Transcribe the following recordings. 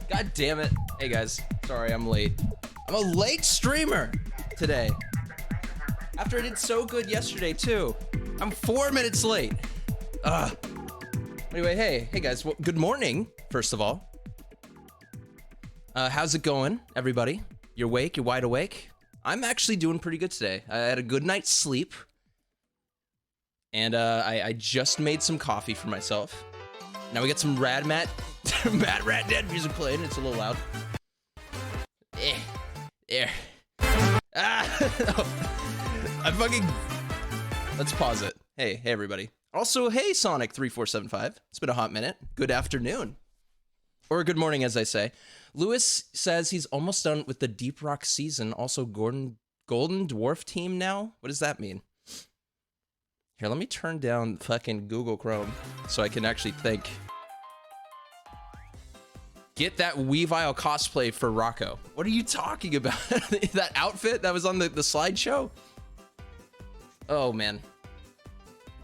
God damn it. Hey guys, sorry I'm late. I'm a late streamer today. After I did so good yesterday too. I'm 4 minutes late. Anyway, hey guys, well, good morning, first of all. How's it going, everybody? You're awake, you're wide awake? I'm actually doing pretty good today. I had a good night's sleep. And I just made some coffee for myself. Now we got some Rad Rat Dead music playing. It's a little loud. I fucking... Let's pause it. Hey everybody. Also, hey Sonic3475. It's been a hot minute. Good afternoon. Or good morning, as I say. Lewis says he's almost done with the Deep Rock season. Also, Golden Dwarf team now? What does that mean? Here, let me turn down fucking Google Chrome so I can actually think. Get that Weavile cosplay for Rocco. What are you talking about? That outfit that was on the slideshow? Oh, man.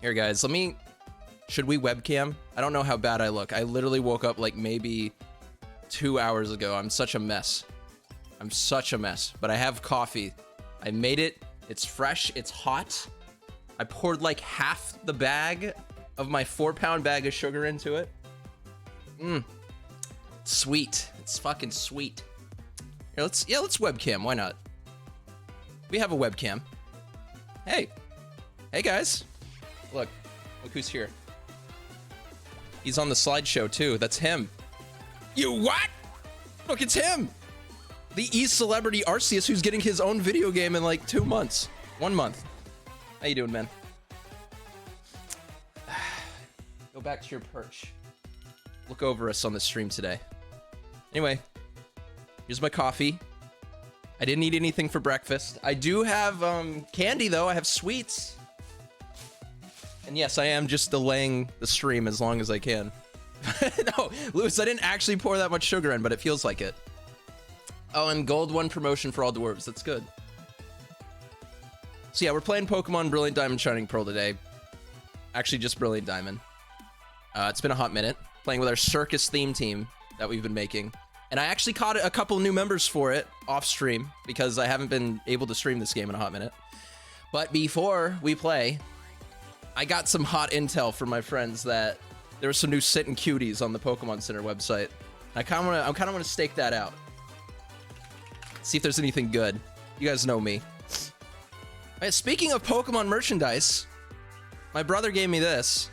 Here, guys, should we webcam? I don't know how bad I look. I literally woke up like maybe 2 hours ago. I'm such a mess. I'm such a mess, but I have coffee. I made it. It's fresh. It's hot. I poured like half the bag of my 4-pound bag of sugar into it. Sweet. It's fucking sweet. Here, let's webcam. Why not? We have a webcam. Hey guys. Look who's here. He's on the slideshow too. That's him. You what? Look, it's him. The E-celebrity Arceus who's getting his own video game in like 2 months. 1 month. How you doing, man? Go back to your perch. Look over us on the stream today. Anyway, here's my coffee. I didn't eat anything for breakfast. I do have candy though. I have sweets. And yes, I am just delaying the stream as long as I can. No, Lewis, I didn't actually pour that much sugar in, but it feels like it. Oh, and Gold 1 promotion for all dwarves. That's good. So yeah, we're playing Pokemon Brilliant Diamond Shining Pearl today. Actually, just Brilliant Diamond. It's been a hot minute. Playing with our circus theme team that we've been making. And I actually caught a couple new members for it off stream because I haven't been able to stream this game in a hot minute. But before we play, I got some hot intel from my friends that there were some new Sittin' Cuties on the Pokemon Center website. I kind of want to stake that out. See if there's anything good. You guys know me. Right, speaking of Pokemon merchandise, my brother gave me this.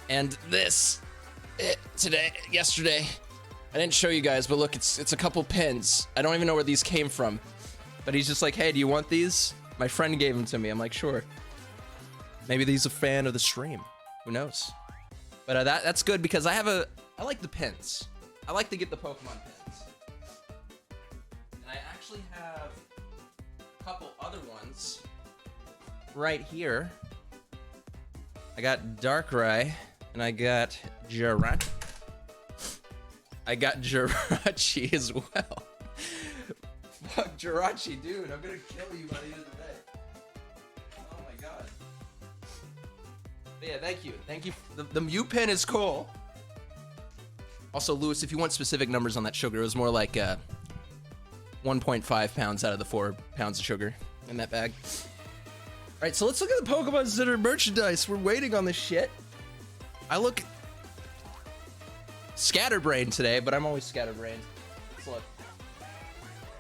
And this yesterday. I didn't show you guys, but look, it's a couple pins. I don't even know where these came from. But he's just like, hey, do you want these? My friend gave them to me. I'm like, sure. Maybe he's a fan of the stream. Who knows? But that's good because I like the pins. I like to get the Pokemon pins. And I actually have a couple other ones right here. I got Darkrai and I got Jirachi. I got Jirachi as well. Fuck Jirachi, dude. I'm gonna kill you by the end of the day. Oh my god. But yeah, thank you. Thank you. The Mew pin is cool. Also, Lewis, if you want specific numbers on that sugar, it was more like 1.5 pounds out of the 4 pounds of sugar in that bag. All right, so let's look at the Pokemon Center merchandise. We're waiting on this shit. I look scatterbrained today, but I'm always scatterbrained. Let's look.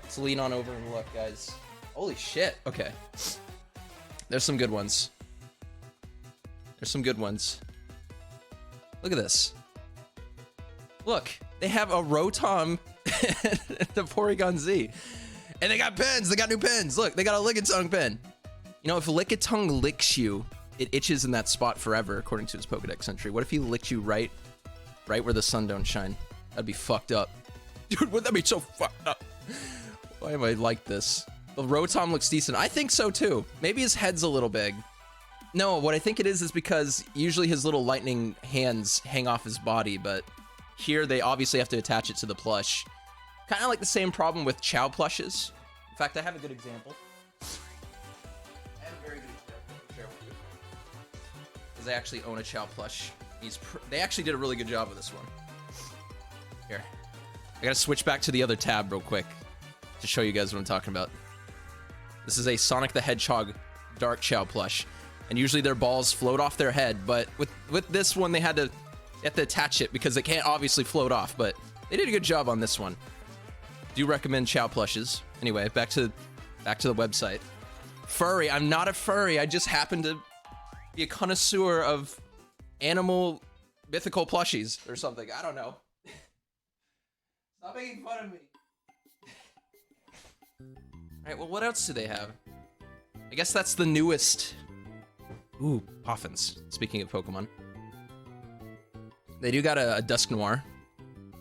Let's lean on over and look, guys. Holy shit. Okay. There's some good ones. There's some good ones. Look at this. Look, they have a Rotom and the Porygon Z. And they got pens. They got new pens. Look, they got a Lickitung pen. You know, if Lickitung licks you, it itches in that spot forever, according to his Pokedex entry. What if he licked you right where the sun don't shine? That'd be fucked up. Dude, wouldn't that be so fucked up? Why am I like this? The Rotom looks decent. I think so too. Maybe his head's a little big. No, what I think it is because usually his little lightning hands hang off his body, but here they obviously have to attach it to the plush. Kind of like the same problem with Chow plushes. In fact, I have a good example. I have a very good example to share with you. Because I actually own a Chow plush. They actually did a really good job with this one. Here. I gotta switch back to the other tab real quick to show you guys what I'm talking about. This is a Sonic the Hedgehog Dark Chow plush. And usually their balls float off their head, but with this one, they have to attach it because it can't obviously float off, but they did a good job on this one. Do recommend Chow plushes. Anyway, back to the website. Furry. I'm not a furry. I just happen to be a connoisseur of animal mythical plushies or something. I don't know. Stop making fun of me. Alright, well, what else do they have? I guess that's the newest. Ooh, Poffins. Speaking of Pokemon. They do got a Dusk Noir.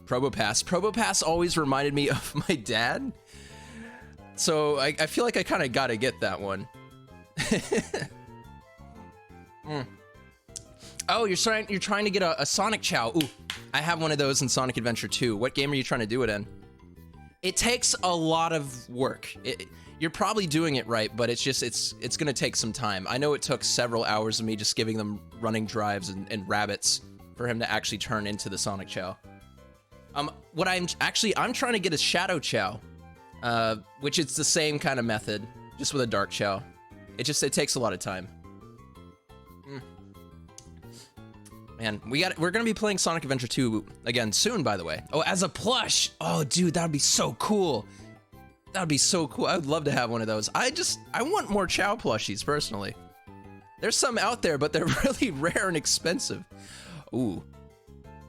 Probopass. Probopass always reminded me of my dad. So I feel like I kind of gotta get that one. Oh, you're trying to get a Sonic Chow. Ooh, I have one of those in Sonic Adventure 2. What game are you trying to do it in? It takes a lot of work. You're probably doing it right, but it's gonna take some time. I know it took several hours of me just giving them running drives and rabbits for him to actually turn into the Sonic Chow. What I'm trying to get a Shadow Chow, which it's the same kind of method, just with a Dark Chow. It takes a lot of time. Man, we're gonna be playing Sonic Adventure 2 again soon, by the way. Oh, as a plush! Oh, dude, that would be so cool. That would be so cool. I would love to have one of those. I want more Chow plushies, personally. There's some out there, but they're really rare and expensive. Ooh,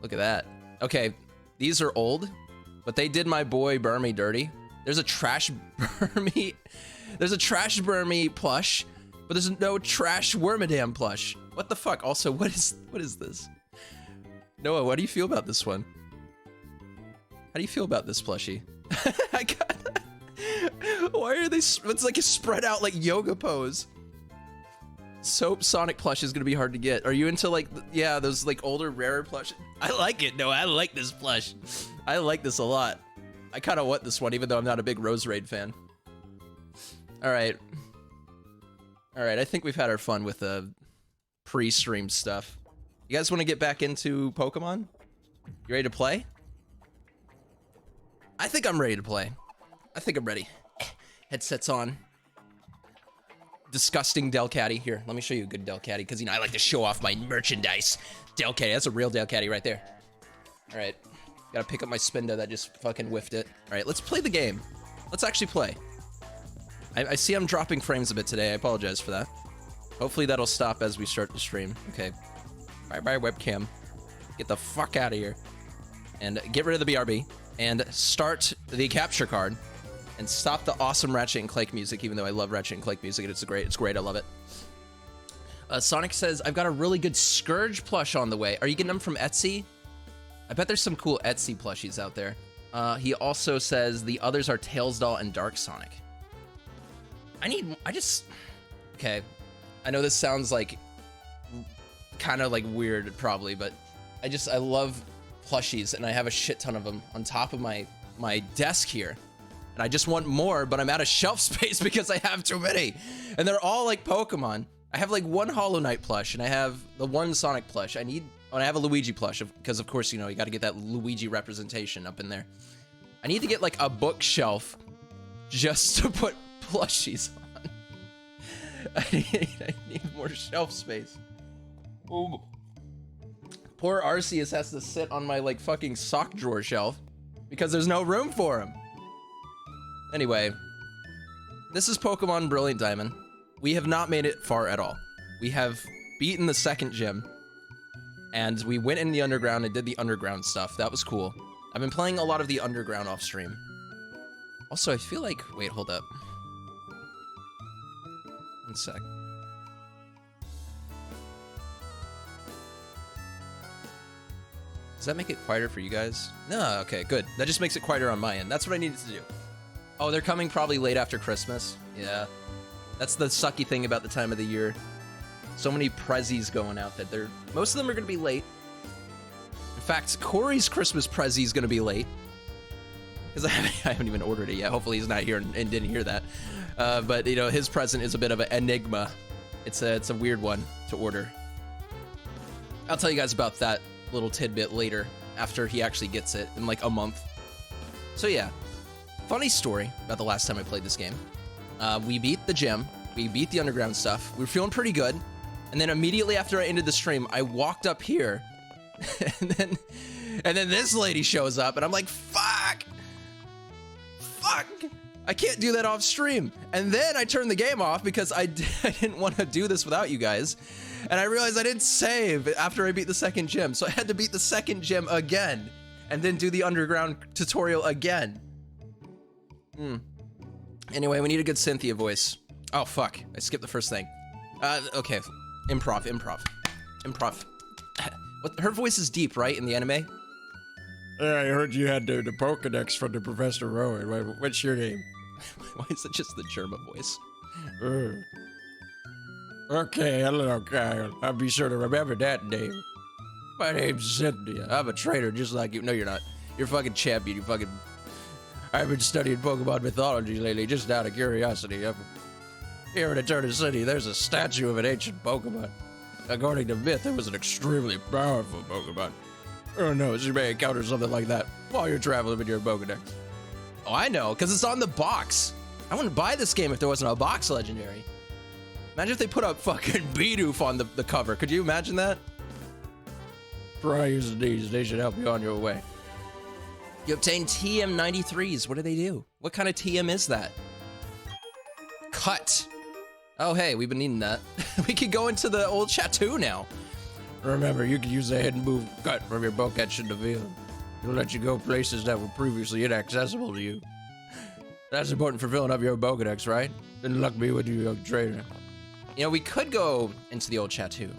look at that. Okay, these are old, but they did my boy Burmy dirty. There's a Trash Burmy. There's a Trash Burmy plush, but there's no Trash Wormadam plush. What the fuck? Also, what is this? Noah, what do you feel about this one? How do you feel about this plushie? Why are they? It's like a spread out like yoga pose. Soap Sonic plush is gonna be hard to get. Are you into like, yeah, those like older, rarer plush? I like it. No, I like this plush. I like this a lot. I kind of want this one, even though I'm not a big Rose Raid fan. All right. I think we've had our fun with the pre-stream stuff. You guys want to get back into Pokemon? You ready to play? I think I'm ready to play. I think I'm ready. Headsets on. Disgusting Delcatty. Here, let me show you a good Delcatty, because, you know, I like to show off my merchandise. Delcatty, that's a real Delcatty right there. All right, gotta pick up my Spinda that just fucking whiffed it. All right, let's play the game. Let's actually play. I see I'm dropping frames a bit today. I apologize for that. Hopefully that'll stop as we start the stream. Okay. Bye-bye, webcam. Get the fuck out of here. And get rid of the BRB. And start the capture card. And stop the awesome Ratchet and Clank music, even though I love Ratchet and Clank music. It's great, I love it. Sonic says, I've got a really good Scourge plush on the way. Are you getting them from Etsy? I bet there's some cool Etsy plushies out there. He also says the others are Tails Doll and Dark Sonic. Okay. I know this sounds like kind of like weird probably, but I love plushies and I have a shit ton of them on top of my desk here. And I just want more, but I'm out of shelf space because I have too many. And they're all like Pokemon. I have like one Hollow Knight plush and I have the one Sonic plush. I have a Luigi plush because of course, you know, you got to get that Luigi representation up in there. I need to get like a bookshelf just to put plushies on. I need more shelf space. Ooh. Poor Arceus has to sit on my like fucking sock drawer shelf because there's no room for him. Anyway, this is Pokemon Brilliant Diamond. We have not made it far at all. We have beaten the second gym, and we went in the underground and did the underground stuff. That was cool. I've been playing a lot of the underground off stream. Also, I feel like, wait, hold up. One sec. Does that make it quieter for you guys? No, okay, good. That just makes it quieter on my end. That's what I needed to do. Oh, they're coming probably late after Christmas. Yeah. That's the sucky thing about the time of the year. So many prezzies going out that most of them are going to be late. In fact, Corey's Christmas prezzie is going to be late. Because I haven't even ordered it yet. Hopefully he's not here and didn't hear that. But, you know, his present is a bit of an enigma. It's a weird one to order. I'll tell you guys about that little tidbit later, after he actually gets it in like a month. So yeah, funny story about the last time I played this game. We beat the gym, we beat the underground stuff, we were feeling pretty good, and then immediately after I ended the stream, I walked up here, and then this lady shows up, and I'm like, fuck! I can't do that off stream. And then I turned the game off because I didn't want to do this without you guys, and I realized I didn't save after I beat the second gym, so I had to beat the second gym again, and then do the underground tutorial again. Anyway, we need a good Cynthia voice. Oh, fuck. I skipped the first thing. Okay. Improv. What? Her voice is deep, right, in the anime? Yeah, I heard you had the Pokédex from the Professor Rowan. What's your name? Why is it just the German voice? Okay, hello, Kyle. I'll be sure to remember that name. My name's Cynthia. I'm a trainer just like you. No, you're not. You're a fucking champion. You fucking... I've been studying Pokemon mythology lately, just out of curiosity. Here in Eternal City, there's a statue of an ancient Pokemon. According to myth, it was an extremely powerful Pokemon. Who knows, you may encounter something like that while you're traveling with your Pokedex. Oh, I know, because it's on the box. I wouldn't buy this game if there wasn't a box legendary. Imagine if they put up fucking Bidoof on the cover. Could you imagine that? Try using these. They should help you on your way. You obtain TM93s. What do they do? What kind of TM is that? Cut. Oh, hey, we've been needing that. We could go into the old chateau now. Remember, you can use the hidden move cut from your Pokédex in the field. It'll let you go places that were previously inaccessible to you. That's important for filling up your Pokédex, right? Then luck be with you, young trainer. You know, we could go into the old chateau.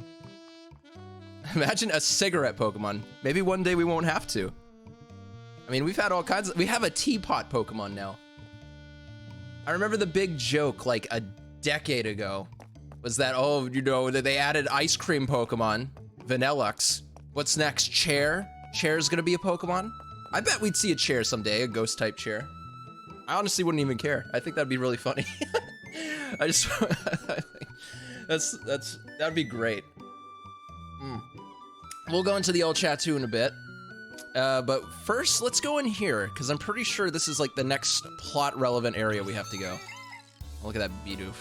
Imagine a cigarette Pokemon. Maybe one day we won't have to. I mean, we've had all kinds of... We have a teapot Pokemon now. I remember the big joke, like, a decade ago, was that, oh, you know, that they added ice cream Pokemon, Vanillux. What's next? Chair? Chair's gonna be a Pokemon? I bet we'd see a chair someday, a ghost-type chair. I honestly wouldn't even care. I think that'd be really funny. I just... that'd be great. We'll go into the old chateau in a bit. But first, let's go in here, because I'm pretty sure this is like the next plot-relevant area we have to go. Look at that Bidoof.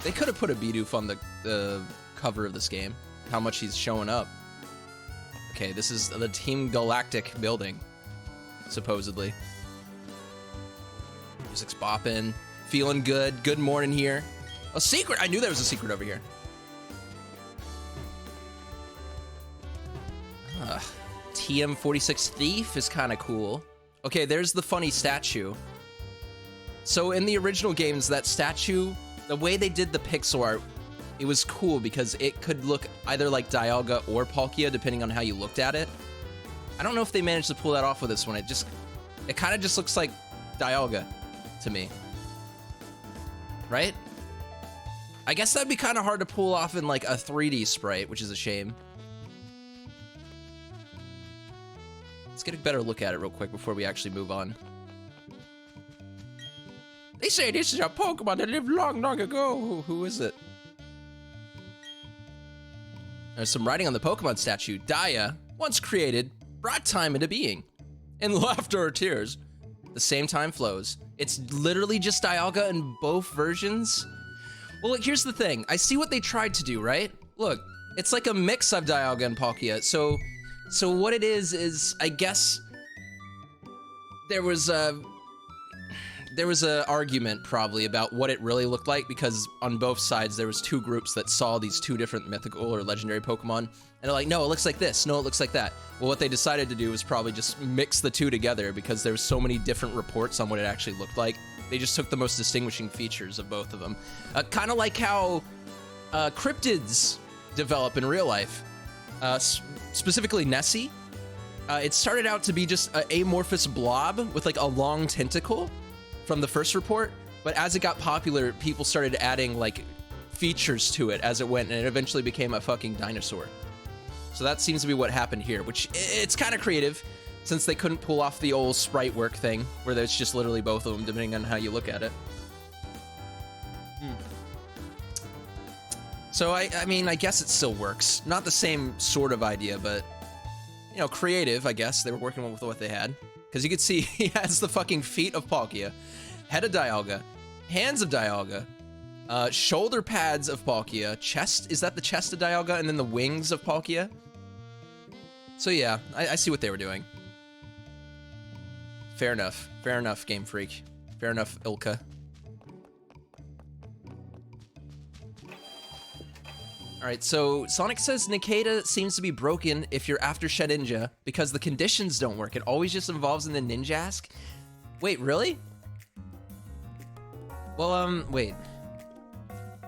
They could have put a Bidoof on the cover of this game. How much he's showing up. Okay, this is the Team Galactic building, supposedly. Music's bopping. Feeling good. Good morning here. A secret! I knew there was a secret over here. TM46 Thief is kind of cool. Okay, there's the funny statue. So in the original games, that statue, the way they did the pixel art, it was cool because it could look either like Dialga or Palkia, depending on how you looked at it. I don't know if they managed to pull that off with this one. It kind of just looks like Dialga to me. Right? I guess that'd be kind of hard to pull off in like a 3D sprite, which is a shame. Let's get a better look at it real quick before we actually move on. They say this is a Pokemon that lived long, long ago. Who is it? There's some writing on the Pokemon statue. Dia, once created, brought time into being. In laughter or tears, the same time flows. It's literally just Dialga in both versions. Well, look, here's the thing. I see what they tried to do, right? Look, it's like a mix of Dialga and Palkia. So what it is I guess there was a argument probably about what it really looked like, because on both sides there was two groups that saw these two different mythical or legendary Pokemon, and they're like, no, it looks like this, no, it looks like that. Well, what they decided to do was probably just mix the two together, because there was so many different reports on what it actually looked like. They just took the most distinguishing features of both of them. Kind of like how cryptids develop in real life. Specifically Nessie. It started out to be just an amorphous blob with like a long tentacle from the first report, but as it got popular, people started adding like features to it as it went, and it eventually became a fucking dinosaur. So that seems to be what happened here, which it's kind of creative, since they couldn't pull off the old sprite work thing, where there's just literally both of them, depending on how you look at it. So I mean, I guess it still works. Not the same sort of idea, but, you know, creative, I guess. They were working with what they had. Because you can see he has the fucking feet of Palkia, head of Dialga, hands of Dialga, shoulder pads of Palkia, chest, is that the chest of Dialga, and then the wings of Palkia? So yeah, I see what they were doing. Fair enough, Game Freak. Fair enough, Ilka. Alright, so Sonic says Nikita seems to be broken if you're after Shedinja because the conditions don't work. It always just involves in the Ninjask. Wait, really? Well, wait.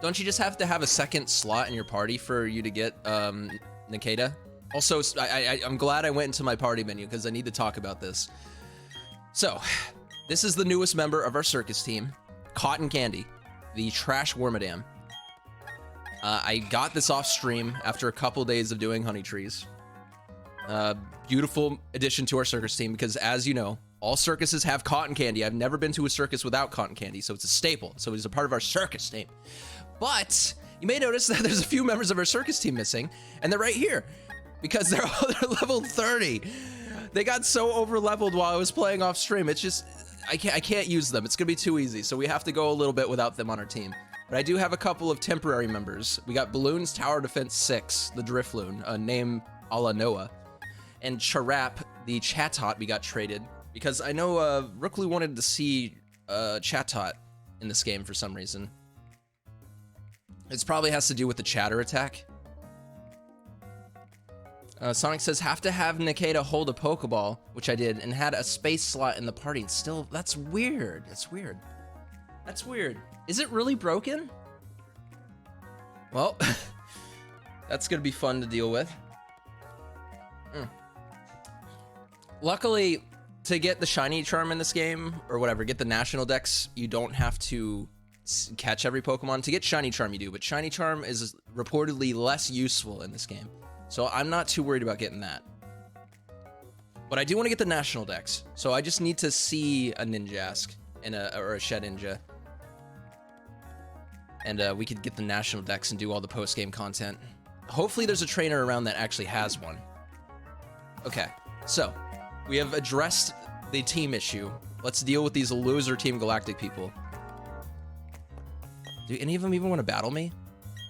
Don't you just have to have a second slot in your party for you to get, Nikita? Also, I'm glad I went into my party menu because I need to talk about this. So, this is the newest member of our circus team, Cotton Candy, the Trash Wormadam. I got this off stream after a couple days of doing honey trees. Beautiful addition to our circus team because, as you know, all circuses have cotton candy. I've never been to a circus without cotton candy, so it's a staple. So it's a part of our circus team. But you may notice that there's a few members of our circus team missing, and they're right here because they're level 30. They got so over leveled while I was playing off stream. It's just I can't use them. It's gonna be too easy. So we have to go a little bit without them on our team. But I do have a couple of temporary members. We got Balloon's Tower Defense 6, the Drifloon, a name a la Noah. And Charap, the Chatot, we got traded. Because I know Rooklu wanted to see Chatot in this game for some reason. It probably has to do with the chatter attack. Sonic says, have to have Nikita hold a Pokeball, which I did, and had a space slot in the party. It's still, that's weird. That's weird. That's weird. Is it really broken? Well, that's gonna be fun to deal with. Luckily, to get the shiny charm in this game, or whatever, get the national dex, you don't have to catch every Pokemon. To get shiny charm, you do, but shiny charm is reportedly less useful in this game. So I'm not too worried about getting that. But I do want to get the national dex, so I just need to see a Ninjask and or a Shedinja. And we could get the national dex and do all the post-game content. Hopefully there's a trainer around that actually has one. Okay, so we have addressed the team issue. Let's deal with these loser Team Galactic people. Do any of them even want to battle me?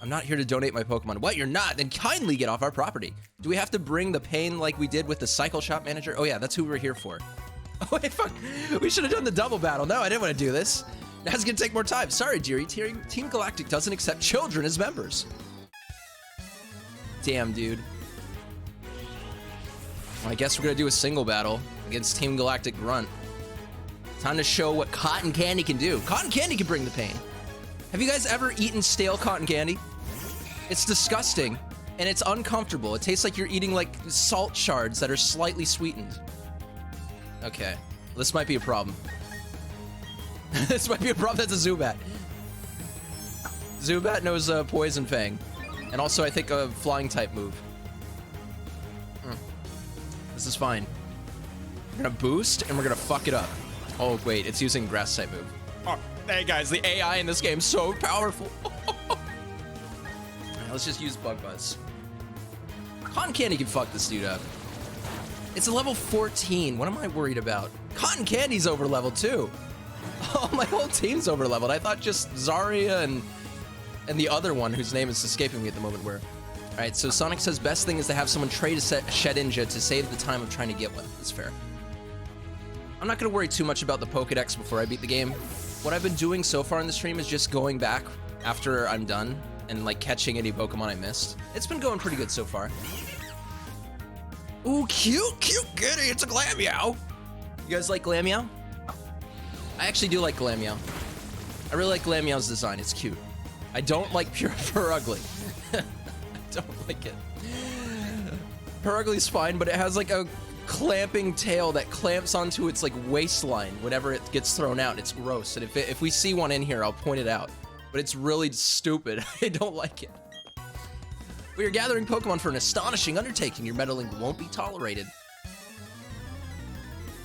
I'm not here to donate my Pokemon. What, you're not? Then kindly get off our property. Do we have to bring the pain like we did with the Cycle Shop manager? Oh yeah, that's who we're here for. Oh wait, fuck. We should have done the double battle. No, I didn't want to do this. That's gonna take more time. Sorry, dearie. Team Galactic doesn't accept children as members. Damn, dude. Well, I guess we're gonna do a single battle against Team Galactic Grunt. Time to show what Cotton Candy can do. Cotton Candy can bring the pain. Have you guys ever eaten stale cotton candy? It's disgusting, and it's uncomfortable. It tastes like you're eating like salt shards that are slightly sweetened. Okay, this might be a problem. This might be a problem. That's a Zubat. Zubat knows Poison Fang. And also, I think a flying type move. This is fine. We're gonna boost, and we're gonna fuck it up. Oh, wait, it's using grass type move. Oh, hey guys, the AI in this game is so powerful. Let's just use Bug Buzz. Cotton Candy can fuck this dude up. It's a level 14. What am I worried about? Cotton Candy's over level too. Oh, my whole team's over leveled. I thought just Zarya and the other one whose name is escaping me at the moment were. All right, so Sonic says best thing is to have someone trade a Shedinja to save the time of trying to get one. That's fair. I'm not gonna worry too much about the Pokedex before I beat the game. What I've been doing so far in the stream is just going back after I'm done and like catching any Pokemon I missed. It's been going pretty good so far. Ooh, cute kitty, it's a Glameow. You guys like Glameow? I actually do like Glameow. I really like Glameow's design, it's cute. I don't like Purugly. I don't like it. Purugly's fine, but it has like a clamping tail that clamps onto its like waistline whenever it gets thrown out. It's gross, and if we see one in here, I'll point it out. But it's really stupid. I don't like it. We are gathering Pokemon for an astonishing undertaking. Your meddling won't be tolerated.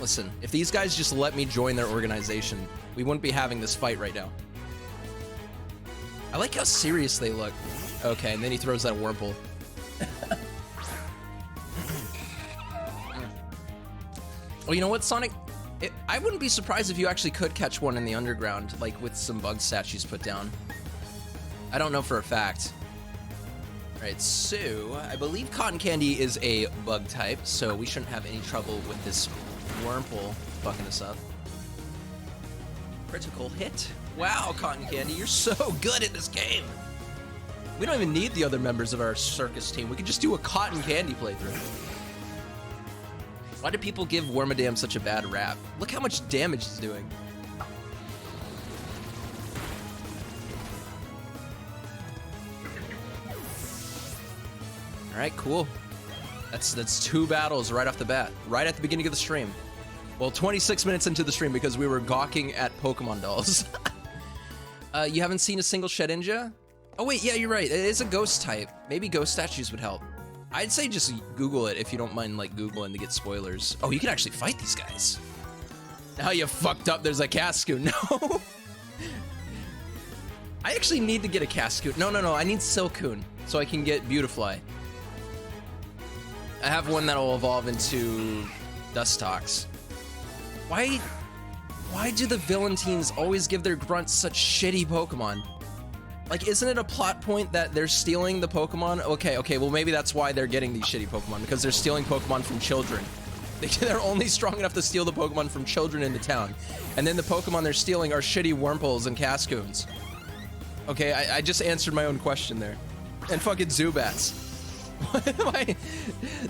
Listen, if these guys just let me join their organization, we wouldn't be having this fight right now. I like how serious they look. Okay, and then he throws that Wurmple. Well, you know what, Sonic? I wouldn't be surprised if you actually could catch one in the underground, like with some bug statues put down. I don't know for a fact. Alright, so I believe Cotton Candy is a bug type, so we shouldn't have any trouble with this Wurmple fucking us up. Critical hit. Wow, Cotton Candy, you're so good at this game. We don't even need the other members of our circus team. We could just do a Cotton Candy playthrough. Why do people give Wormadam such a bad rap? Look how much damage he's doing. All right, cool. That's 2 battles right off the bat, right at the beginning of the stream. Well, 26 minutes into the stream because we were gawking at Pokemon dolls. You haven't seen a single Shedinja? Oh wait, yeah, you're right. It is a ghost type. Maybe ghost statues would help. I'd say just Google it if you don't mind, like, Googling to get spoilers. Oh, you can actually fight these guys. Now you fucked up. There's a Cascoon. No. I actually need to get a Cascoon. No. I need Silcoon so I can get Beautifly. I have one that'll evolve into Dustox. Why do the villain teams always give their grunts such shitty Pokemon? Like, isn't it a plot point that they're stealing the Pokemon? Okay, well maybe that's why they're getting these shitty Pokemon, because they're stealing Pokemon from children. They're only strong enough to steal the Pokemon from children in the town. And then the Pokemon they're stealing are shitty Wurmples and Cascoons. Okay, I just answered my own question there. And fucking Zubats.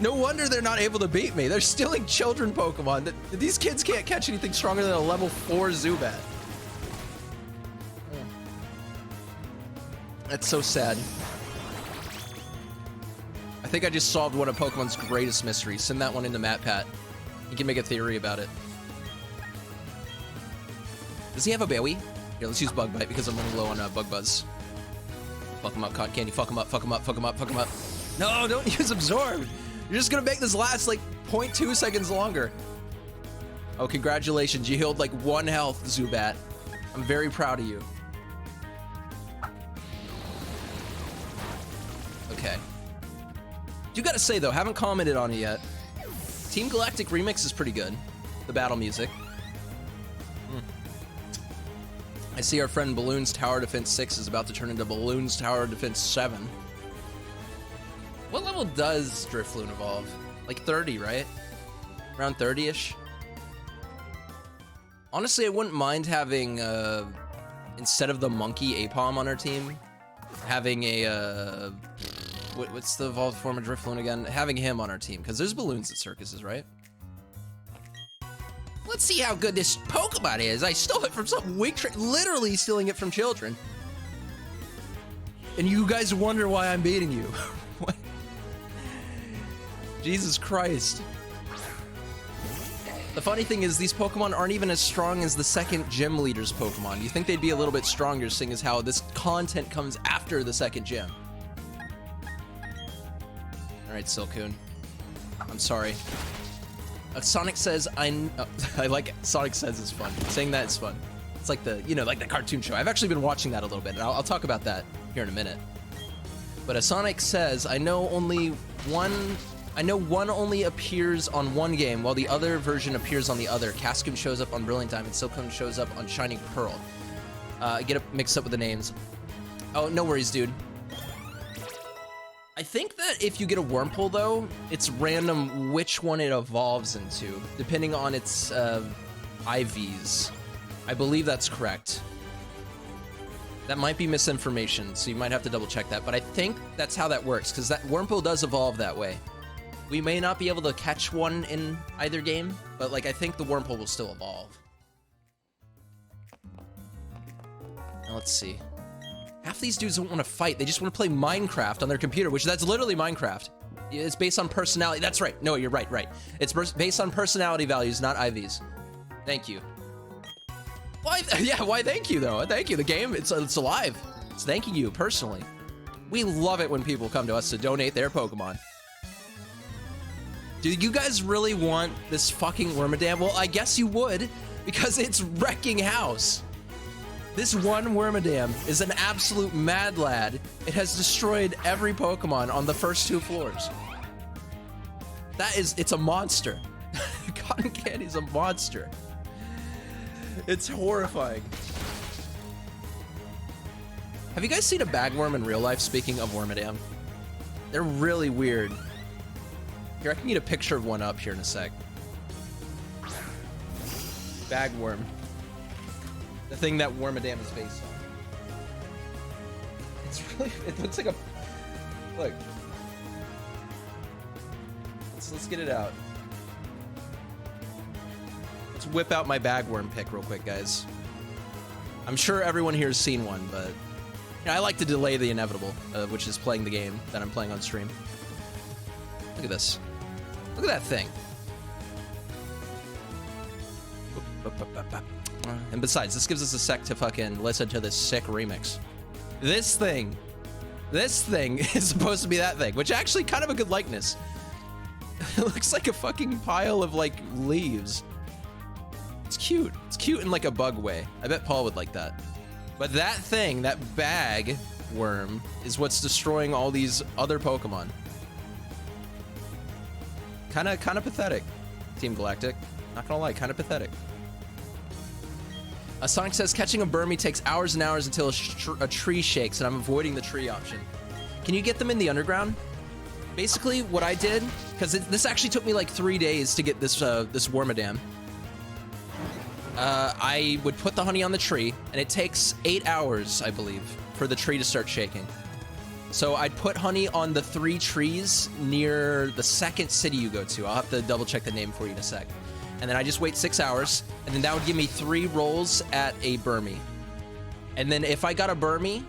No wonder they're not able to beat me. They're stealing children Pokemon. These kids can't catch anything stronger than a level 4 Zubat. That's so sad. I think I just solved one of Pokemon's greatest mysteries. Send that one into MatPat. He can make a theory about it. Does he have a Baowie? Here, let's use Bug Bite because I'm running low on Bug Buzz. Fuck him up, Cotton Candy. Fuck him up, fuck him up, fuck him up, fuck him up. No, don't use Absorb. You're just gonna make this last like 0.2 seconds longer. Oh, congratulations. You healed like 1 health, Zubat. I'm very proud of you. Okay. You gotta say though, haven't commented on it yet. Team Galactic Remix is pretty good. The battle music. I see our friend Balloon's Tower Defense 6 is about to turn into Balloon's Tower Defense 7. What level does Drifloon evolve? Like 30, right? Around 30-ish? Honestly, I wouldn't mind having, instead of the monkey Apom on our team, having a, what's the evolved form of Drifloon again? Having him on our team, because there's balloons at circuses, right? Let's see how good this Pokemon is. I stole it from some weak literally stealing it from children. And you guys wonder why I'm beating you. What? Jesus Christ. The funny thing is these Pokemon aren't even as strong as the second gym leader's Pokemon. You think they'd be a little bit stronger, seeing as how this content comes after the second gym. Alright, Silcoon. I'm sorry. Sonic says, I like it. Sonic says is fun. Saying that is fun. It's like the, you know, like the cartoon show. I've actually been watching that a little bit, and I'll talk about that here in a minute. But Sonic says, I know one only appears on one game, while the other version appears on the other. Cascoon shows up on Brilliant Diamond, Silcoon shows up on Shining Pearl. Get it mixed up with the names. Oh, no worries, dude. I think that if you get a Wurmple, though, it's random which one it evolves into, depending on its IVs. I believe that's correct. That might be misinformation, so you might have to double check that, but I think that's how that works, because that Wurmple does evolve that way. We may not be able to catch one in either game, but like I think the Wurmple will still evolve. Now let's see. Half these dudes don't want to fight. They just want to play Minecraft on their computer, which that's literally Minecraft. It's based on personality. That's right. No, you're right, right. It's based on personality values, not IVs. Thank you. Why? Yeah, why thank you, though? Thank you. The game, it's alive. It's thanking you personally. We love it when people come to us to donate their Pokemon. Do you guys really want this fucking Wormadam? Well, I guess you would, because it's wrecking house. This one Wormadam is an absolute mad lad. It has destroyed every Pokemon on the first 2 floors. It's a monster. Cotton Candy's a monster. It's horrifying. Have you guys seen a bagworm in real life, speaking of Wormadam? They're really weird. Here, I can get a picture of one up here in a sec. Bagworm. The thing that Wormadam is based on. It's really, it looks like a, look. Let's get it out. Let's whip out my bagworm pic real quick, guys. I'm sure everyone here has seen one, but you know, I like to delay the inevitable, which is playing the game that I'm playing on stream. Look at this. Look at that thing. And besides, this gives us a sec to fucking listen to this sick remix. This thing is supposed to be that thing, which actually kind of a good likeness. It looks like a fucking pile of like leaves. It's cute. It's cute in like a bug way. I bet Paul would like that. But that thing, that bag worm, is what's destroying all these other Pokemon. Kind of pathetic, Team Galactic. Not gonna lie, kind of pathetic. Sonic says, catching a Burmy takes hours and hours until a tree shakes, and I'm avoiding the tree option. Can you get them in the underground? Basically, what I did, because this actually took me like 3 days to get this this Wormadam. I would put the honey on the tree, and it takes 8 hours, I believe, for the tree to start shaking. So I'd put honey on the 3 trees near the second city you go to. I'll have to double check the name for you in a sec. And then I just wait 6 hours, and then that would give me 3 rolls at a Burmy. And then if I got a Burmy,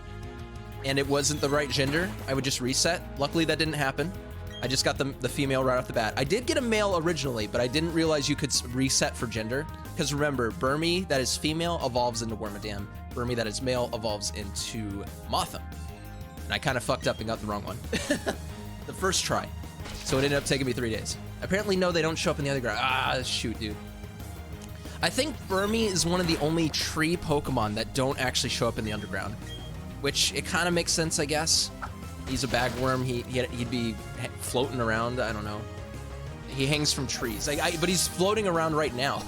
and it wasn't the right gender, I would just reset. Luckily, that didn't happen. I just got the female right off the bat. I did get a male originally, but I didn't realize you could reset for gender. Because remember, Burmy that is female evolves into Wormadam. Burmy that is male evolves into Motham. And I kind of fucked up and got the wrong one. The first try. So it ended up taking me 3 days. Apparently, no, they don't show up in the underground. Ah, shoot, dude. I think Burmy is one of the only tree Pokemon that don't actually show up in the underground. Which, it kind of makes sense, I guess. He's a bagworm. He'd be floating around. I don't know. He hangs from trees. But he's floating around right now.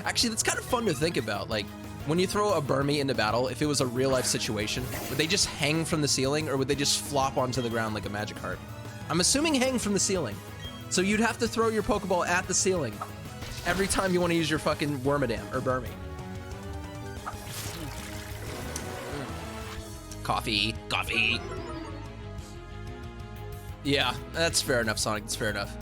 Actually, that's kind of fun to think about. Like, when you throw a Burmy into battle, if it was a real-life situation, would they just hang from the ceiling, or would they just flop onto the ground like a magic heart? I'm assuming hang from the ceiling. So you'd have to throw your Pokeball at the ceiling every time you want to use your fucking Wormadam or Burmy. Coffee. Yeah, that's fair enough, Sonic. That's fair enough.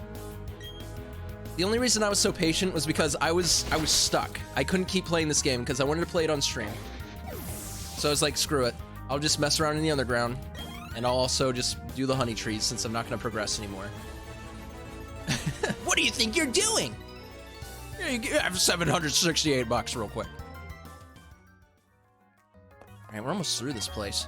The only reason I was so patient was because I was stuck. I couldn't keep playing this game because I wanted to play it on stream. So I was like, screw it. I'll just mess around in the underground, and I'll also just do the honey trees since I'm not going to progress anymore. What do you think you're doing? Yeah, you have $768 real quick. All right, we're almost through this place.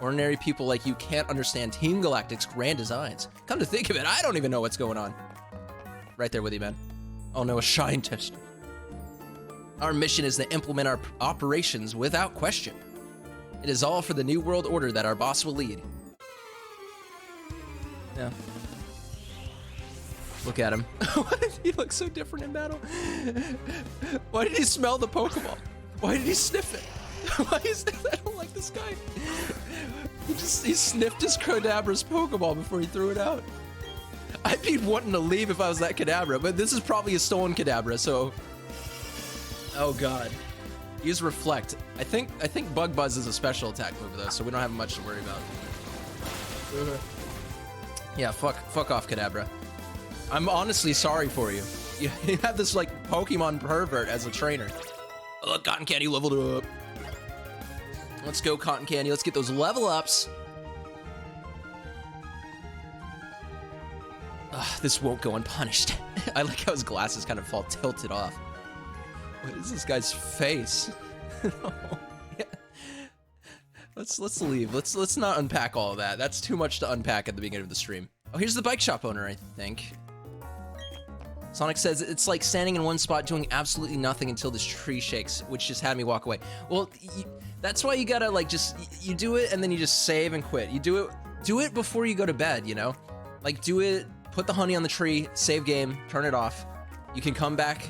Ordinary people like you can't understand Team Galactic's grand designs. Come to think of it, I don't even know what's going on. Right there with you, man. Oh no, a shine test. Our mission is to implement our operations without question. It is all for the new world order that our boss will lead. Yeah. Look at him. Why did he look so different in battle? Why did he smell the Pokeball? Why did he sniff it? Why is that? I don't like this guy. He sniffed his Kadabra's Pokeball before he threw it out. I'd be wanting to leave if I was that Kadabra, but this is probably a stolen Kadabra, so... Oh god. Use Reflect. I think Bug Buzz is a special attack move though, so we don't have much to worry about. Yeah, fuck off, Kadabra. I'm honestly sorry for you. You have this like Pokemon pervert as a trainer. Oh, look, Cotton Candy leveled up. Let's go, Cotton Candy. Let's get those level ups. Ugh, this won't go unpunished. I like how his glasses kind of fall tilted off. What is this guy's face? No. Yeah. Let's leave. Let's not unpack all of that. That's too much to unpack at the beginning of the stream. Oh, here's the bike shop owner, I think. Sonic says, it's like standing in one spot doing absolutely nothing until this tree shakes, which just had me walk away. Well, that's why you gotta like you do it and then you just save and quit. You do it before you go to bed, you know? Like do it, put the honey on the tree, save game, turn it off, You can come back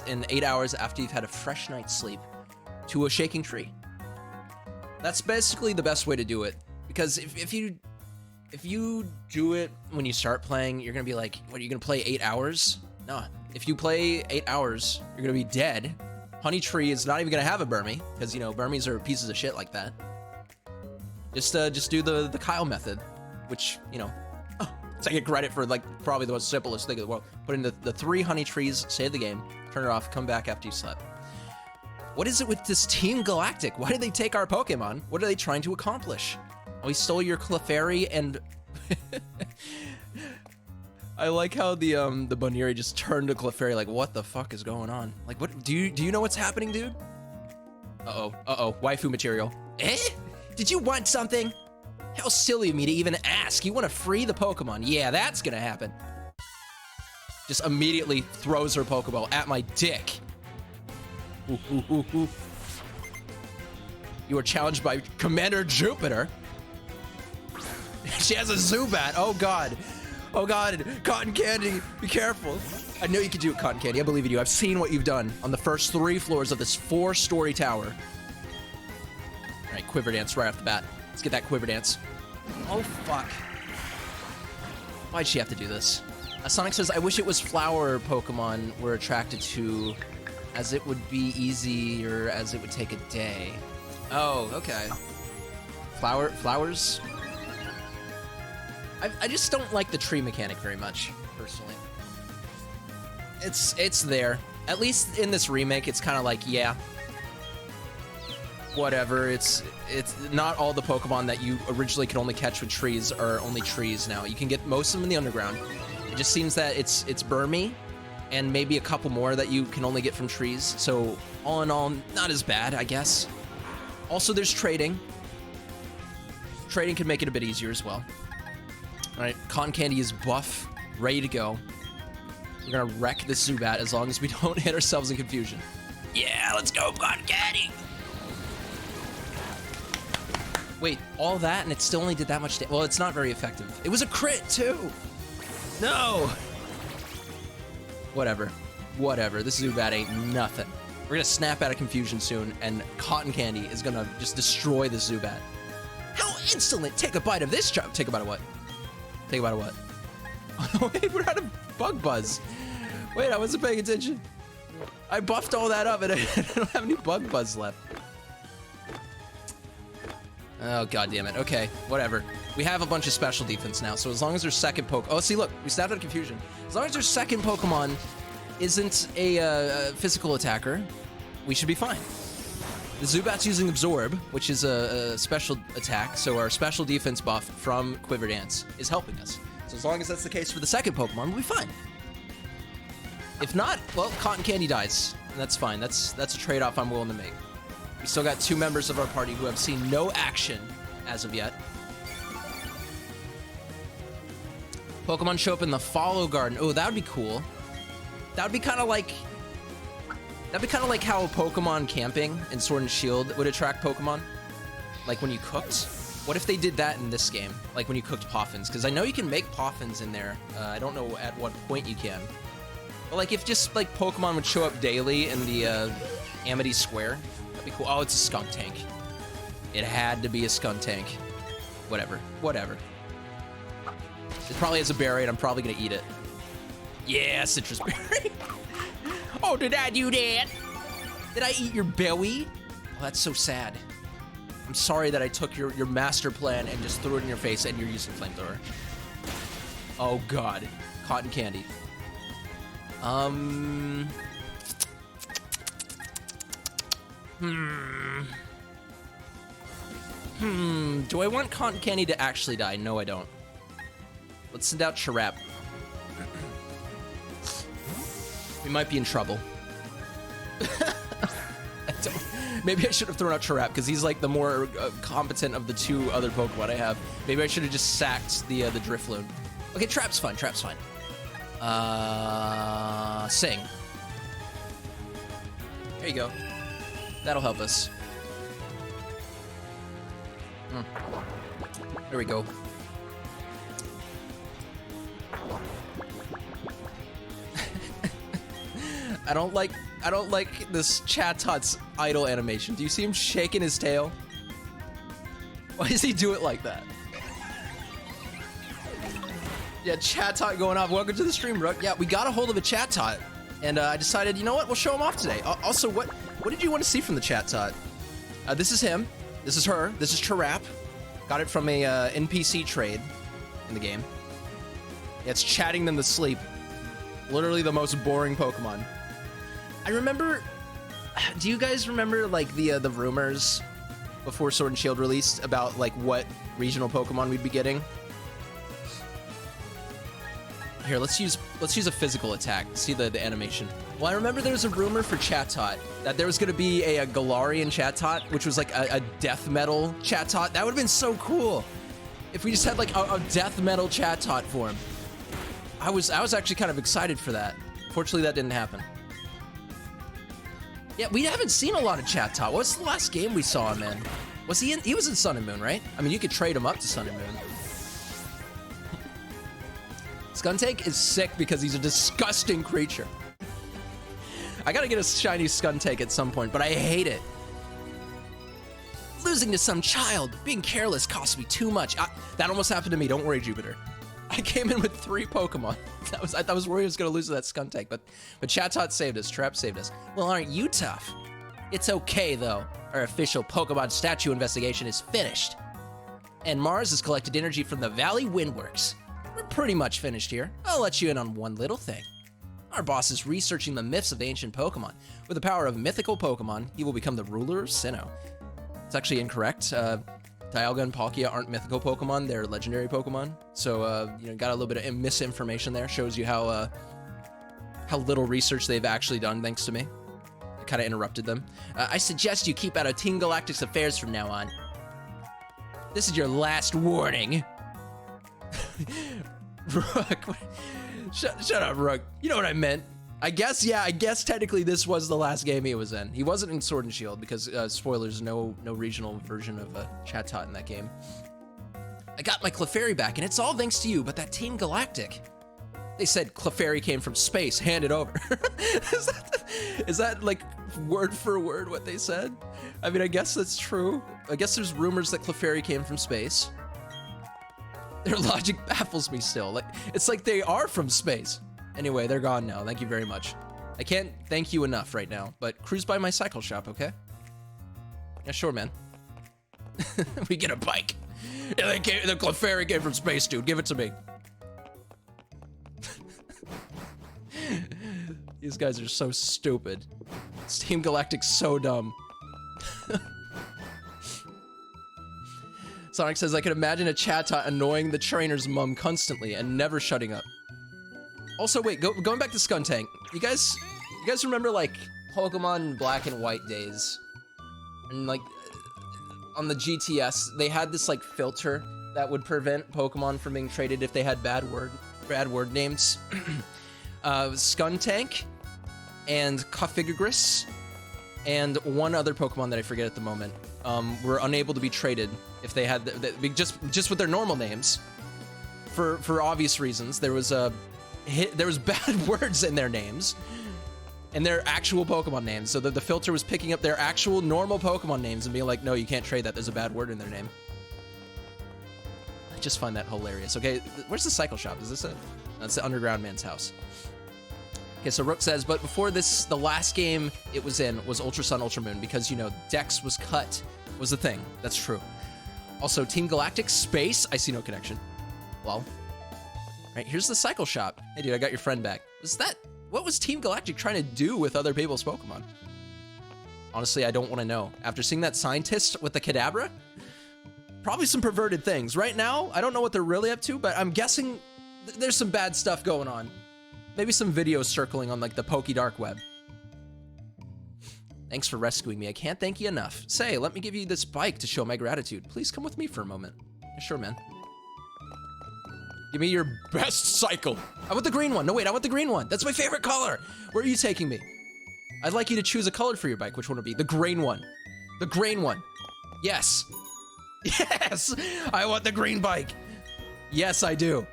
in 8 hours after you've had a fresh night's sleep to a shaking tree. That's basically the best way to do it. Because if you do it when you start playing, you're gonna be like, what, are you gonna play 8 hours? No. If you play 8 hours, you're gonna be dead. Honey Tree is not even gonna have a Burmy, because, you know, Burmies are pieces of shit like that. Just do the Kyle method, which, you know, take credit for, like, probably the most simplest thing in the world. Put in the 3 honey trees, save the game, turn it off, come back after you slept. What is it with this Team Galactic? Why did they take our Pokemon? What are they trying to accomplish? Oh, he stole your Clefairy and... I like how the Boniri just turned to Clefairy like, what the fuck is going on? Like, what, do you know what's happening, dude? Uh-oh, waifu material. Eh? Did you want something? How silly of me to even ask. You want to free the Pokemon? Yeah, that's gonna happen. Just immediately throws her Pokeball at my dick. Ooh, ooh, ooh, ooh. You are challenged by Commander Jupiter. She has a Zubat. Oh god. Oh god. Cotton Candy, be careful. I know you can do it, Cotton Candy. I believe in you. I've seen what you've done on the first 3 floors of this 4-story tower. All right, Quiver Dance right off the bat. Let's get that Quiver Dance. Oh fuck. Why'd she have to do this? Sonic says, I wish it was flower Pokemon we're attracted to, as it would be easier, as it would take a day. Oh, okay. Flowers? I just don't like the tree mechanic very much, personally. It's there. At least in this remake, it's kind of like, yeah, whatever. It's not all the Pokemon that you originally could only catch with trees are only trees now. You can get most of them in the underground. It just seems that it's Burmy, and maybe a couple more that you can only get from trees. So all in all, not as bad, I guess. Also, there's trading. Trading can make it a bit easier as well. All right, Cotton Candy is buff, ready to go. We're gonna wreck this Zubat as long as we don't hit ourselves in confusion. Yeah, let's go, Cotton Candy! Wait, all that and it still only did that much damage? Well, it's not very effective. It was a crit, too! No! Whatever. This Zubat ain't nothing. We're gonna snap out of confusion soon, and Cotton Candy is gonna just destroy this Zubat. How insolent! Take a bite of this chop! Take a bite of what? Take a bite of what? Oh, wait, we're out of Bug Buzz. Wait, I wasn't paying attention. I buffed all that up, and I don't have any Bug Buzz left. Oh, god damn it. Okay, whatever. We have a bunch of special defense now, so as long as their second Oh, see, look, we snapped out of confusion. As long as their second Pokemon isn't a physical attacker, we should be fine. The Zubat's using Absorb, which is a special attack, so our special defense buff from Quiver Dance is helping us. So as long as that's the case for the second Pokemon, we'll be fine. If not, well, Cotton Candy dies, and that's fine. That's a trade-off I'm willing to make. We still got 2 members of our party who have seen no action as of yet. Pokemon show up in the Follow Garden. Oh, that would be cool. That would be kind of like... That'd be kind of like how Pokemon camping in Sword and Shield would attract Pokemon. Like when you cooked. What if they did that in this game? Like when you cooked Poffins? Because I know you can make Poffins in there. I don't know at what point you can. But like if just like Pokemon would show up daily in the Amity Square. That'd be cool. Oh, it's a skunk tank. It had to be a skunk tank. Whatever. It probably has a berry and I'm probably gonna eat it. Yeah, citrus berry. Oh, did I do that? Did I eat your belly? Oh, that's so sad. I'm sorry that I took your master plan and just threw it in your face and you're using flamethrower. Oh god. Cotton Candy. Do I want Cotton Candy to actually die? No, I don't. Let's send out Chirap. We might be in trouble. Maybe I should have thrown out Chirap, because he's like the more competent of the 2 other Pokemon I have. Maybe I should have just sacked the Drifloon. Okay, Trap's fine, Sing. There you go. That'll help us. There we go. I don't like this Chatot's idle animation. Do you see him shaking his tail? Why does he do it like that? Yeah, Chatot going off. Welcome to the stream, bro. Yeah, we got a hold of a Chatot, and I decided, you know what? We'll show him off today. Also, what did you want to see from the Chatot? This is him. This is her. This is Chirap. Got it from a NPC trade in the game. Yeah, it's chatting them to sleep. Literally the most boring Pokemon. I remember. Do you guys remember like the rumors before Sword and Shield released about like what regional Pokemon we'd be getting? Here, let's use a physical attack. See the animation. Well, I remember there was a rumor for Chatot that there was going to be a Galarian Chatot, which was like a death metal Chatot. That would have been so cool if we just had like a death metal Chatot form. I was actually kind of excited for that. Fortunately, that didn't happen. Yeah, we haven't seen a lot of Chatot. What's the last game we saw him in? Was he in? He was in Sun and Moon, right? I mean, you could trade him up to Sun and Moon. Skuntank is sick because he's a disgusting creature. I gotta get a shiny Skuntank at some point, but I hate it. Losing to some child. Being careless cost me too much. That almost happened to me. Don't worry, Jupiter. I came in with 3 Pokemon. I was worried I was gonna lose to that Skuntank, but Chatot saved us. Trap saved us. Well, aren't you tough? It's okay though. Our official Pokemon statue investigation is finished, and Mars has collected energy from the Valley Windworks. We're pretty much finished here. I'll let you in on one little thing. Our boss is researching the myths of the ancient Pokemon. With the power of mythical Pokemon, he will become the ruler of Sinnoh. It's actually incorrect. Dialga and Palkia aren't mythical Pokemon, they're legendary Pokemon. So, you know, got a little bit of misinformation there. Shows you how little research they've actually done, thanks to me. I kind of interrupted them. I suggest you keep out of Team Galactic's affairs from now on. This is your last warning. Rook. Shut up, Rook. You know what I meant. I guess technically this was the last game he was in. He wasn't in Sword and Shield because, spoilers, no regional version of Chatot in that game. I got my Clefairy back, and it's all thanks to you, but that Team Galactic. They said Clefairy came from space, hand it over. Is that like word for word what they said? I mean, I guess that's true. I guess there's rumors that Clefairy came from space. Their logic baffles me still. Like, it's like they are from space. Anyway, they're gone now. Thank you very much. I can't thank you enough right now, but cruise by my cycle shop, okay? Yeah, sure, man. We get a bike. Yeah, the Clefairy came from space, dude. Give it to me. These guys are so stupid. Team Galactic's so dumb. Sonic says, I could imagine a Chatot annoying the trainer's mom constantly and never shutting up. Also, wait, going back to Skuntank, you guys remember like Pokemon Black and White days? And like on the GTS, they had this like filter that would prevent Pokemon from being traded if they had bad word names. Skuntank and Cofagrigus and one other Pokemon that I forget at the moment were unable to be traded if they had just with their normal names for obvious reasons. There was bad words in their names and their actual Pokemon names, so that the filter was picking up their actual normal Pokemon names and being like, no, you can't trade that, there's a bad word in their name. I just find that hilarious. Okay, where's the cycle shop? Is this it? That's the underground man's house. Okay, so Rook says, but before this, the last game it was in was Ultra Sun, Ultra Moon, because, you know, Dex was cut, was the thing. That's true. Also, Team Galactic, space, I see no connection. Well, right, here's the cycle shop. Hey, dude, I got your friend back. What was Team Galactic trying to do with other people's Pokemon? Honestly, I don't want to know. After seeing that scientist with the Kadabra, probably some perverted things. Right now, I don't know what they're really up to, but I'm guessing there's some bad stuff going on. Maybe some videos circling on like the Poke Dark Web. Thanks for rescuing me. I can't thank you enough. Say, let me give you this bike to show my gratitude. Please come with me for a moment. Yeah, sure, man. Give me your best cycle. I want the green one. No, wait, I want the green one. That's my favorite color. Where are you taking me? I'd like you to choose a color for your bike. Which one would it be? The green one. The green one. Yes. Yes! I want the green bike. Yes, I do.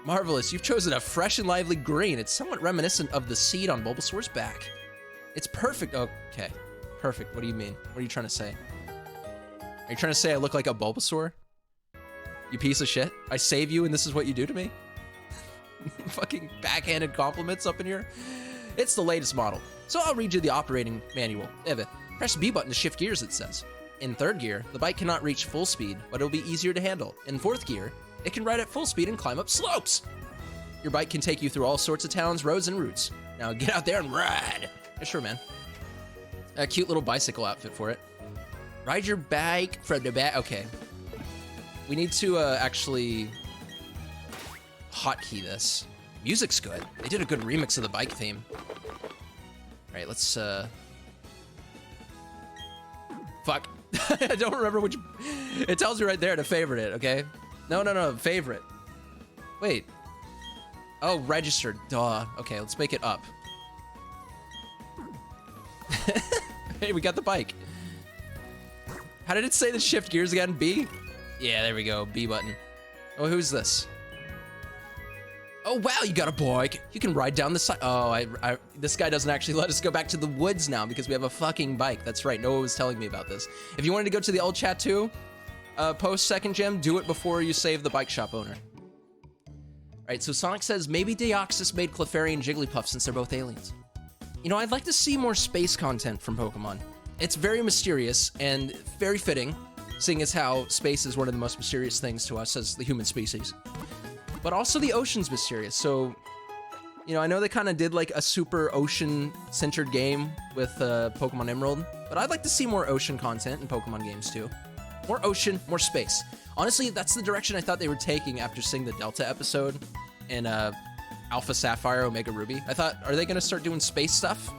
Marvelous, you've chosen a fresh and lively green. It's somewhat reminiscent of the seed on Bulbasaur's back. It's perfect. Okay, perfect. What do you mean? What are you trying to say? Are you trying to say I look like a Bulbasaur? You piece of shit. I save you and this is what you do to me? Fucking backhanded compliments up in here. It's the latest model. So I'll read you the operating manual. Press B button to shift gears, it says. In 3rd gear, the bike cannot reach full speed, but it'll be easier to handle. In 4th gear, it can ride at full speed and climb up slopes. Your bike can take you through all sorts of towns, roads, and routes. Now get out there and ride. Yeah, sure, man. A cute little bicycle outfit for it. Ride your bike from the back. Okay. We need to actually hotkey this. Music's good. They did a good remix of the bike theme. All right, let's fuck. I don't remember which. It tells you right there to favorite it, okay? No, favorite. Wait. Oh, registered. Duh. Okay, let's make it up. Hey, we got the bike. How did it say the shift gears again? B? Yeah, there we go. B button. Oh, who's this? Oh, wow, you got a bike. You can ride down the side. Oh, this guy doesn't actually let us go back to the woods now because we have a fucking bike. That's right. Noah was telling me about this. If you wanted to go to the old chat too, post second gem, do it before you save the bike shop owner. All right, so Sonic says, maybe Deoxys made Clefairy and Jigglypuff since they're both aliens. You know, I'd like to see more space content from Pokemon. It's very mysterious and very fitting, seeing as how space is one of the most mysterious things to us as the human species. But also the ocean's mysterious, so, you know, I know they kind of did like a super ocean-centered game with Pokemon Emerald, but I'd like to see more ocean content in Pokemon games too. More ocean, more space. Honestly, that's the direction I thought they were taking after seeing the Delta episode in Alpha Sapphire, Omega Ruby. I thought, are they gonna start doing space stuff?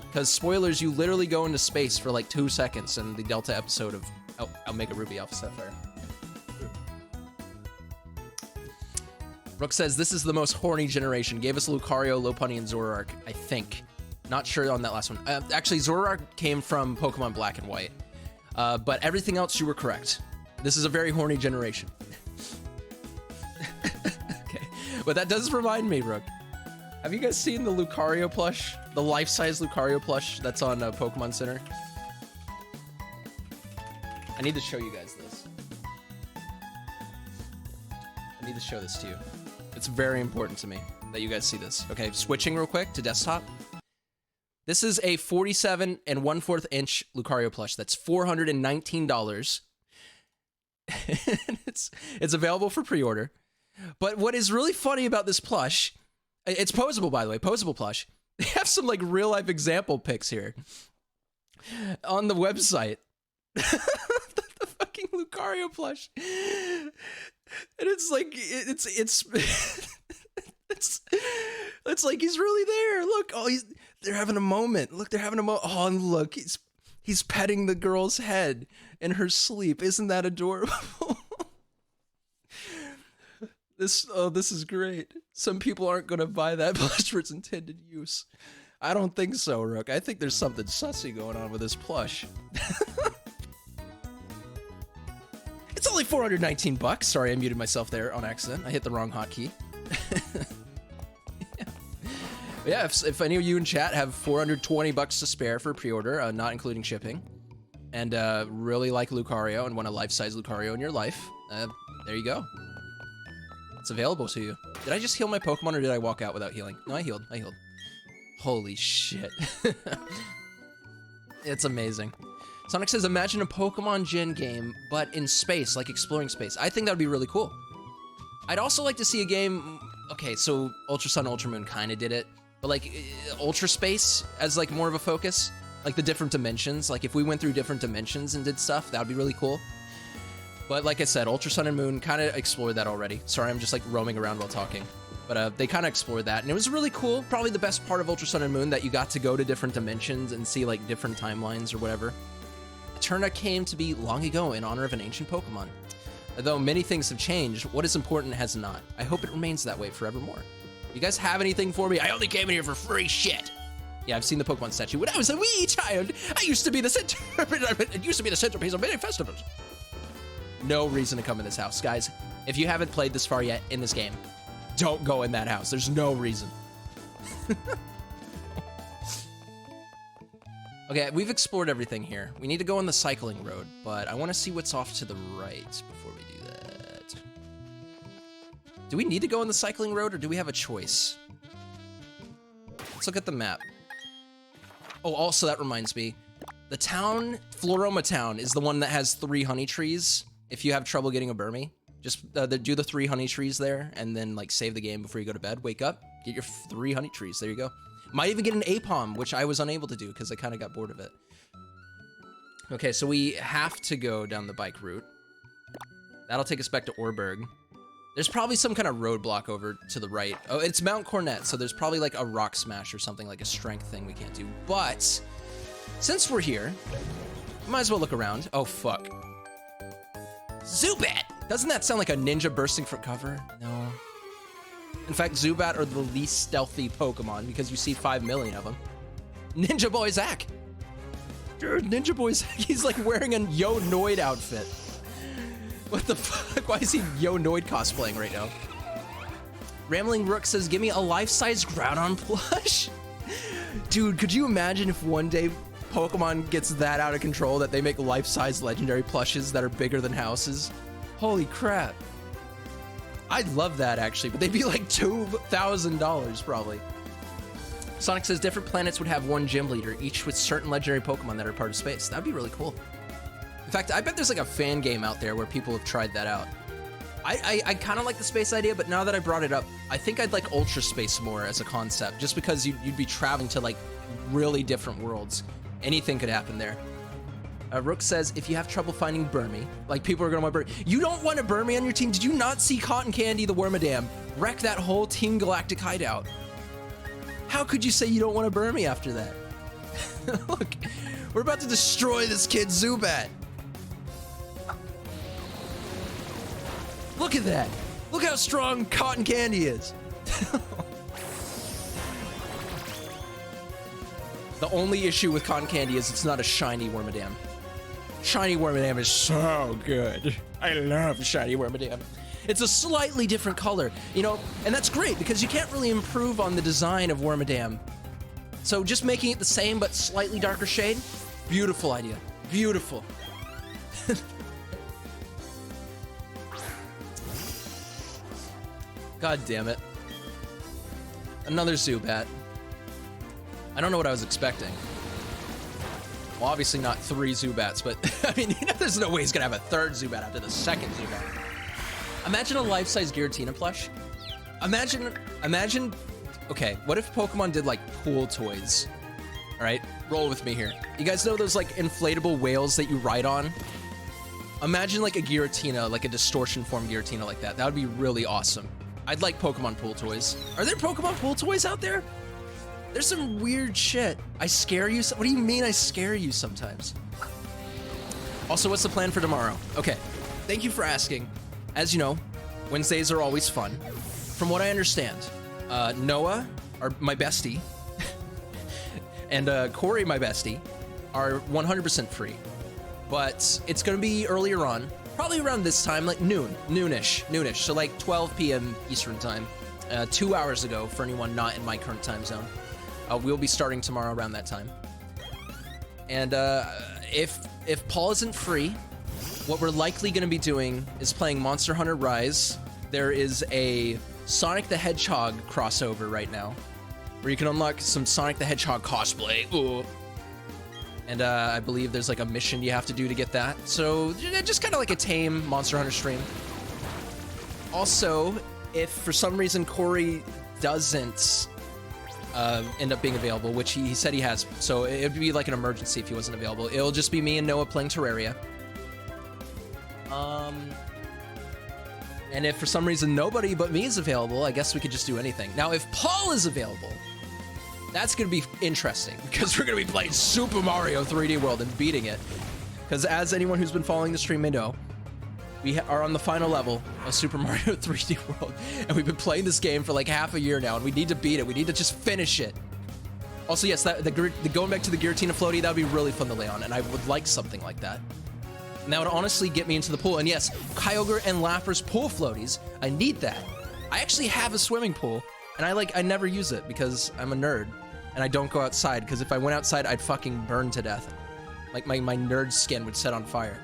Because spoilers, you literally go into space for like 2 seconds in the Delta episode of Omega Ruby, Alpha Sapphire. Rook says, this is the most horny generation. Gave us Lucario, Lopunny, and Zoroark, I think. Not sure on that last one. Actually, Zoroark came from Pokemon Black and White. But everything else, you were correct. This is a very horny generation. Okay, but that does remind me, Rook. Have you guys seen the Lucario plush? The life-size Lucario plush that's on Pokemon Center? I need to show you guys this. I need to show this to you. It's very important to me that you guys see this. Okay, switching real quick to desktop. This is a 47 1/4 inch Lucario plush. That's $419. It's available for pre-order. But what is really funny about this plush, it's posable, by the way, posable plush. They have some like real life example pics here on the website. The fucking Lucario plush. And it's like it's like he's really there. Look, oh, they're having a moment. Look, they're having a moment. Oh, and look, he's petting the girl's head in her sleep. Isn't that adorable? This is great. Some people aren't gonna buy that plush for its intended use. I don't think so, Rook. I think there's something sussy going on with this plush. It's only 419 bucks. Sorry, I muted myself there on accident. I hit the wrong hotkey. Yeah, if any of you in chat have 420 bucks to spare for pre-order, not including shipping, and really like Lucario and want a life-size Lucario in your life, there you go. It's available to you. Did I just heal my Pokemon or did I walk out without healing? No, I healed. Holy shit. It's amazing. Sonic says, imagine a Pokemon Gen game, but in space, like exploring space. I think that would be really cool. I'd also like to see a game, okay, so Ultra Sun, Ultra Moon kind of did it, but like Ultra Space as like more of a focus, like the different dimensions. Like if we went through different dimensions and did stuff, that would be really cool. But like I said, Ultra Sun and Moon kind of explored that already. Sorry, I'm just like roaming around while talking. But they kind of explored that, and it was really cool. Probably the best part of Ultra Sun and Moon, that you got to go to different dimensions and see like different timelines or whatever. Eterna came to be long ago in honor of an ancient Pokemon. Though many things have changed, what is important has not. I hope it remains that way forevermore. You guys have anything for me? I only came in here for free shit. Yeah, I've seen the Pokemon statue. When I was a wee child, I used to be the centerpiece of many festivals. No reason to come in this house. Guys, if you haven't played this far yet in this game, don't go in that house. There's no reason. Okay, we've explored everything here. We need to go on the cycling road, but I want to see what's off to the right before we do that. Do we need to go on the cycling road, or do we have a choice? Let's look at the map. Oh, also that reminds me. The town, Floroma Town, is the one that has 3 honey trees. If you have trouble getting a Burmy, just do the 3 honey trees there, and then like save the game before you go to bed. Wake up, get your 3 honey trees. There you go. Might even get an Apom, which I was unable to do because I kind of got bored of it. Okay, so we have to go down the bike route. That'll take us back to Orberg. There's probably some kind of roadblock over to the right. Oh, it's Mount Cornet, so there's probably like a rock smash or something, like a strength thing we can't do. But since we're here, might as well look around. Oh, fuck. Zubat! Doesn't that sound like a ninja bursting for cover? No. In fact, Zubat are the least stealthy Pokemon because you see 5 million of them. Ninja Boy Zach! Dude, Ninja Boy Zach, he's like wearing a Yo Noid outfit. What the fuck? Why is he Yo Noid cosplaying right now? Rambling Rook says, give me a life-size Groudon plush? Dude, could you imagine if one day Pokemon gets that out of control that they make life-size legendary plushes that are bigger than houses? Holy crap. I'd love that, actually, but they'd be like $2,000 probably. Sonic says different planets would have one gym leader, each with certain legendary Pokemon that are part of space. That'd be really cool. In fact, I bet there's like a fan game out there where people have tried that out. I kind of like the space idea, but now that I brought it up, I think I'd like Ultra Space more as a concept, just because you'd be traveling to like really different worlds. Anything could happen there. Rook says, if you have trouble finding Burmy, like people are gonna want Burmy. You don't want a Burmy on your team? Did you not see Cotton Candy the Wormadam wreck that whole Team Galactic hideout? How could you say you don't want a Burmy after that? Look, we're about to destroy this kid Zubat. Look at that. Look how strong Cotton Candy is. The only issue with Cotton Candy is it's not a shiny Wormadam. Shiny Wormadam is so good. I love shiny Wormadam. It's a slightly different color, you know, and that's great because you can't really improve on the design of Wormadam. So just making it the same but slightly darker shade, beautiful idea. Beautiful. God damn it. Another Zubat. I don't know what I was expecting. Well, obviously not 3 Zubats, but I mean, you know, there's no way he's gonna have a 3rd Zubat after the 2nd Zubat. Imagine a life-size Giratina plush. Imagine, okay, what if Pokemon did like pool toys? All right, roll with me here. You guys know those like inflatable whales that you ride on? Imagine like a Giratina, like a distortion form Giratina like that. That would be really awesome. I'd like Pokemon pool toys. Are there Pokemon pool toys out there? There's some weird shit. I scare you? What do you mean I scare you sometimes? Also, what's the plan for tomorrow? Okay, thank you for asking. As you know, Wednesdays are always fun. From what I understand, Noah, my bestie, and Corey, my bestie, are 100% free. But it's gonna be earlier on, probably around this time, like noonish. So like 12 p.m. Eastern time, 2 hours ago for anyone not in my current time zone. We'll be starting tomorrow around that time. And if Paul isn't free, what we're likely going to be doing is playing Monster Hunter Rise. There is a Sonic the Hedgehog crossover right now, where you can unlock some Sonic the Hedgehog cosplay. Ooh. And I believe there's like a mission you have to do to get that. So just kind of like a tame Monster Hunter stream. Also, if for some reason Corey doesn't end up being available, which he said he has, so it would be like an emergency if he wasn't available. It'll just be me and Noah playing Terraria. And if for some reason nobody but me is available, I guess we could just do anything. Now, if Paul is available, that's gonna be interesting because we're gonna be playing Super Mario 3D World and beating it. Because as anyone who's been following the stream may know, we are on the final level of Super Mario 3D World, and we've been playing this game for like half a year now, and we need to beat it. We need to just finish it. Also, yes, the going back to the Giratina floaty, that would be really fun to lay on, and I would like something like that. And that would honestly get me into the pool. And yes, Kyogre and Lapras pool floaties, I need that. I actually have a swimming pool, and I never use it because I'm a nerd, and I don't go outside, because if I went outside, I'd fucking burn to death. Like, my nerd skin would set on fire.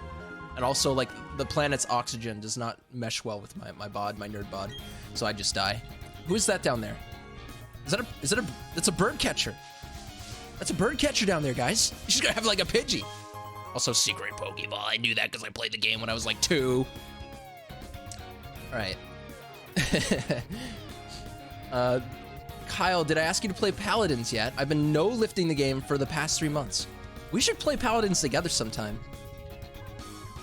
And also, like, the planet's oxygen does not mesh well with my nerd bod, so I just die. Who's that down there? That's a bird catcher. That's a bird catcher down there, guys. She's gonna have, like, a Pidgey. Also, secret Pokeball. I knew that because I played the game when I was, like, 2. Alright. Kyle, did I ask you to play Paladins yet? I've been no-lifting the game for the past 3 months. We should play Paladins together sometime.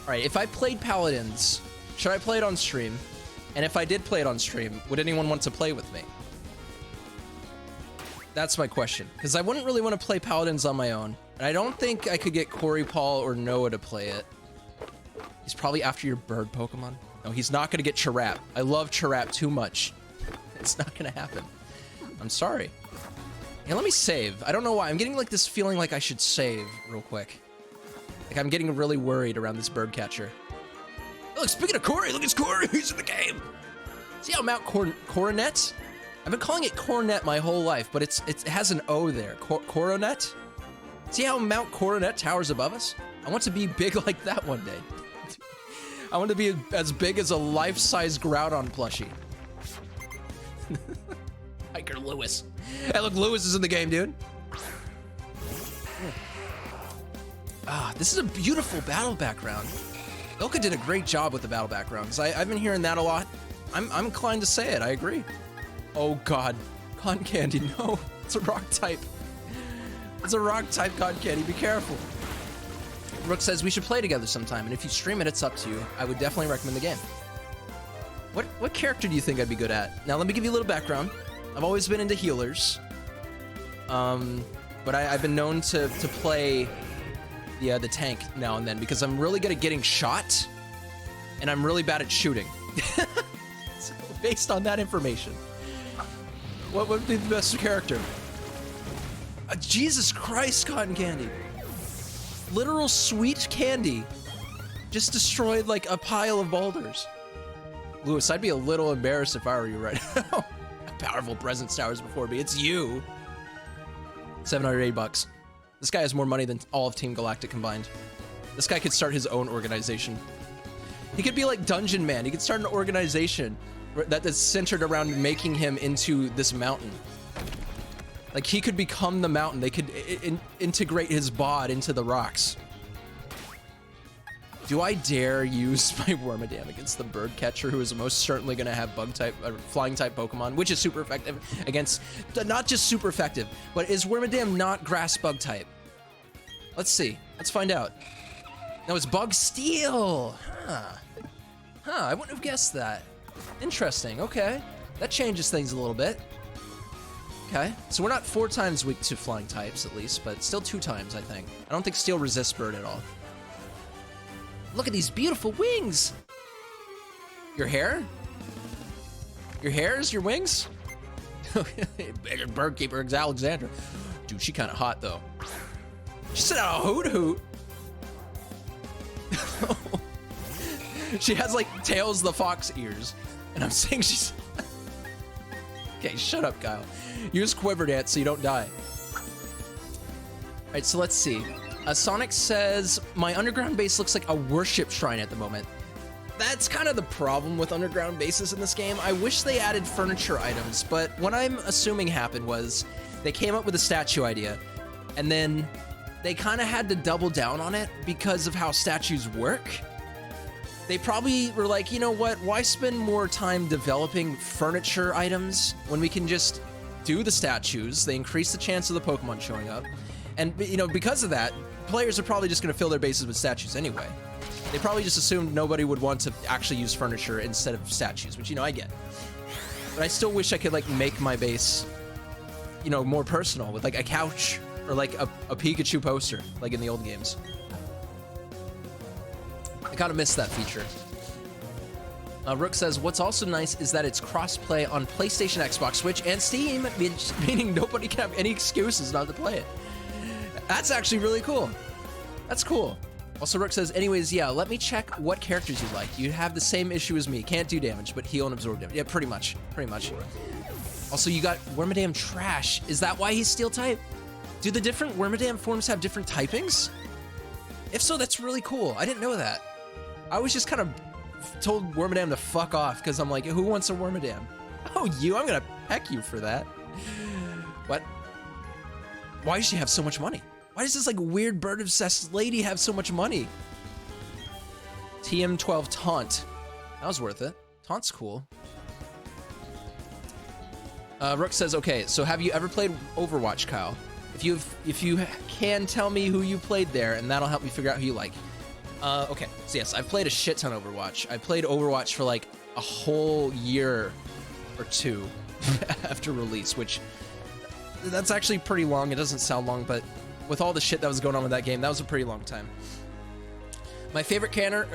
Alright, if I played Paladins, should I play it on stream? And if I did play it on stream, would anyone want to play with me? That's my question. Because I wouldn't really want to play Paladins on my own. And I don't think I could get Corey, Paul, or Noah to play it. He's probably after your bird Pokemon. No, he's not going to get Chirap. I love Chirap too much. It's not going to happen. I'm sorry. Yeah, let me save. I don't know why. I'm getting like this feeling like I should save real quick. Like I'm getting really worried around this bird catcher. Oh, look, speaking of Corey, look, it's Corey. He's in the game. See how Mount Coronet? I've been calling it Coronet my whole life, but it has an O there. Coronet? See how Mount Coronet towers above us? I want to be big like that one day. I want to be as big as a life-size Groudon plushie. Hiker Lewis. Hey, look, Lewis is in the game, dude. Ah, this is a beautiful battle background. Ilka did a great job with the battle backgrounds. I've been hearing that a lot. I'm inclined to say it. I agree. Oh God, Cotton Candy, no! It's a rock type. It's a rock type, Cotton Candy. Be careful. Rook says we should play together sometime, and if you stream it, it's up to you. I would definitely recommend the game. What character do you think I'd be good at? Now let me give you a little background. I've always been into healers, but I've been known to play the tank now and then because I'm really good at getting shot, and I'm really bad at shooting. So based on that information, what would be the best character? Jesus Christ, Cotton Candy! Literal sweet candy just destroyed like a pile of boulders. Lewis, I'd be a little embarrassed if I were you right now. Powerful presence towers before me. It's you. $708. This guy has more money than all of Team Galactic combined. This guy could start his own organization. He could be like Dungeon Man. He could start an organization that is centered around making him into this mountain. Like he could become the mountain. They could integrate his bod into the rocks. Do I dare use my Wormadam against the bird catcher, who is most certainly going to have bug type or flying type Pokemon, which is super effective against, not just super effective, but is Wormadam not grass bug type? Let's see. Let's find out. No, it's bug steel. I wouldn't have guessed that. Interesting. Okay. That changes things a little bit. Okay. So we're not 4 times weak to flying types, at least, but still 2 times, I think. I don't think steel resists bird at all. Look at these beautiful wings. Your hair? Your hair is your wings? Bird keeper Alexandra. Dude, she kind of hot though. She said a hoot hoot. She has like Tails the Fox ears. And I'm saying she's... Okay, shut up, Kyle. Use Quiver Dance so you don't die. All right, so let's see. Sonic says, my underground base looks like a worship shrine at the moment. That's kind of the problem with underground bases in this game. I wish they added furniture items, but what I'm assuming happened was they came up with a statue idea, and then they kind of had to double down on it because of how statues work. They probably were like, you know what, why spend more time developing furniture items when we can just do the statues? They increase the chance of the Pokemon showing up. And, you know, because of that, players are probably just going to fill their bases with statues anyway. They probably just assumed nobody would want to actually use furniture instead of statues, which, you know, I get. But I still wish I could, like, make my base, you know, more personal with, like, a couch or, like, a Pikachu poster, like in the old games. I kind of miss that feature. Rook says, what's also nice is that it's cross-play on PlayStation, Xbox, Switch, and Steam, meaning nobody can have any excuses not to play it. That's actually really cool. That's cool. Also, Rook says, anyways, yeah, let me check what characters you like. You have the same issue as me. Can't do damage, but heal and absorb damage. Yeah, pretty much. Pretty much. Also, you got Wormadam Trash. Is that why he's Steel type? Do the different Wormadam forms have different typings? If so, that's really cool. I didn't know that. I was just kind of told Wormadam to fuck off because I'm like, who wants a Wormadam? Oh, you? I'm gonna peck you for that. What? Why does she have so much money? Why does this like weird bird-obsessed lady have so much money? TM12 Taunt. That was worth it. Taunt's cool. Rook says, okay, so have you ever played Overwatch, Kyle? If you can tell me who you played there, and that'll help me figure out who you like. Okay, so yes, I've played a shit ton of Overwatch. I played Overwatch for like a whole year or two after release, which that's actually pretty long. It doesn't sound long, but with all the shit that was going on with that game, that was a pretty long time. My favorite character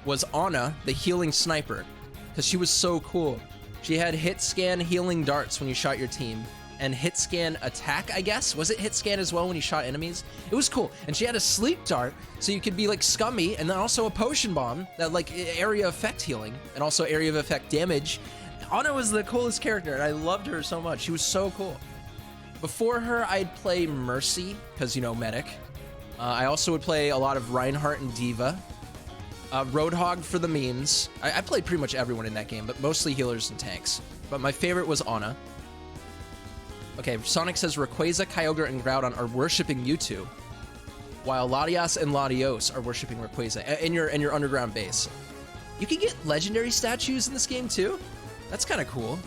was Ana, the healing sniper, because she was so cool. She had hit scan healing darts when you shot your team, and hit scan attack, I guess? Was it hit scan as well when you shot enemies? It was cool. And she had a sleep dart, so you could be like scummy, and then also a potion bomb that like area effect healing, and also area of effect damage. Ana was the coolest character, and I loved her so much. She was so cool. Before her, I'd play Mercy, because, you know, medic. I also would play a lot of Reinhardt and Diva. Roadhog for the memes. I played pretty much everyone in that game, but mostly healers and tanks. But my favorite was Ana. Okay, Sonic says Rayquaza, Kyogre, and Groudon are worshipping Mewtwo, while Latias and Latios are worshipping Rayquaza in your underground base. You can get legendary statues in this game too? That's kind of cool.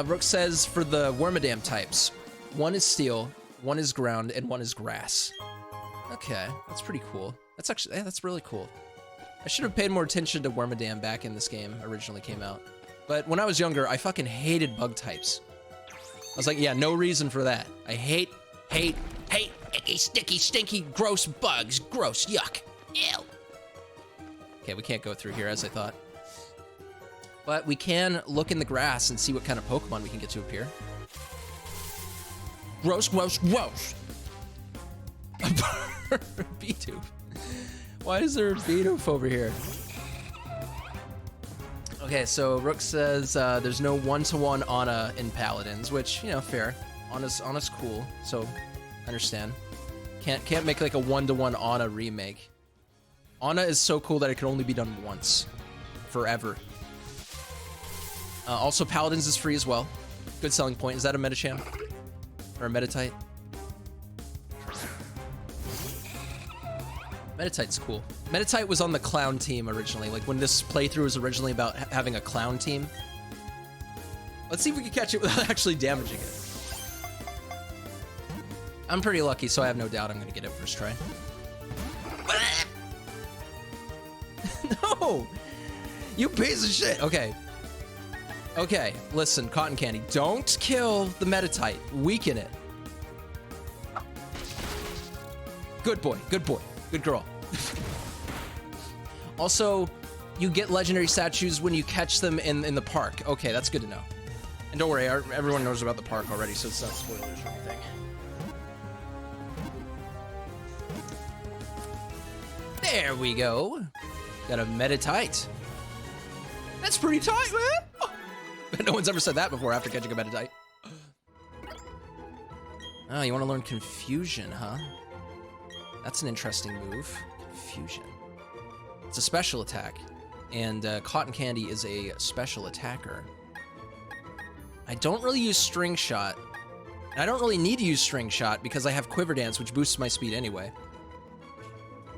Rook says for the Wormadam types, one is steel, one is ground, and one is grass. Okay, that's pretty cool. That's actually, yeah, that's really cool. I should have paid more attention to Wormadam back in this game originally came out. But when I was younger, I fucking hated bug types. I was like, yeah, no reason for that. I hate, icky, sticky, stinky, gross bugs. Gross, yuck, ew. Okay, we can't go through here as I thought. But we can look in the grass and see what kind of Pokemon we can get to appear. Gross, gross, gross. B-tube. Why is there a B-tube over here? Okay, so Rook says there's no one-to-one Ana in Paladins, which, you know, fair. Ana's cool, so I understand. Can't make like a one-to-one Ana remake. Ana is so cool that it can only be done once. Forever. Also, Paladins is free as well. Good selling point. Is that a Metacham? Or a Metatite? Metatite's cool. Metatite was on the clown team originally. Like when this playthrough was originally about having a clown team. Let's see if we can catch it without actually damaging it. I'm pretty lucky, so I have no doubt I'm gonna get it first try. No! You piece of shit! Okay. Okay, listen, Cotton Candy. Don't kill the Metatite. Weaken it. Good boy, good boy. Good girl. Also, you get legendary statues when you catch them in the park. Okay, that's good to know. And don't worry, everyone knows about the park already, so it's not spoilers or anything. There we go. Got a Metatite. That's pretty tight, man. Oh. No one's ever said that before after catching a Metatite. Oh, you want to learn Confusion, huh? That's an interesting move. Confusion. It's a special attack, and Cotton Candy is a special attacker. I don't really use String Shot. And I don't really need to use String Shot because I have Quiver Dance, which boosts my speed anyway.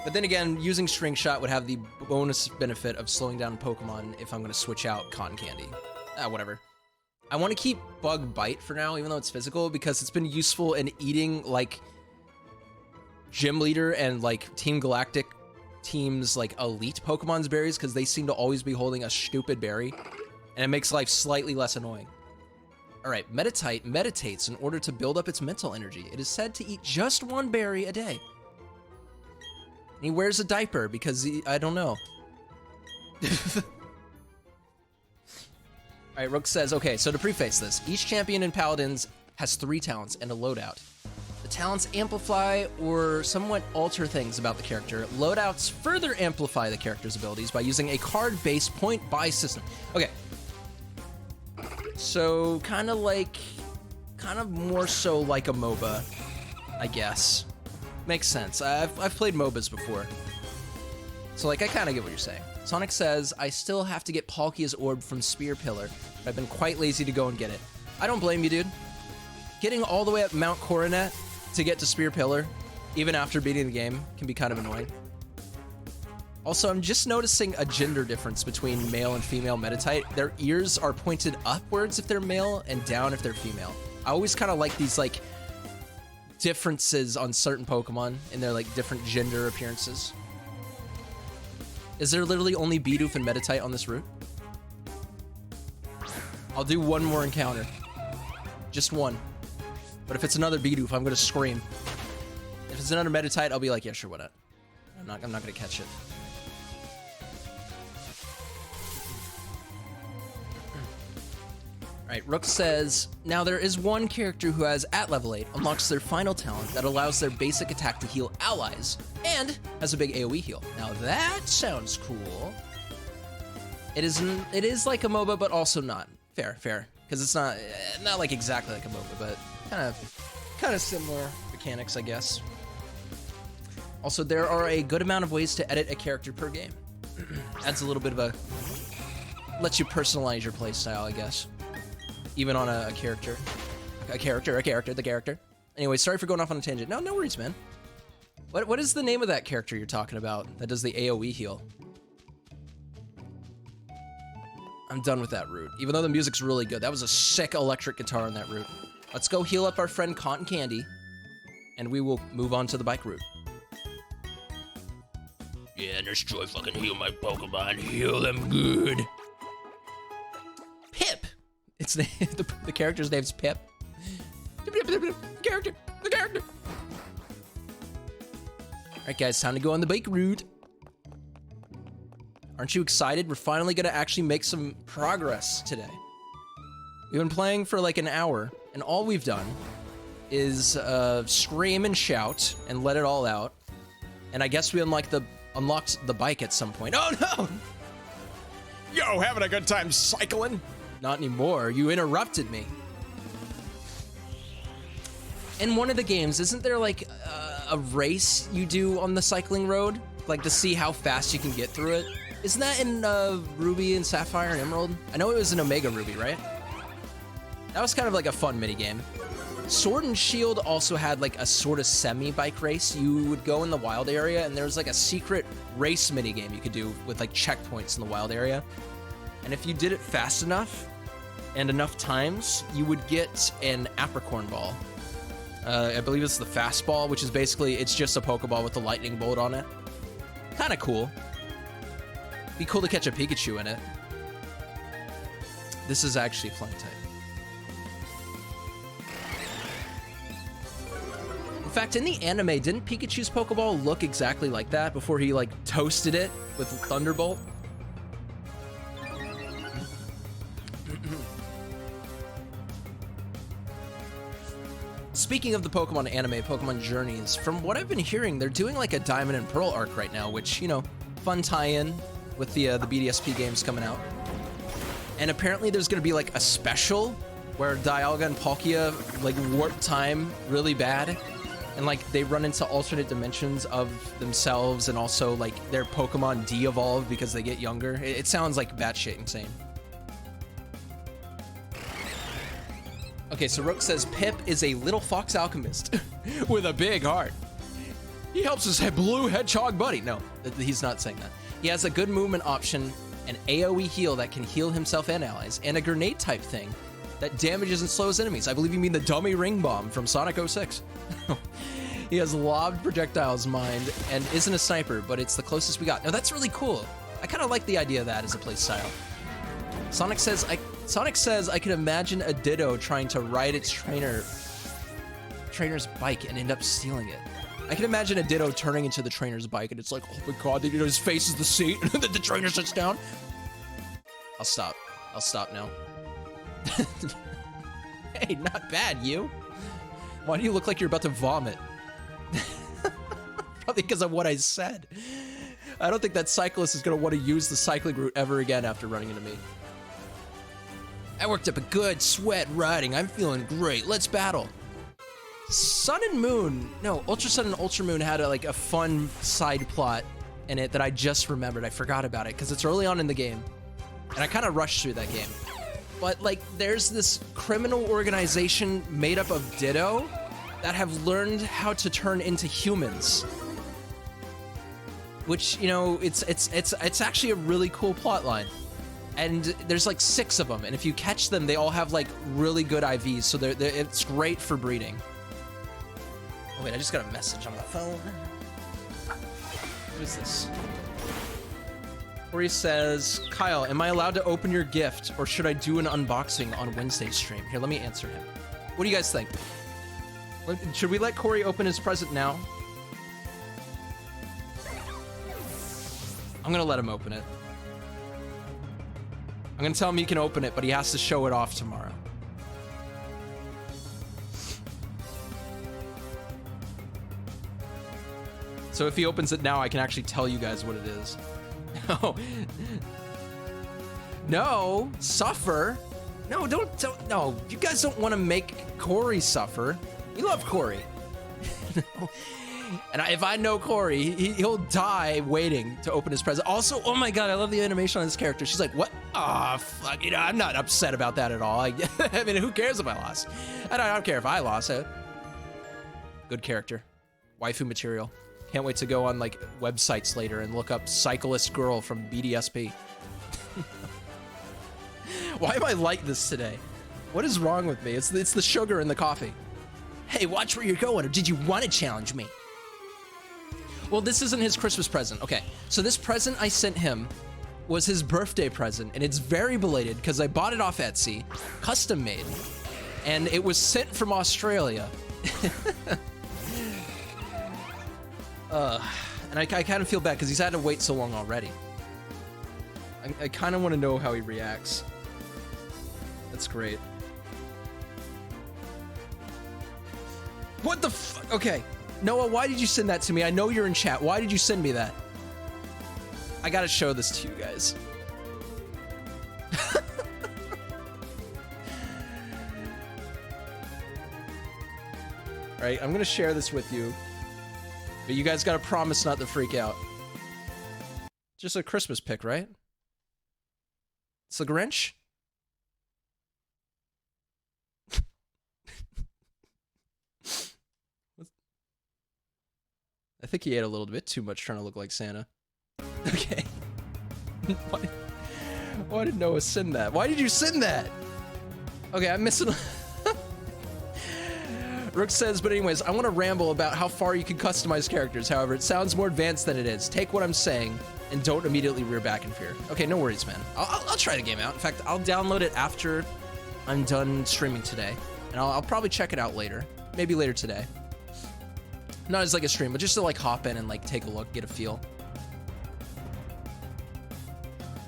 But then again, using String Shot would have the bonus benefit of slowing down Pokemon if I'm going to switch out Cotton Candy. Whatever. I want to keep Bug Bite for now, even though it's physical, because it's been useful in eating, like, Gym Leader and like Team Galactic teams like elite Pokemon's berries because they seem to always be holding a stupid berry and it makes life slightly less annoying. Alright, Metatite meditates in order to build up its mental energy. It is said to eat just one berry a day. And he wears a diaper because I don't know. Alright, Rook says, okay, so to preface this, each champion in Paladins has 3 talents and a loadout. The talents amplify or somewhat alter things about the character. Loadouts further amplify the character's abilities by using a card-based point-buy system. Okay. So, kind of more so like a MOBA, I guess. Makes sense. I've played MOBAs before. So, like, I kind of get what you're saying. Sonic says, I still have to get Palkia's orb from Spear Pillar, but I've been quite lazy to go and get it. I don't blame you, dude. Getting all the way up Mount Coronet to get to Spear Pillar, even after beating the game, can be kind of annoying. Also, I'm just noticing a gender difference between male and female Meditite. Their ears are pointed upwards if they're male and down if they're female. I always kind of like these, like, differences on certain Pokemon in their, like, different gender appearances. Is there literally only Bidoof and Meditite on this route? I'll do one more encounter. Just one. But if it's another Bidoof, I'm gonna scream. If it's another Meditite, I'll be like, yeah, sure, what up. I'm not gonna catch it. Alright, Rook says, now there is one character who has, at level 8, unlocks their final talent that allows their basic attack to heal allies, and has a big AoE heal. Now that sounds cool. It is like a MOBA, but also not. Fair. Because it's not like exactly like a MOBA, but kind of similar mechanics, I guess. Also, there are a good amount of ways to edit a character per game. Adds a little bit of a... lets you personalize your playstyle, I guess. Even on a character. The character. Anyway, sorry for going off on a tangent. No worries, man. What is the name of that character you're talking about that does the AoE heal? I'm done with that route. Even though the music's really good. That was a sick electric guitar on that route. Let's go heal up our friend Cotton Candy, and we will move on to the bike route. Yeah, destroy fucking heal my Pokemon. Heal them good. Pip! It's the character's name's Pip. The character. Alright guys, time to go on the bike route. Aren't you excited? We're finally gonna actually make some progress today. We've been playing for like an hour, and all we've done is scream and shout and let it all out. And I guess we unlocked the bike at some point. Oh no! Yo, having a good time cycling? Not anymore. You interrupted me. In one of the games, isn't there like a race you do on the cycling road? Like to see how fast you can get through it? Isn't that in Ruby and Sapphire and Emerald? I know it was in Omega Ruby, right? That was kind of like a fun minigame. Sword and Shield also had like a sort of semi-bike race. You would go in the wild area and there was like a secret race minigame you could do with like checkpoints in the wild area. And if you did it fast enough and enough times, you would get an Apricorn Ball. I believe it's the Fast Ball, which is basically, it's just a Pokeball with a lightning bolt on it. Kind of cool. Be cool to catch a Pikachu in it. This is actually Flying type. In fact, in the anime, didn't Pikachu's Pokeball look exactly like that before he like toasted it with Thunderbolt? Speaking of the Pokemon anime, Pokemon Journeys, from what I've been hearing, they're doing like a Diamond and Pearl arc right now, which, you know, fun tie-in with the BDSP games coming out. And apparently there's gonna be like a special where Dialga and Palkia like warp time really bad, and like they run into alternate dimensions of themselves, and also like their Pokemon de-evolve because they get younger. It sounds like batshit insane. Okay, so Rook says Pip is a little fox alchemist with a big heart. He helps his blue hedgehog buddy. No, he's not saying that. He has a good movement option, an AoE heal that can heal himself and allies, and a grenade type thing that damages and slows enemies. I believe you mean the dummy ring bomb from Sonic 06. He has lobbed projectiles mined and isn't a sniper, but it's the closest we got. Now that's really cool. I kind of like the idea of that as a playstyle. Sonic says I can imagine a Ditto trying to ride its trainer's bike and end up stealing it. I can imagine a Ditto turning into the trainer's bike and it's like, oh my god, the Ditto's face is the seat, and then the trainer sits down. I'll stop now. Hey, not bad, you. Why do you look like you're about to vomit? Probably because of what I said. I don't think that cyclist is going to want to use the cycling route ever again after running into me. I worked up a good sweat riding. I'm feeling great. Let's battle. Sun and Moon. No, Ultra Sun and Ultra Moon had a fun side plot in it that I just remembered. I forgot about it because it's early on in the game. And I kind of rushed through that game. But like, there's this criminal organization made up of Ditto that have learned how to turn into humans. Which, you know, it's actually a really cool plot line. And there's like 6 of them, and if you catch them, they all have like really good IVs, so it's great for breeding. Oh wait, I just got a message on my phone. What is this? Corey says, Kyle, am I allowed to open your gift, or should I do an unboxing on Wednesday's stream? Here, let me answer him. What do you guys think? Should we let Corey open his present now? I'm gonna let him open it. I'm gonna tell him he can open it, but he has to show it off tomorrow. So if he opens it now, I can actually tell you guys what it is. No. No, suffer. No, don't, no. You guys don't want to make Corey suffer. We love Corey. No. And if I know Corey, he'll die waiting to open his present. Also, oh my god, I love the animation on this character. She's like, what? Ah, oh, fuck, you know, I'm not upset about that at all. I mean, who cares if I lost? I don't care if I lost it. Good character. Waifu material. Can't wait to go on, like, websites later and look up Cyclist Girl from BDSP. Why am I like this today? What is wrong with me? It's the sugar in the coffee. Hey, watch where you're going, or did you want to challenge me? Well, this isn't his Christmas present. Okay, so this present I sent him was his birthday present, and it's very belated because I bought it off Etsy, custom made, and it was sent from Australia. And I kind of feel bad because he's had to wait so long already. I kind of want to know how he reacts. That's great. What the fuck? Okay. Noah, why did you send that to me? I know you're in chat. Why did you send me that? I gotta show this to you guys. Right, I'm gonna share this with you. But you guys gotta promise not to freak out. Just a Christmas pic, right? It's the Grinch? I think he ate a little bit too much trying to look like Santa. Okay. Why did Noah send that? Why did you send that? Okay, I'm missing... Rook says, but anyways, I want to ramble about how far you can customize characters. However, it sounds more advanced than it is. Take what I'm saying and don't immediately rear back in fear. Okay, no worries, man. I'll try the game out. In fact, I'll download it after I'm done streaming today. And I'll probably check it out later. Maybe later today. Not as like a stream, but just to like hop in and like take a look, get a feel.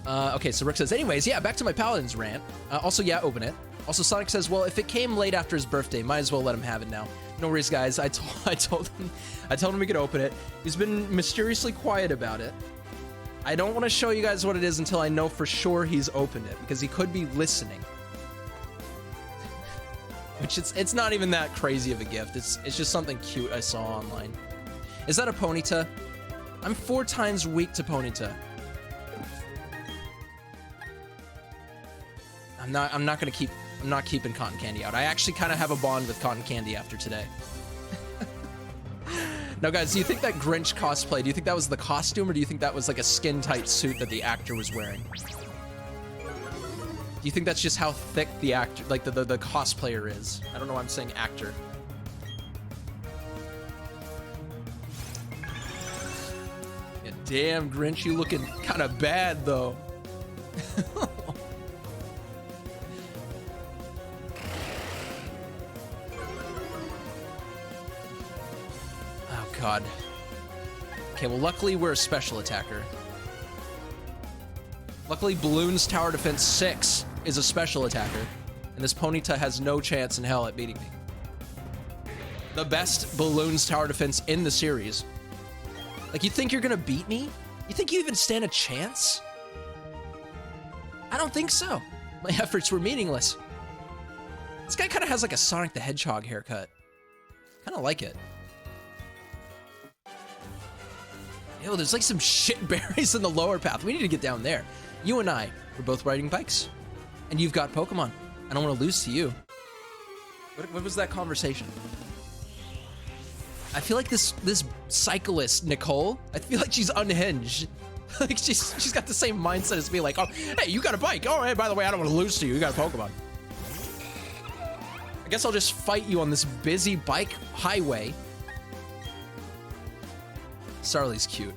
Okay, so Rick says, anyways, yeah, back to my Paladins rant. Also, yeah, open it. Also, Sonic says, well, if it came late after his birthday, might as well let him have it now. No worries, guys. I told him we could open it. He's been mysteriously quiet about it. I don't want to show you guys what it is until I know for sure he's opened it, because he could be listening. Which it's not even that crazy of a gift. It's just something cute I saw online. Is that a Ponyta? I'm 4 times weak to Ponyta. I'm not keeping Cotton Candy out. I actually kind of have a bond with Cotton Candy after today. Now, guys, do you think that Grinch cosplay, do you think that was the costume, or do you think that was like a skin-tight suit that the actor was wearing? Do you think that's just how thick the actor, like the cosplayer is? I don't know why I'm saying actor. Yeah, damn, Grinch, you looking kind of bad, though. Oh, God. Okay, well, luckily we're a special attacker. Luckily, Balloon's Tower Defense 6 is a special attacker, and this Ponyta has no chance in hell at beating me. the best Balloons tower defense in the series. Like, you think you're gonna beat me? You think you even stand a chance? I don't think so. My efforts were meaningless. This guy kind of has like a Sonic the Hedgehog haircut. Kind of like it. Yo, there's like some shit berries in the lower path. We need to get down there. You and I were both riding bikes. And you've got Pokemon. I don't want to lose to you. What was that conversation? I feel like this cyclist, Nicole, I feel like she's unhinged. Like she's got the same mindset as me, like, oh, hey, you got a bike. Oh, hey, by the way, I don't want to lose to you. You got a Pokemon. I guess I'll just fight you on this busy bike highway. Starly's cute.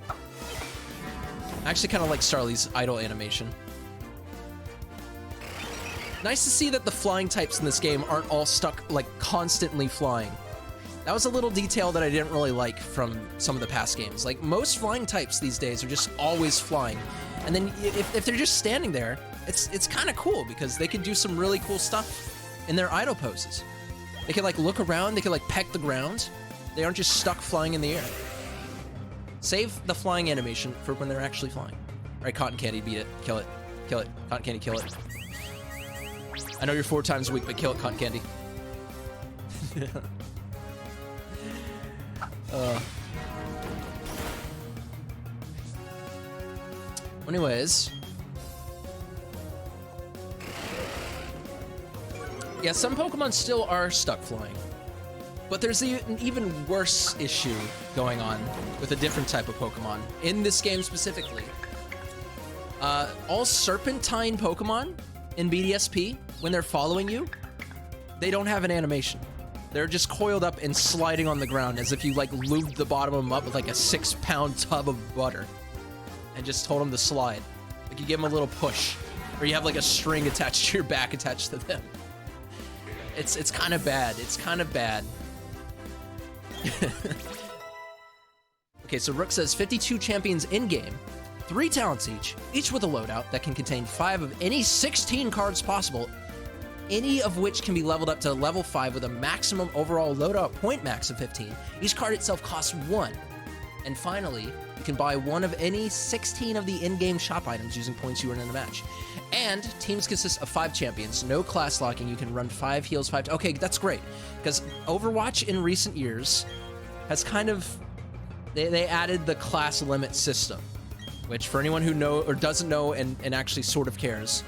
I actually kind of like Starly's idle animation. Nice to see that the flying types in this game aren't all stuck, like, constantly flying. That was a little detail that I didn't really like from some of the past games. Like, most flying types these days are just always flying. And then if they're just standing there, it's kind of cool because they can do some really cool stuff in their idle poses. They can, like, look around, they can, like, peck the ground. They aren't just stuck flying in the air. Save the flying animation for when they're actually flying. All right, Cotton Candy, beat it. Kill it. Kill it. Cotton Candy, kill it. I know you're 4 times a week, but kill it, Cotton Candy. Anyways. Yeah, some Pokemon still are stuck flying. But there's an even worse issue going on with a different type of Pokemon. In this game specifically. All Serpentine Pokemon in BDSP, when they're following you, they don't have an animation. They're just coiled up and sliding on the ground as if you, like, lubed the bottom of them up with, like, a 6-pound tub of butter and just told them to slide. Like, you give them a little push, or you have, like, a string attached to your back attached to them. It's kind of bad. It's kind of bad. Okay, so Rook says 52 champions in-game, 3 talents each with a loadout that can contain 5 of any 16 cards possible, any of which can be leveled up to level 5 with a maximum overall loadout point max of 15. Each card itself costs 1. And finally, you can buy 1 of any 16 of the in-game shop items using points you earn in a match. And teams consist of 5 champions, no class locking, you can run 5 heals, 5... Okay, that's great, because Overwatch in recent years has kind of... They added the class limit system, which for anyone who know or doesn't know and actually sort of cares,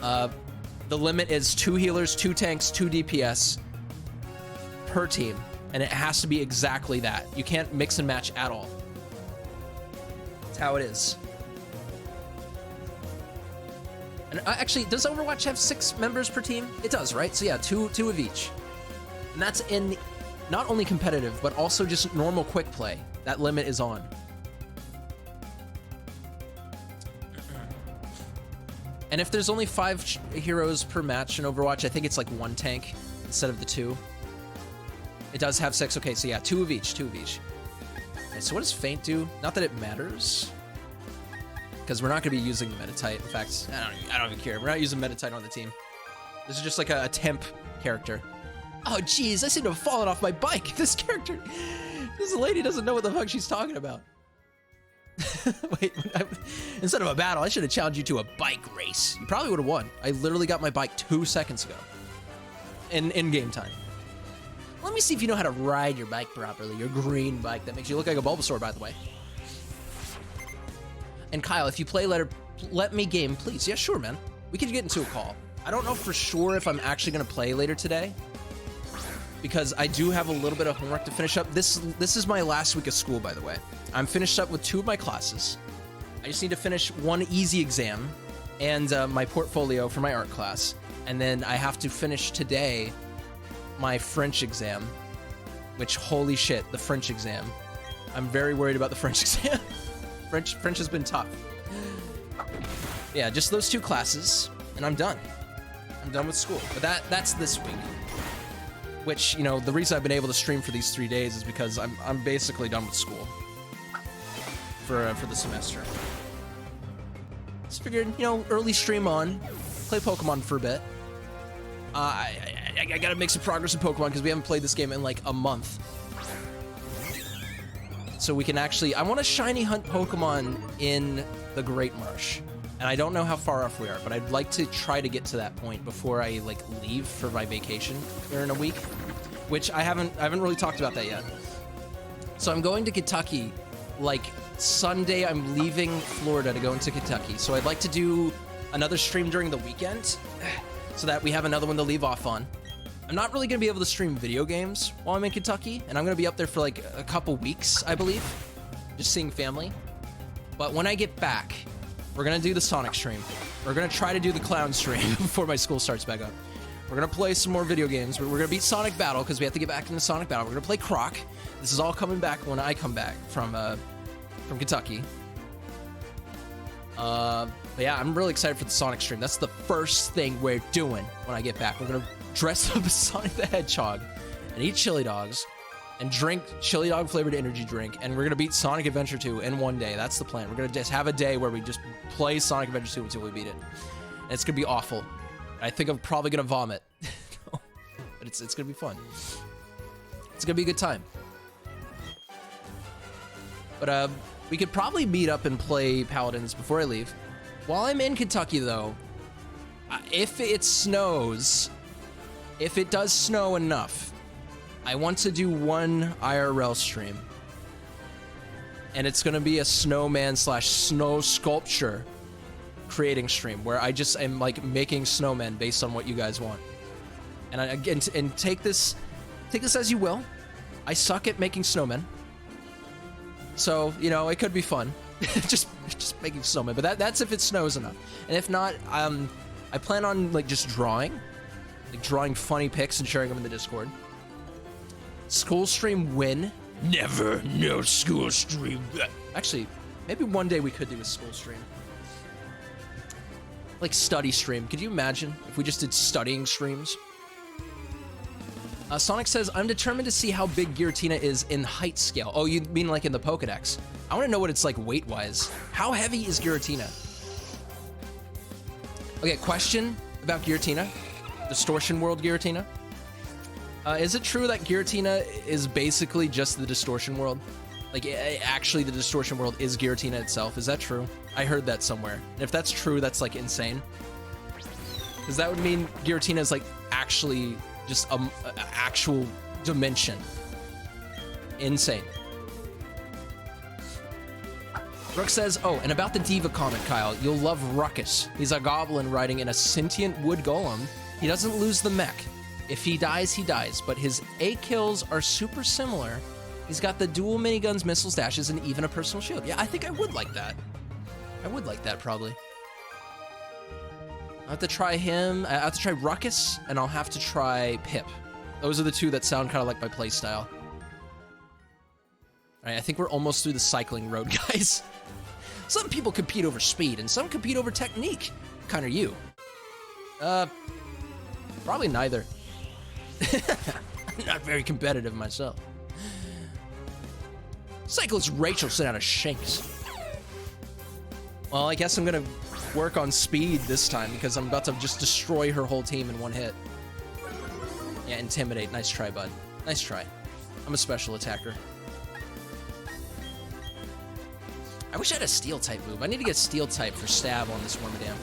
the limit is 2 healers, 2 tanks, 2 DPS per team, and it has to be exactly that. You can't mix and match at all. That's how it is. And actually, does Overwatch have 6 members per team? It does, right? So yeah, 2 of each. And that's in not only competitive, but also just normal quick play. That limit is on. And if there's only 5 heroes per match in Overwatch, I think it's like 1 tank instead of the 2. It does have 6. Okay, so yeah, 2 of each. Okay, so what does Feint do? Not that it matters, because we're not going to be using the Metatite. In fact, I don't even care. We're not using Metatite on the team. This is just like a temp character. Oh, jeez, I seem to have fallen off my bike. This lady doesn't know what the fuck she's talking about. Wait, instead of a battle, I should have challenged you to a bike race. You probably would have won. I literally got my bike 2 seconds ago. In game time. Let me see if you know how to ride your bike properly. Your green bike that makes you look like a Bulbasaur, by the way. And Kyle, if you play let me game, please. Yeah, sure, man. We could get into a call. I don't know for sure if I'm actually going to play later today, because I do have a little bit of homework to finish up. This is my last week of school, by the way. I'm finished up with 2 of my classes. I just need to finish 1 easy exam and my portfolio for my art class. And then I have to finish today my French exam, which, holy shit, the French exam. I'm very worried about the French exam. French has been tough. Yeah, just those 2 classes, and I'm done. I'm done with school. But that's this week. Which, you know, the reason I've been able to stream for these 3 days is because I'm basically done with school for the semester. Just figured, you know, early stream on, play Pokemon for a bit. I gotta make some progress in Pokemon because we haven't played this game in like a month. So we can actually, I want to shiny hunt Pokemon in the Great Marsh. And I don't know how far off we are, but I'd like to try to get to that point before I like leave for my vacation here in a week, which I haven't really talked about that yet. So I'm going to Kentucky, like Sunday I'm leaving Florida to go into Kentucky. So I'd like to do another stream during the weekend so that we have another one to leave off on. I'm not really gonna be able to stream video games while I'm in Kentucky, and I'm gonna be up there for like a couple weeks, I believe, just seeing family. But when I get back, we're gonna do the Sonic stream. We're gonna try to do the Clown stream before my school starts back up. We're gonna play some more video games. We're gonna beat Sonic Battle because we have to get back into Sonic Battle. We're gonna play Croc. This is all coming back when I come back from Kentucky. But yeah, I'm really excited for the Sonic stream. That's the first thing we're doing when I get back. We're gonna dress up as Sonic the Hedgehog and eat chili dogs and drink chili dog flavored energy drink, and we're gonna beat Sonic Adventure 2 in one day. That's the plan. We're gonna just have a day where we just play Sonic Adventure 2 until we beat it. And it's gonna be awful. I think I'm probably gonna vomit. But it's gonna be fun. It's gonna be a good time. But we could probably meet up and play Paladins before I leave. While I'm in Kentucky though, if it snows, if it does snow enough, I want to do one IRL stream. And it's gonna be a snowman / snow sculpture creating stream where I just am like making snowmen based on what you guys want. And and take this as you will. I suck at making snowmen. So, you know, it could be fun. just making snowmen, but that's if it snows enough. And if not, I plan on like just drawing funny pics and sharing them in the Discord. School stream win. Never no school stream. Actually, maybe one day we could do a school stream. Like study stream. Could you imagine if we just did studying streams? Sonic says, I'm determined to see how big Giratina is in height scale. Oh, you mean like in the Pokedex? I want to know what it's like weight-wise. How heavy is Giratina? Okay, question about Giratina. Distortion World Giratina. Is it true that Giratina is basically just the Distortion World? Like, actually the Distortion World is Giratina itself. Is that true? I heard that somewhere. And if that's true, that's like insane. Because that would mean Giratina is like actually just a actual dimension. Insane. Rook says, oh, and about the Diva comic, Kyle, you'll love Ruckus. He's a goblin riding in a sentient wood golem. He doesn't lose the mech. If he dies, he dies, but his A kills are super similar. He's got the dual miniguns, missiles, dashes, and even a personal shield. Yeah, I think I would like that. I would like that, probably. I'll have to try him. I have to try Ruckus, and I'll have to try Pip. Those are the two that sound kind of like my playstyle. All right, I think we're almost through the cycling road, guys. Some people compete over speed, and some compete over technique. Kind of you. Probably neither. I'm not very competitive myself. Cyclist Rachel sent out a Shanks. Well, I guess I'm gonna work on speed this time because I'm about to just destroy her whole team in one hit. Yeah, intimidate. Nice try, bud. Nice try. I'm a special attacker. I wish I had a steel type move. I need to get steel type for stab on this Wormadam.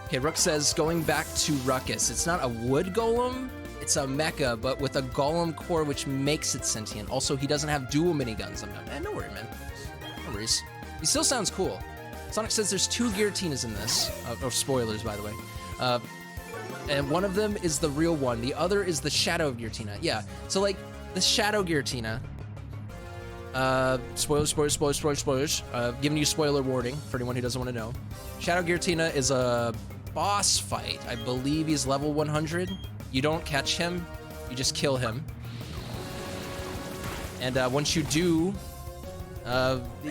Okay, Rook says, going back to Ruckus. It's not a wood golem, it's a mecha, but with a golem core which makes it sentient. Also, he doesn't have dual miniguns. I'm not, no worry, man. No worries. He still sounds cool. Sonic says there's 2 Giratinas in this. Or spoilers, by the way. And one of them is the real one. The other is the Shadow Giratina. Yeah, so like, the Shadow Giratina. Spoilers. Giving you spoiler warning for anyone who doesn't want to know. Shadow Giratina is a boss fight. I believe he's level 100. You don't catch him, you just kill him. And once you do,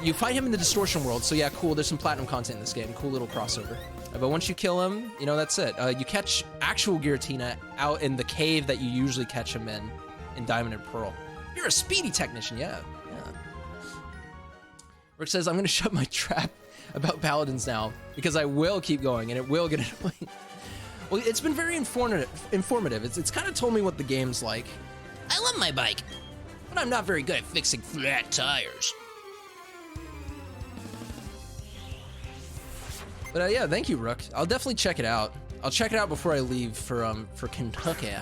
you fight him in the Distortion World. So yeah, cool, there's some platinum content in this game. Cool little crossover. But once you kill him, you know, that's it. You catch actual Giratina out in the cave that you usually catch him in Diamond and Pearl. You're a speedy technician, yeah. Rick says, I'm gonna shut my trap about Paladins now, because I will keep going, and it will get annoying. Well, it's been very informative. It's kind of told me what the game's like. I love my bike, but I'm not very good at fixing flat tires. But yeah, thank you, Rook. I'll definitely check it out. I'll check it out before I leave for Kentucky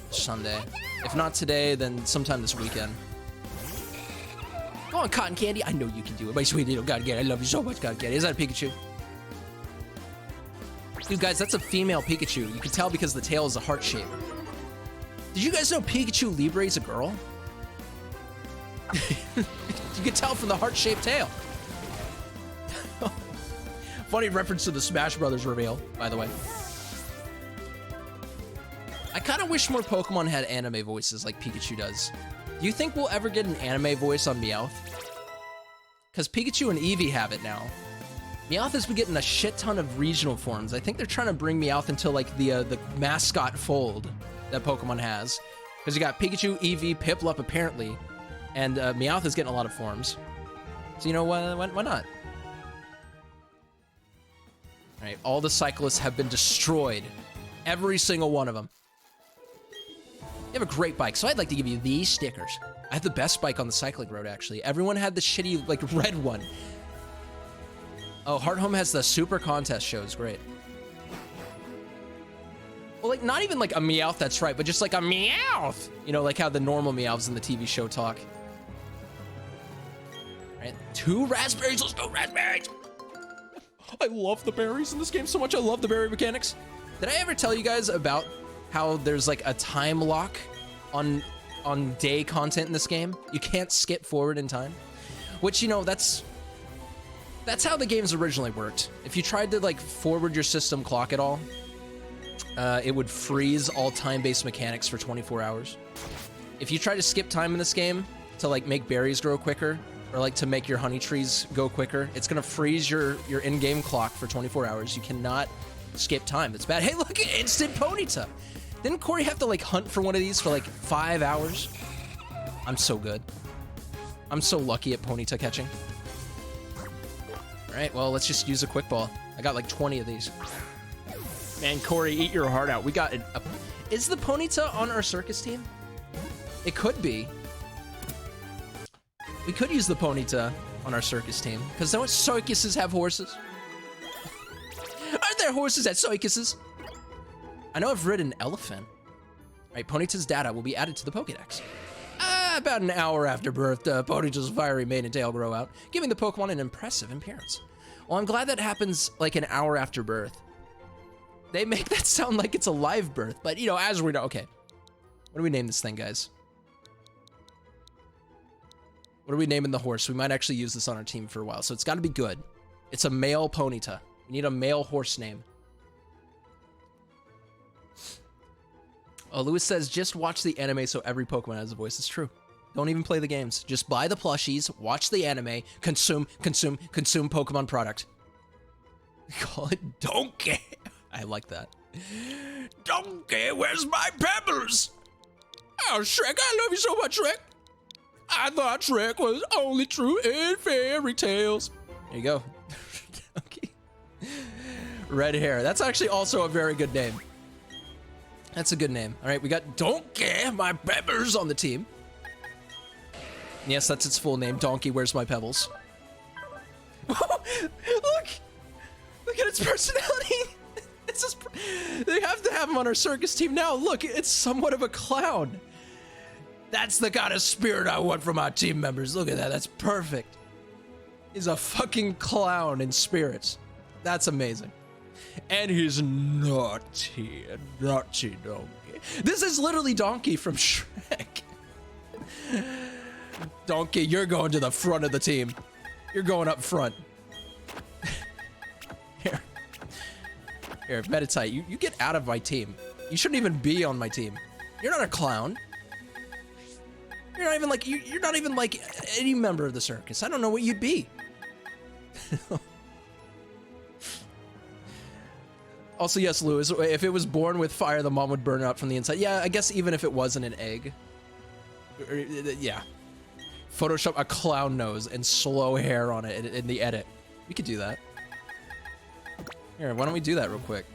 Sunday. If not today, then sometime this weekend. Go on, Cotton Candy. I know you can do it. My sweet little Cotton Candy. I love you so much, Cotton Candy. Is that a Pikachu? Dude, guys, that's a female Pikachu. You can tell because the tail is a heart shape. Did you guys know Pikachu Libre is a girl? You can tell from the heart-shaped tail. Funny reference to the Smash Brothers reveal, by the way. I kind of wish more Pokemon had anime voices like Pikachu does. Do you think we'll ever get an anime voice on Meowth? Because Pikachu and Eevee have it now. Meowth has been getting a shit ton of regional forms. I think they're trying to bring Meowth into like the mascot fold that Pokemon has. Because you got Pikachu, Eevee, Piplup apparently, and Meowth is getting a lot of forms. So you know why not? All right, all the cyclists have been destroyed. Every single one of them. You have a great bike, so I'd like to give you these stickers. I had the best bike on the cycling road, actually. Everyone had the shitty, like, red one. Oh, Heart Home has the super contest shows. Great. Well, like, not even like a Meowth that's right, but just like a Meowth. You know, like how the normal Meowths in the TV show talk. All right, 2 raspberries. Let's go, raspberries. I love the berries in this game so much. I love the berry mechanics. Did I ever tell you guys about how there's like a time lock on day content in this game? You can't skip forward in time, which, you know, that's how the games originally worked. If you tried to like forward your system clock at all, it would freeze all time-based mechanics for 24 hours. If you try to skip time in this game to like make berries grow quicker, or like to make your honey trees go quicker, it's gonna freeze your in-game clock for 24 hours. You cannot skip time. It's bad. Hey, look at instant Ponyta. Didn't Corey have to like hunt for one of these for like 5 hours? I'm so good. I'm so lucky at Ponyta catching. All right, well, let's just use a quick ball. I got like 20 of these. Man, Corey, eat your heart out. We got it. Is the Ponyta on our circus team? It could be. We could use the Ponyta on our circus team, because don't circuses have horses? Aren't there horses at circuses? I know I've ridden an elephant. All right, Ponyta's data will be added to the Pokédex. About an hour after birth, Ponyta's fiery mane and tail grow out, giving the Pokemon an impressive appearance. Well, I'm glad that happens like an hour after birth. They make that sound like it's a live birth, but you know, as we know, okay. What do we name this thing, guys? What are we naming the horse? We might actually use this on our team for a while, so it's got to be good. It's a male Ponyta. We need a male horse name. Oh, Lewis says, just watch the anime so every Pokemon has a voice. It's true. Don't even play the games. Just buy the plushies, watch the anime, consume Pokemon product. Call it Donkey. I like that. Donkey, where's my pebbles? Oh, Shrek, I love you so much, Shrek. I thought Shrek was only true in fairy tales. There you go. Okay. Red hair. That's actually also a very good name. That's a good name. All right, we got Donkey, my pebbles on the team. Yes, that's its full name. Donkey, where's my pebbles? Look! Look at its personality. It's just, they have to have him on our circus team now. Look, it's somewhat of a clown. That's the kind of spirit I want from our team members. Look at that. That's perfect. He's a fucking clown in spirits. That's amazing. And he's naughty, naughty Donkey. This is literally Donkey from Shrek. Donkey, you're going to the front of the team. You're going up front. Here, Meditite, you get out of my team. You shouldn't even be on my team. You're not a clown. You're not even like any member of the circus. I don't know what you'd be. Also, yes, Lewis, if it was born with fire, the mom would burn it up from the inside. Yeah, I guess even if it wasn't an egg. Yeah. Photoshop a clown nose and slow hair on it in the edit. We could do that. Here, why don't we do that real quick?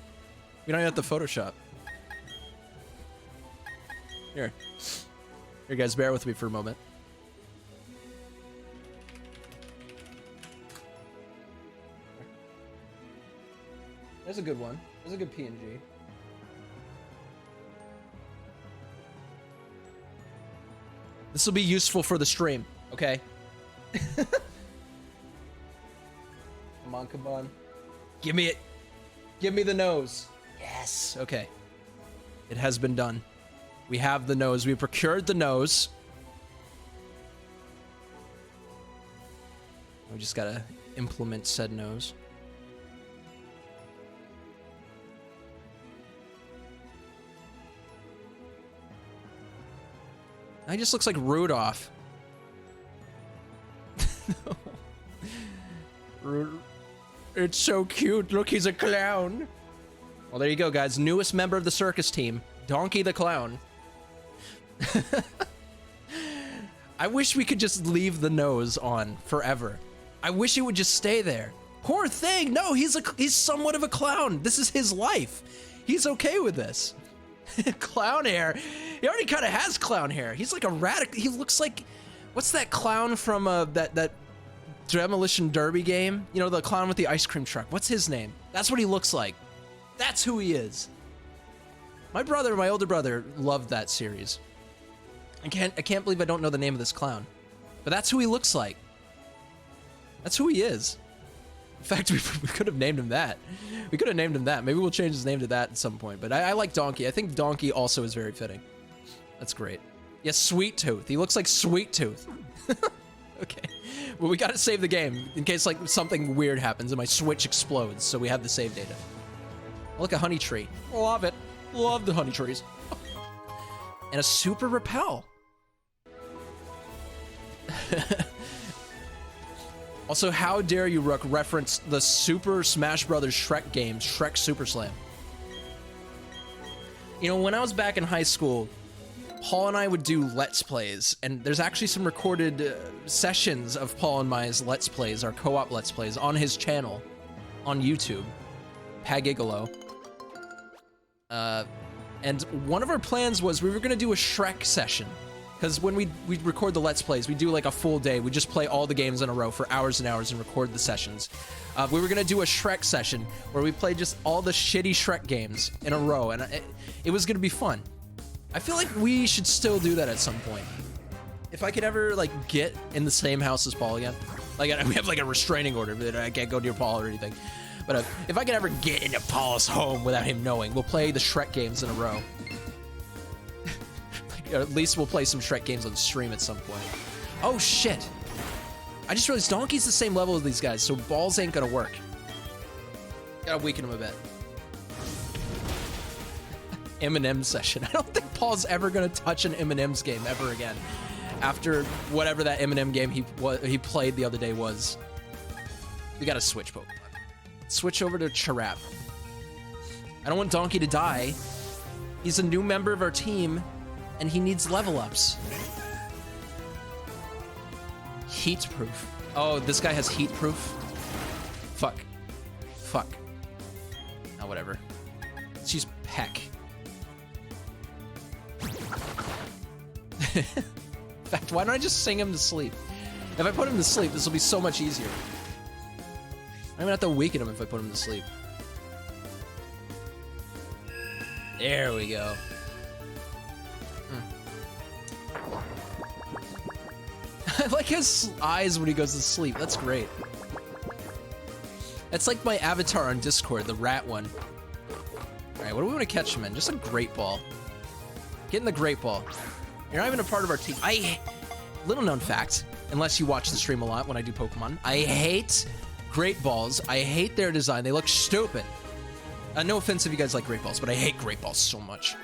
We don't even have to Photoshop. Here. Here, guys, bear with me for a moment. There's a good one. There's a good PNG. This will be useful for the stream, okay? Come on, Kaban. Give me it. Give me the nose. Yes. Okay. It has been done. We have the nose. We procured the nose. We just gotta implement said nose. He just looks like Rudolph. It's so cute. Look, he's a clown. Well, there you go, guys. Newest member of the circus team, Donkey the Clown. I wish we could just leave the nose on forever. I wish it would just stay there. Poor thing. No, he's somewhat of a clown. This is his life. He's okay with this. Clown hair. He already kind of has clown hair. He's like a radical. He looks like, what's that clown from that Demolition Derby game? You know, the clown with the ice cream truck. What's his name? That's what he looks like. That's who he is. My older brother, loved that series. I can't believe I don't know the name of this clown. But that's who he looks like. That's who he is. In fact, we could have named him that. We could have named him that. Maybe we'll change his name to that at some point. But I like Donkey. I think Donkey also is very fitting. That's great. Yes, Sweet Tooth. He looks like Sweet Tooth. Okay. Well, we gotta save the game in case like something weird happens and my Switch explodes, so we have the save data. Oh, look, a honey tree. Love it. Love the honey trees. And a super repel. Also, how dare you, Rook, reference the Super Smash Brothers Shrek games, Shrek Super Slam. You know, when I was back in high school, Paul and I would do Let's Plays, and there's actually some recorded sessions of Paul and my Let's Plays, our co-op Let's Plays, on his channel, on YouTube, Pagigolo. And one of our plans was we were gonna do a Shrek session. Because when we record the Let's Plays, we do like a full day. We just play all the games in a row for hours and hours and record the sessions. We were going to do a Shrek session where we played just all the shitty Shrek games in a row. And it was going to be fun. I feel like we should still do that at some point. If I could ever like get in the same house as Paul again. Like we have like a restraining order that I can't go near Paul or anything. But if I could ever get into Paul's home without him knowing, we'll play the Shrek games in a row. Or at least we'll play some Shrek games on stream at some point. Oh, shit. I just realized Donkey's the same level as these guys, so balls ain't gonna work. Gotta weaken him a bit. Eminem session. I don't think Paul's ever gonna touch an Eminem's game ever again. After whatever that Eminem game he played the other day was. We gotta switch Pokemon. Switch over to Chirap. I don't want Donkey to die. He's a new member of our team. And he needs level ups. Heat proof. Oh, this guy has heat proof? Fuck. Fuck. Oh, whatever. Let's use Peck. In fact, why don't I just sing him to sleep? If I put him to sleep, this will be so much easier. I'm gonna have to weaken him if I put him to sleep. There we go. I like his eyes when he goes to sleep. That's great. That's like my avatar on Discord, the rat one. Alright, what do we want to catch him in? Just a great ball. Get in the great ball. You're not even a part of our team. Little known fact, unless you watch the stream a lot when I do Pokemon, I hate great balls. I hate their design. They look stupid. No offense if you guys like great balls, but I hate great balls so much.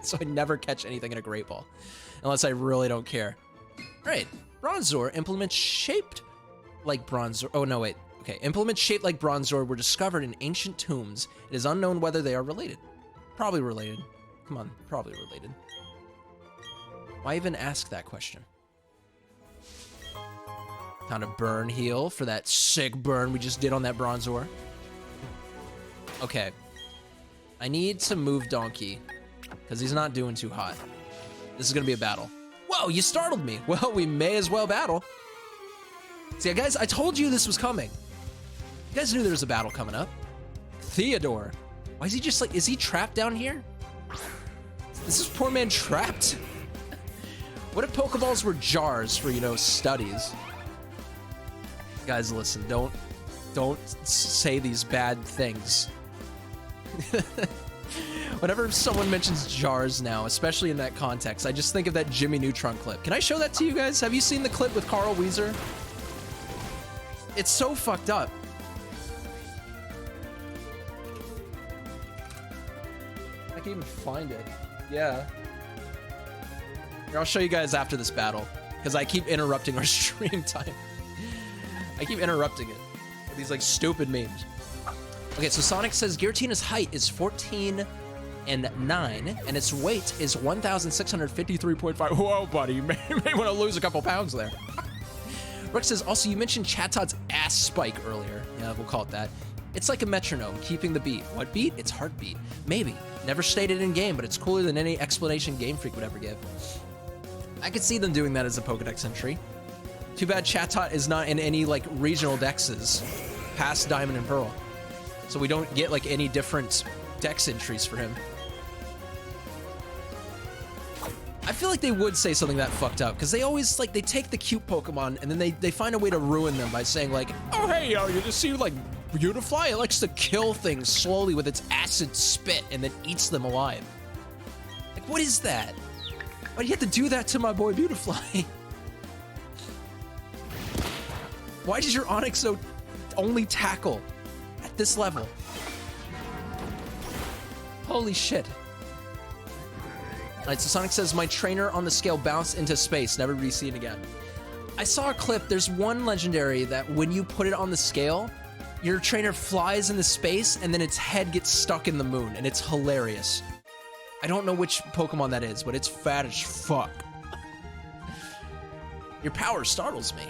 So I never catch anything in a great ball. Unless I really don't care. Right, Bronzor implements shaped like Bronzor. Oh, no, wait. Okay, implements shaped like Bronzor were discovered in ancient tombs. It is unknown whether they are related. Probably related. Come on, probably related. Why even ask that question? Found a burn heal for that sick burn we just did on that Bronzor. Okay, I need to move Donkey, because he's not doing too hot. This is gonna be a battle. Whoa, you startled me. Well, we may as well battle. See, guys, I told you this was coming. You guys knew there was a battle coming up. Theodore. Why is he just like, is he trapped down here? Is this poor man trapped? What if Pokeballs were jars for, you know, studies? Guys, listen, don't say these bad things. Whenever someone mentions jars now, especially in that context, I just think of that Jimmy Neutron clip. Can I show that to you guys? Have you seen the clip with Carl Weezer? It's so fucked up. I can't even find it. Yeah. Here, I'll show you guys after this battle, because I keep interrupting our stream time. I keep interrupting it with these like stupid memes. Okay, so Sonic says Giratina's height is 14 and 9, and its weight is 1,653.5. Whoa, buddy, you may want to lose a couple pounds there. Rick says, also, you mentioned Chatod's ass spike earlier. Yeah, we'll call it that. It's like a metronome, keeping the beat. What beat? Its heartbeat. Maybe. Never stated in game, but it's cooler than any explanation Game Freak would ever give. I could see them doing that as a Pokedex entry. Too bad Chatot is not in any, like, regional dexes past Diamond and Pearl. So we don't get, like, any different dex entries for him. I feel like they would say something that fucked up, because they always, like, they take the cute Pokemon, and then they find a way to ruin them by saying, like, oh, hey, yo, you just see, like, Beautifly? It likes to kill things slowly with its acid spit, and then eats them alive. Like, what is that? Why do you have to do that to my boy Beautifly? Why does your Onixo only tackle at this level? Holy shit. Alright, so Sonic says, my trainer on the scale bounced into space, never to be seen again. I saw a clip, there's one legendary that when you put it on the scale, your trainer flies into space and then its head gets stuck in the moon, and it's hilarious. I don't know which Pokemon that is, but it's fat as fuck. Your power startles me.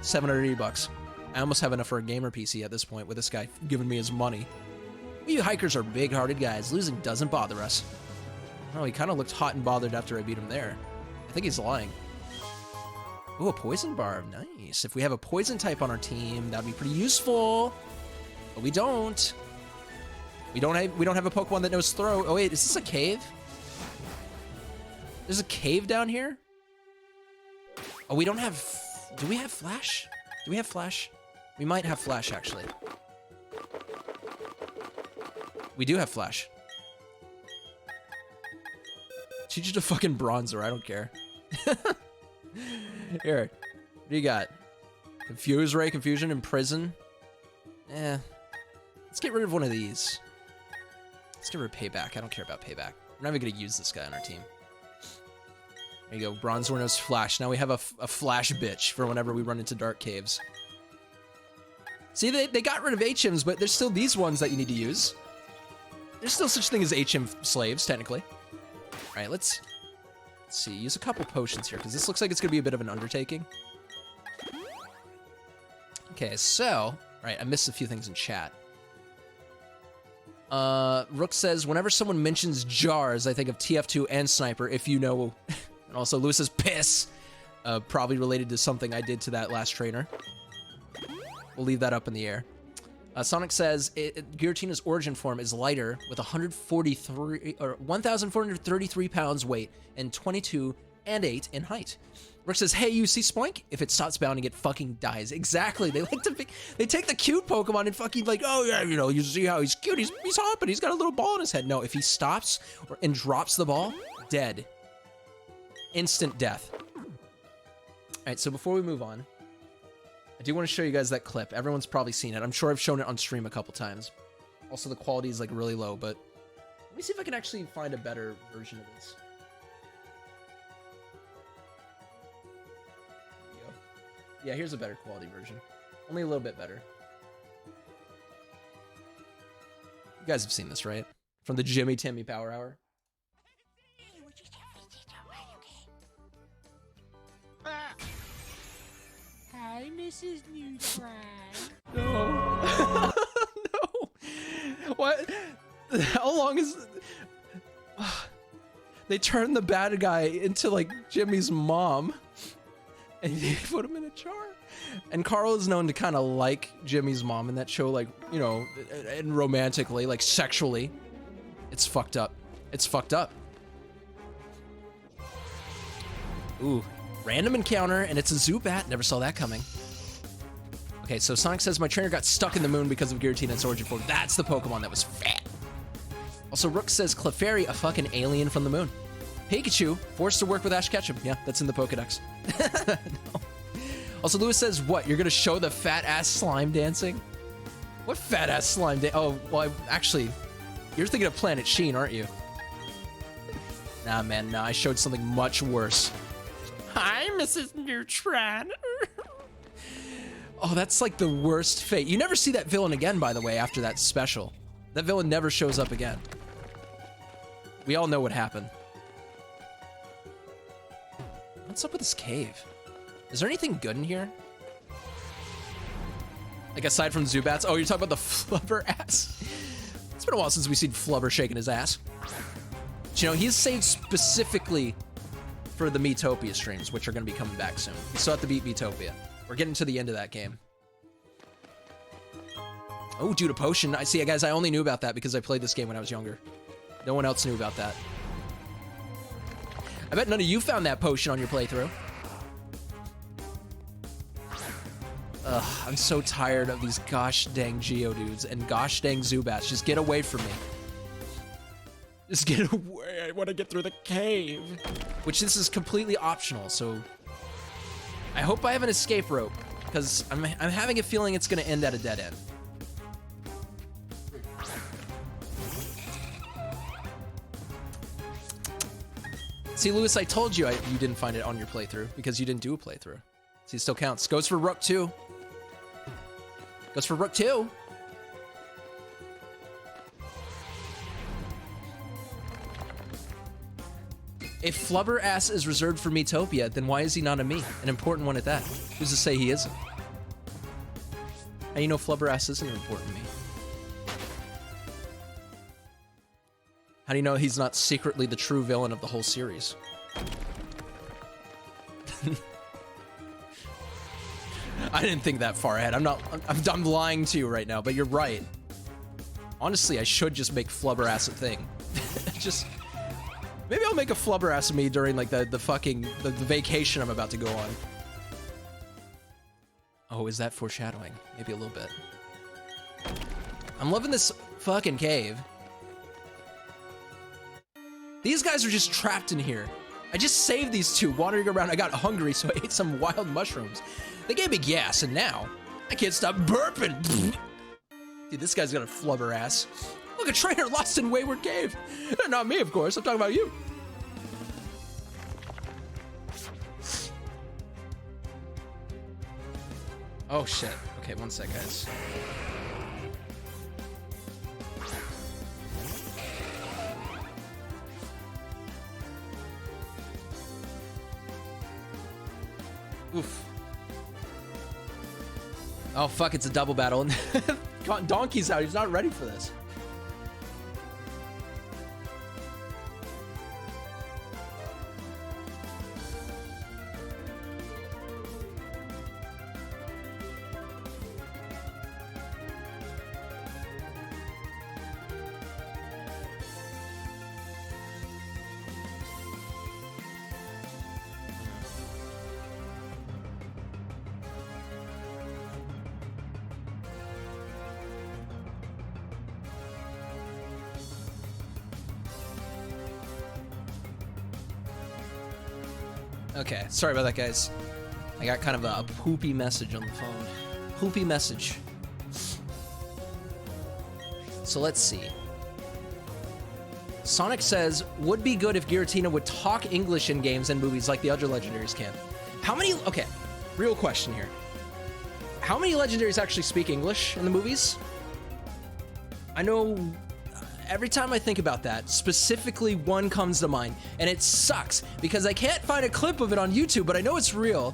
780 bucks. I almost have enough for a gamer PC at this point with this guy giving me his money. You hikers are big-hearted guys. Losing doesn't bother us. Oh, he kind of looked hot and bothered after I beat him there. I think he's lying. Ooh, a poison barb. Nice. If we have a poison type on our team, that'd be pretty useful. But we don't. We don't have a Pokemon that knows throw. Oh wait, is this a cave? There's a cave down here? Oh, we don't have... Do we have Flash? Do we have Flash? We might have Flash, actually. We do have Flash. Teach you to fucking Bronzer, I don't care. Here, what do you got? Confuse Ray, Confusion, Imprison. Eh. Let's get rid of one of these. Let's get rid of Payback. I don't care about Payback. We're not even going to use this guy on our team. There you go. Bronzor knows Flash. Now we have a Flash bitch for whenever we run into dark caves. See, they got rid of HMs, but there's still these ones that you need to use. There's still such thing as HM slaves, technically. All right, let's see. Use a couple potions here, because this looks like it's going to be a bit of an undertaking. Okay, so... All right, I missed a few things in chat. Rook says, whenever someone mentions jars, I think of TF2 and Sniper, if you know... And also, Lewis says, piss! Probably related to something I did to that last trainer. We'll leave that up in the air. Sonic says, Giratina's origin form is lighter with 1,433 pounds weight and 22 and 8 in height. Rick says, hey, you see Spoink? If it stops bounding, it fucking dies. Exactly. They like to they take the cute Pokemon and fucking like, oh yeah, you know, you see how he's cute. He's hot, but he's got a little ball in his head. No, if he stops and drops the ball, dead. Instant death. All right, so before we move on, I do want to show you guys that clip. Everyone's probably seen it. I'm sure I've shown it on stream a couple times. Also, the quality is like really low, but let me see if I can actually find a better version of this. There you go. Yeah, here's a better quality version. Only a little bit better. You guys have seen this, right? From the Jimmy Timmy Power Hour. Hi, Mrs. Neutron. No. No. What? How long is... They turned the bad guy into, like, Jimmy's mom. And they put him in a jar. And Carl is known to kind of like Jimmy's mom in that show, like, you know, and romantically, like, sexually. It's fucked up. It's fucked up. Ooh, random encounter, and it's a Zubat. Never saw that coming. Okay, so Sonic says, my trainer got stuck in the moon because of Giratina in its origin form. That's the Pokemon that was fat. Also, Rook says, Clefairy, a fucking alien from the moon. Pikachu, forced to work with Ash Ketchum. Yeah, that's in the Pokedex. No. Also, Lewis says, what, you're gonna show the fat-ass slime dancing? What fat-ass slime Oh, well, actually, you're thinking of Planet Sheen, aren't you? Nah, man, nah, I showed something much worse. Hi, Mrs. Neutron. Oh, that's like the worst fate. You never see that villain again, by the way, after that special. That villain never shows up again. We all know what happened. What's up with this cave? Is there anything good in here? Like, aside from Zubats? Oh, you're talking about the Flubber ass? It's been a while since we've seen Flubber shaking his ass. But, you know, he's saved specifically for the Miitopia streams, which are going to be coming back soon. We still have to beat Miitopia. We're getting to the end of that game. Oh, dude, a potion. I see, guys, I only knew about that because I played this game when I was younger. No one else knew about that. I bet none of you found that potion on your playthrough. Ugh, I'm so tired of these gosh dang Geodudes and gosh dang Zubats. Just get away from me. Just get away. I want to get through the cave. Which this is completely optional, so... I hope I have an escape rope, because I'm having a feeling it's going to end at a dead end. See, Lewis, I told you you didn't find it on your playthrough, because you didn't do a playthrough. See, it still counts. Goes for Rook 2. Goes for Rook 2. If Flubber ass is reserved for Miitopia, then why is he not a me? An important one at that. Who's to say he isn't? How do you know Flubber ass isn't an important me? How do you know he's not secretly the true villain of the whole series? I didn't think that far ahead. I'm lying to you right now, but you're right. Honestly, I should just make Flubber ass a thing. Maybe I'll make a Flubber ass of me during like the vacation I'm about to go on. Oh, is that foreshadowing? Maybe a little bit. I'm loving this fucking cave. These guys are just trapped in here. I just saved these two wandering around. I got hungry, so I ate some wild mushrooms. They gave me gas, and now I can't stop burping. Dude, this guy's got a Flubber ass. Look, a trainer lost in Wayward Cave. Not me, of course. I'm talking about you. Oh, shit. Okay, one sec, guys. Oof. Oh, fuck, it's a double battle. And Donkey's out. He's not ready for this. Okay, sorry about that, guys. I got kind of a poopy message on the phone. Poopy message. So let's see. Sonic says, would be good if Giratina would talk English in games and movies like the other legendaries can. How many, okay, real question here. How many legendaries actually speak English in the movies? I know every time I think about that, specifically one comes to mind, and it sucks because I can't find a clip of it on YouTube, but I know it's real.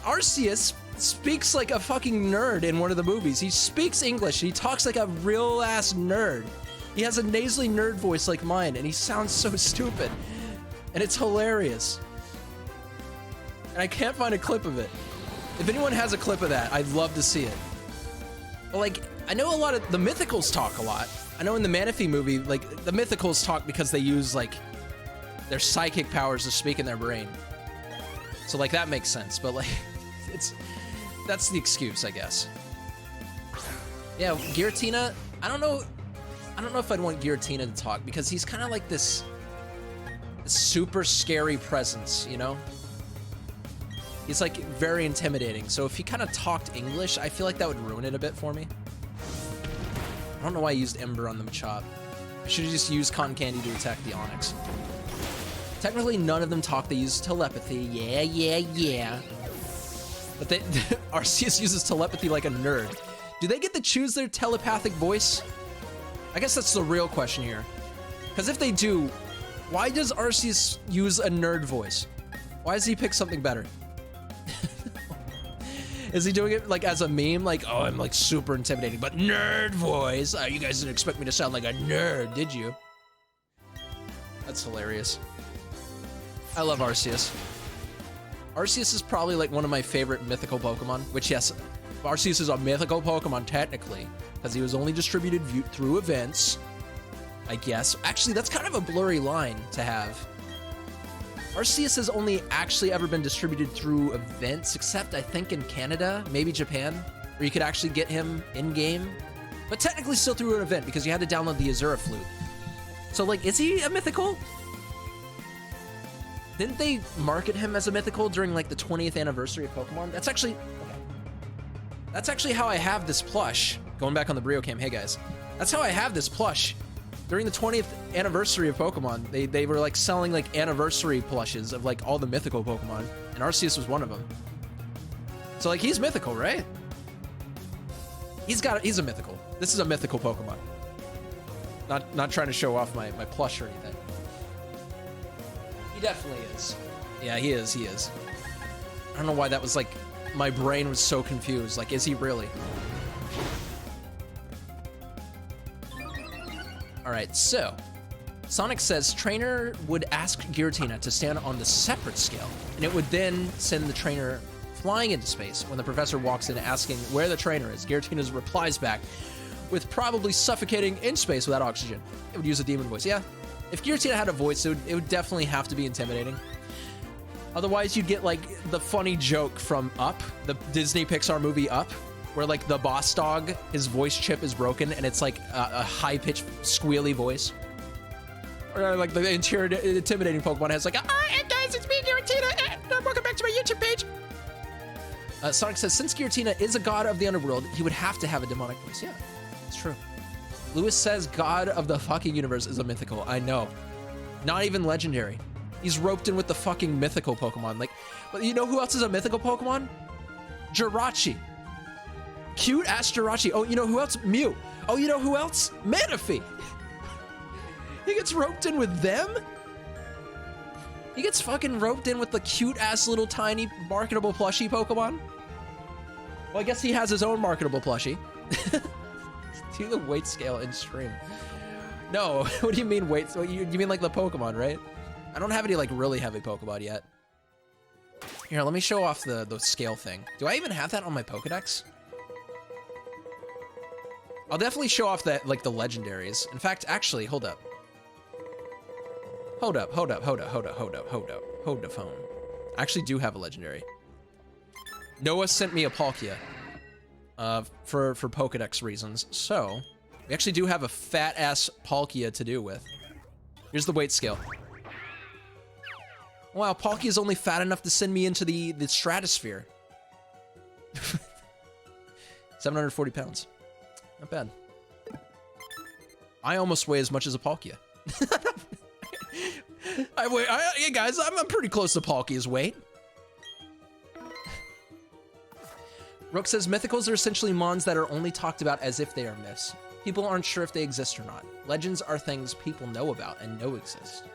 Arceus speaks like a fucking nerd in one of the movies. He speaks English. He talks like a real ass nerd. He has a nasally nerd voice like mine, and he sounds so stupid. And it's hilarious. And I can't find a clip of it. If anyone has a clip of that, I'd love to see it. But like, I know a lot of the Mythicals talk a lot. I know in the Manaphy movie, like the Mythicals talk because they use like their psychic powers to speak in their brain. So like that makes sense, but like that's the excuse, I guess. Yeah, Giratina, I don't know if I'd want Giratina to talk because he's kind of like this super scary presence, you know? He's like very intimidating. So if he kind of talked English, I feel like that would ruin it a bit for me. I don't know why I used Ember on the Machop. I should have just used Cotton Candy to attack the Onyx. Technically, none of them talk. They use telepathy. Yeah. But Arceus uses telepathy like a nerd. Do they get to choose their telepathic voice? I guess that's the real question here. Because if they do, why does Arceus use a nerd voice? Why does he pick something better? Is he doing it like as a meme? Like, oh, I'm like super intimidating, but nerd voice. You guys didn't expect me to sound like a nerd, did you? That's hilarious. I love Arceus. Arceus is probably like one of my favorite mythical Pokemon, which yes, Arceus is a mythical Pokemon technically, because he was only distributed through events, I guess. Actually, that's kind of a blurry line to have. Arceus has only actually ever been distributed through events, except I think in Canada, maybe Japan, where you could actually get him in-game, but technically still through an event because you had to download the Azura Flute. So like, is he a mythical? Didn't they market him as a mythical during like the 20th anniversary of Pokemon? That's actually, okay. That's actually how I have this plush. Going back on the Brio Cam, hey guys. That's how I have this plush. During the 20th anniversary of Pokemon, they were like selling like anniversary plushes of like all the mythical Pokemon, and Arceus was one of them. So like he's mythical, right? He's a mythical. This is a mythical Pokemon. Not trying to show off my plush or anything. He definitely is. Yeah, he is. I don't know why that was like, my brain was so confused. Like, is he really? All right, so Sonic says trainer would ask Giratina to stand on the separate scale, and it would then send the trainer flying into space when the professor walks in asking where the trainer is. Giratina replies back with probably suffocating in space without oxygen. It would use a demon voice. Yeah, if Giratina had a voice, it would definitely have to be intimidating. Otherwise, you'd get like the funny joke from Up, the Disney Pixar movie Up, where like the boss dog, his voice chip is broken and it's like a high-pitched squealy voice. Or like the intimidating Pokemon has like, Alright guys, it's me, Giratina, and welcome back to my YouTube page. Sonic says, since Giratina is a god of the underworld, he would have to have a demonic voice. Yeah, it's true. Lewis says god of the fucking universe is a mythical. I know. Not even legendary. He's roped in with the fucking mythical Pokemon. Like, but you know who else is a mythical Pokemon? Jirachi. Cute ass Jirachi. Oh, you know who else? Mew. Oh, you know who else? Manaphy. He gets roped in with them? He gets fucking roped in with the cute ass little tiny marketable plushie Pokemon? Well, I guess he has his own marketable plushie. Do the weight scale in stream. No, what do you mean weight? So you mean like the Pokemon, right? I don't have any like really heavy Pokemon yet. Here, let me show off the scale thing. Do I even have that on my Pokedex? I'll definitely show off that like the legendaries. In fact, actually, hold up. Hold the phone. I actually do have a legendary. Noah sent me a Palkia for Pokedex reasons. So we actually do have a fat ass Palkia to do with. Here's the weight scale. Wow, Palkia is only fat enough to send me into the stratosphere. 740 pounds. Not bad. I almost weigh as much as a Palkia. Hey guys, I'm pretty close to Palkia's weight. Rook says mythicals are essentially mons that are only talked about as if they are myths. People aren't sure if they exist or not. Legends are things people know about and know exist.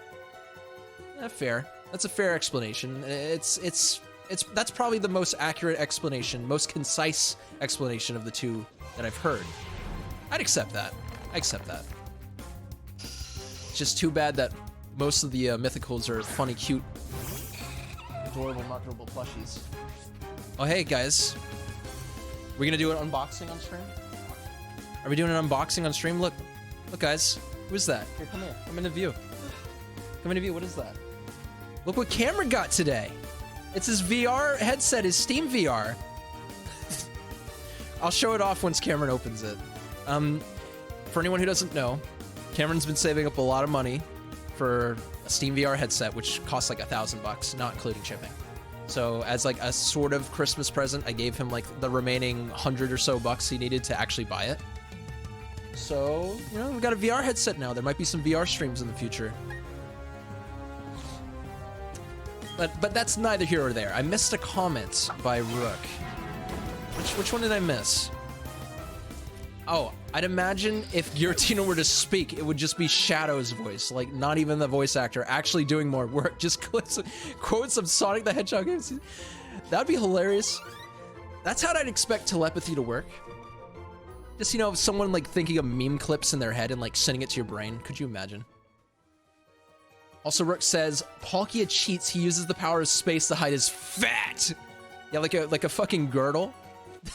Fair. That's a fair explanation. It's That's probably the most accurate explanation, most concise explanation of the two that I've heard. I'd accept that. I accept that. It's just too bad that most of the mythicals are funny, cute, adorable, marketable plushies. Oh, hey, guys. We're gonna do an unboxing on stream? Are we doing an unboxing on stream? Look, guys. Who's that? Here, come here. Come into view. Come into view. What is that? Look what Cameron got today. It's his VR headset, his Steam VR. I'll show it off once Cameron opens it. For anyone who doesn't know, Cameron's been saving up a lot of money for a Steam VR headset, which costs like $1,000, not including shipping. So as like a sort of Christmas present, I gave him like the remaining 100 or so bucks he needed to actually buy it. So, you know, we've got a VR headset now. There might be some VR streams in the future. But that's neither here or there. I missed a comment by Rook. Which one did I miss? Oh, I'd imagine if Giratina were to speak, it would just be Shadow's voice. Like, not even the voice actor actually doing more work. Just quotes of Sonic the Hedgehog. That'd be hilarious. That's how I'd expect telepathy to work. Just, you know, someone like thinking of meme clips in their head and like sending it to your brain. Could you imagine? Also, Rook says, Palkia cheats. He uses the power of space to hide his fat. Yeah, like a fucking girdle.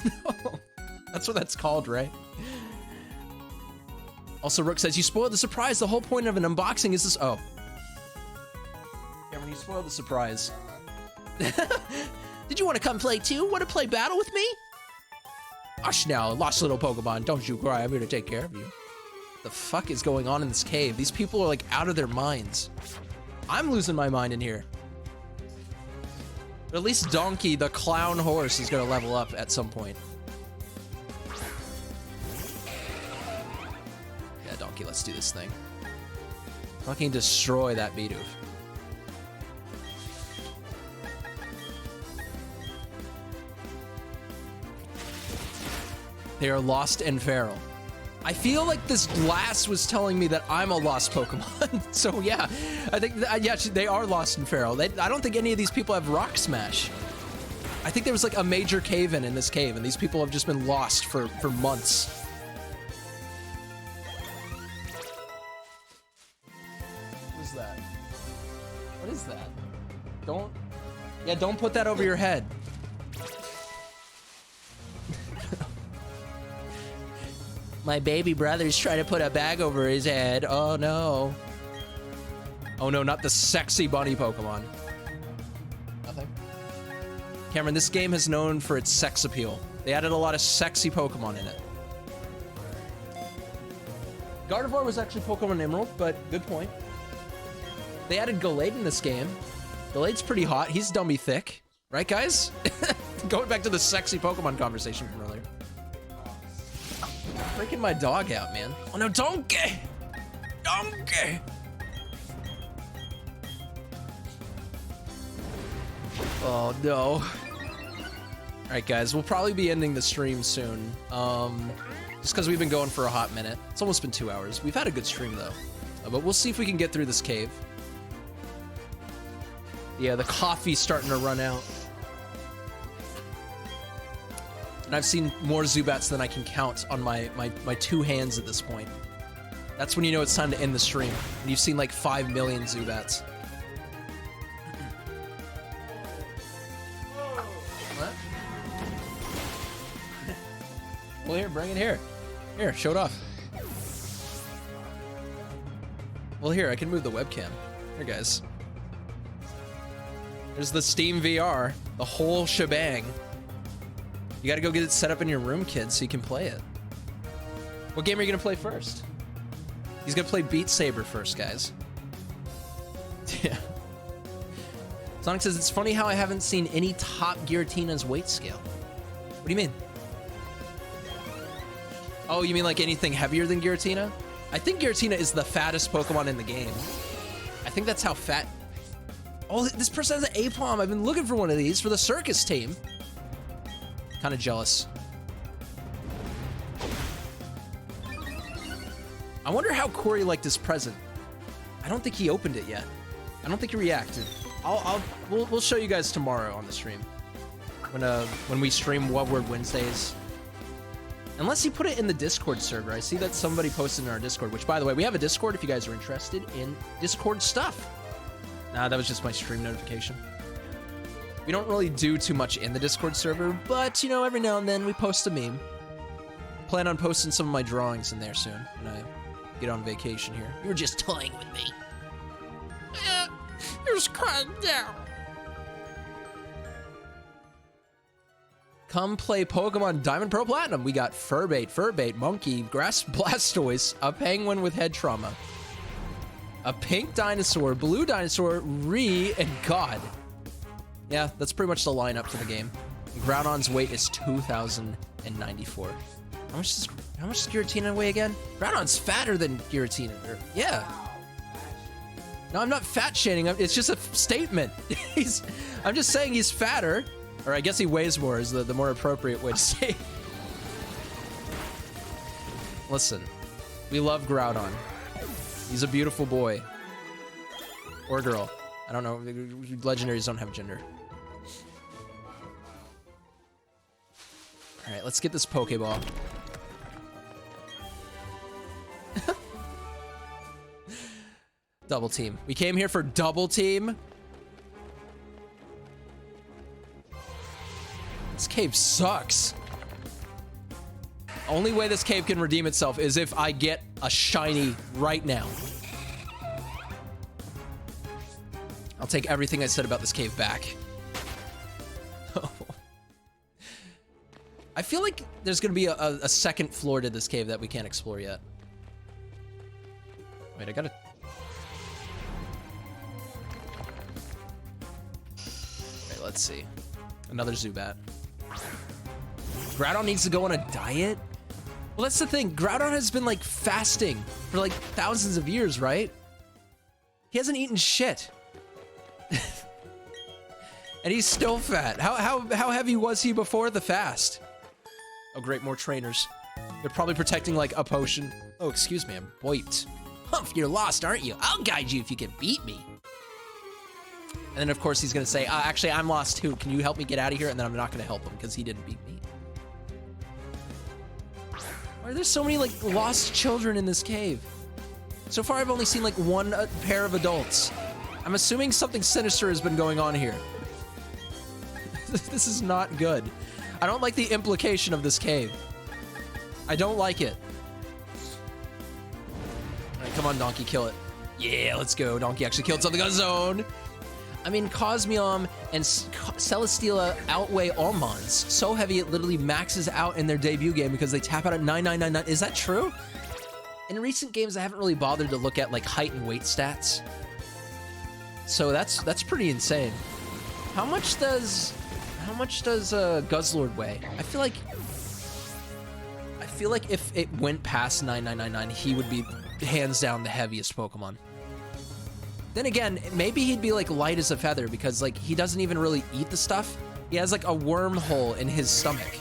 No, that's what that's called, right? Also, Rook says, you spoiled the surprise. The whole point of an unboxing is this. Oh. Cameron, you spoiled the surprise. Did you want to come play too? Want to play battle with me? Hush now, lost little Pokemon. Don't you cry. I'm here to take care of you. The fuck is going on in this cave? These people are like out of their minds. I'm losing my mind in here. But at least Donkey, the clown horse, is gonna level up at some point. Yeah, Donkey, let's do this thing. Fucking destroy that Bidoof. They are lost and feral. I feel like this glass was telling me that I'm a lost Pokemon. So yeah, I think yeah, they are lost and feral. I don't think any of these people have Rock Smash. I think there was like a major cave-in in this cave, and these people have just been lost for months. What is that? What is that? Don't put that over your head. My baby brother's trying to put a bag over his head. Oh no. Oh no, not the sexy bunny Pokemon. Nothing. Cameron, this game is known for its sex appeal. They added a lot of sexy Pokemon in it. Gardevoir was actually Pokemon Emerald, but good point. They added Gallade in this game. Gallade's pretty hot. He's dummy thick. Right, guys? Going back to the sexy Pokemon conversation from earlier. Freaking my dog out, man. Oh no, Donkey! Donkey! Oh no. Alright guys, we'll probably be ending the stream soon. Just because we've been going for a hot minute. It's almost been 2 hours. We've had a good stream though. But we'll see if we can get through this cave. Yeah, the coffee's starting to run out. And I've seen more Zubats than I can count on my two hands at this point. That's when you know it's time to end the stream. And you've seen like 5 million Zubats. What? Well, here, bring it here. Here, show it off. Well, here, I can move the webcam. Here, guys. There's the Steam VR, the whole shebang. You gotta go get it set up in your room, kid, so you can play it. What game are you gonna play first? He's gonna play Beat Saber first, guys. Yeah. Sonic says, it's funny how I haven't seen any top Giratina's weight scale. What do you mean? Oh, you mean like anything heavier than Giratina? I think Giratina is the fattest Pokemon in the game. I think that's how fat... Oh, this person has an Apom. I've been looking for one of these for the circus team. Kind of jealous. I wonder how Corey liked his present. I don't think he opened it yet. I don't think he reacted. we'll show you guys tomorrow on the stream. When we stream What Word Wednesdays. Unless you put it in the Discord server. I see that somebody posted in our Discord, which, by the way, we have a Discord if you guys are interested in Discord stuff. Nah, that was just my stream notification. We don't really do too much in the Discord server, but, you know, every now and then we post a meme. Plan on posting some of my drawings in there soon when I get on vacation here. You're just toying with me. You're just crying down. Come play Pokemon Diamond Pearl Platinum. We got Furbait, Monkey, Grass Blastoise, a Penguin with head trauma, a pink dinosaur, blue dinosaur, and God. Yeah, that's pretty much the lineup for the game. Groudon's weight is 2,094. How much does Giratina weigh again? Groudon's fatter than Giratina. Yeah. No, I'm not fat shaming. It's just a statement. I'm just saying he's fatter. Or I guess he weighs more is the more appropriate way to say it. Listen, we love Groudon. He's a beautiful boy. Or girl. I don't know. Legendaries don't have gender. Alright, let's get this Pokeball. Double team. We came here for double team. This cave sucks. Only way this cave can redeem itself is if I get a shiny right now. I'll take everything I said about this cave back. I feel like there's gonna be a second floor to this cave that we can't explore yet. Wait, I gotta... Okay, let's see. Another Zubat. Groudon needs to go on a diet? Well, that's the thing. Groudon has been, like, fasting for, like, thousands of years, right? He hasn't eaten shit. And he's still fat. How heavy was he before the fast? Oh, great, more trainers. They're probably protecting, like, a potion. Oh, excuse me, I'm boiped. Humph, you're lost, aren't you? I'll guide you if you can beat me. And then, of course, he's gonna say, actually, I'm lost too. Can you help me get out of here? And then I'm not gonna help him because he didn't beat me. Why are there so many, like, lost children in this cave? So far, I've only seen, like, one pair of adults. I'm assuming something sinister has been going on here. This is not good. I don't like the implication of this cave. I don't like it. All right, come on, Donkey, kill it. Yeah, let's go. Donkey actually killed something on his own. I mean, Cosmium and Celesteela outweigh Almonds. So heavy it literally maxes out in their debut game because they tap out at 9999. Is that true? In recent games, I haven't really bothered to look at, like, height and weight stats. So that's pretty insane. How much does Guzzlord weigh? I feel like if it went past 9999, he would be hands down the heaviest Pokemon. Then again, maybe he'd be, like, light as a feather because, like, he doesn't even really eat the stuff. He has, like, a wormhole in his stomach.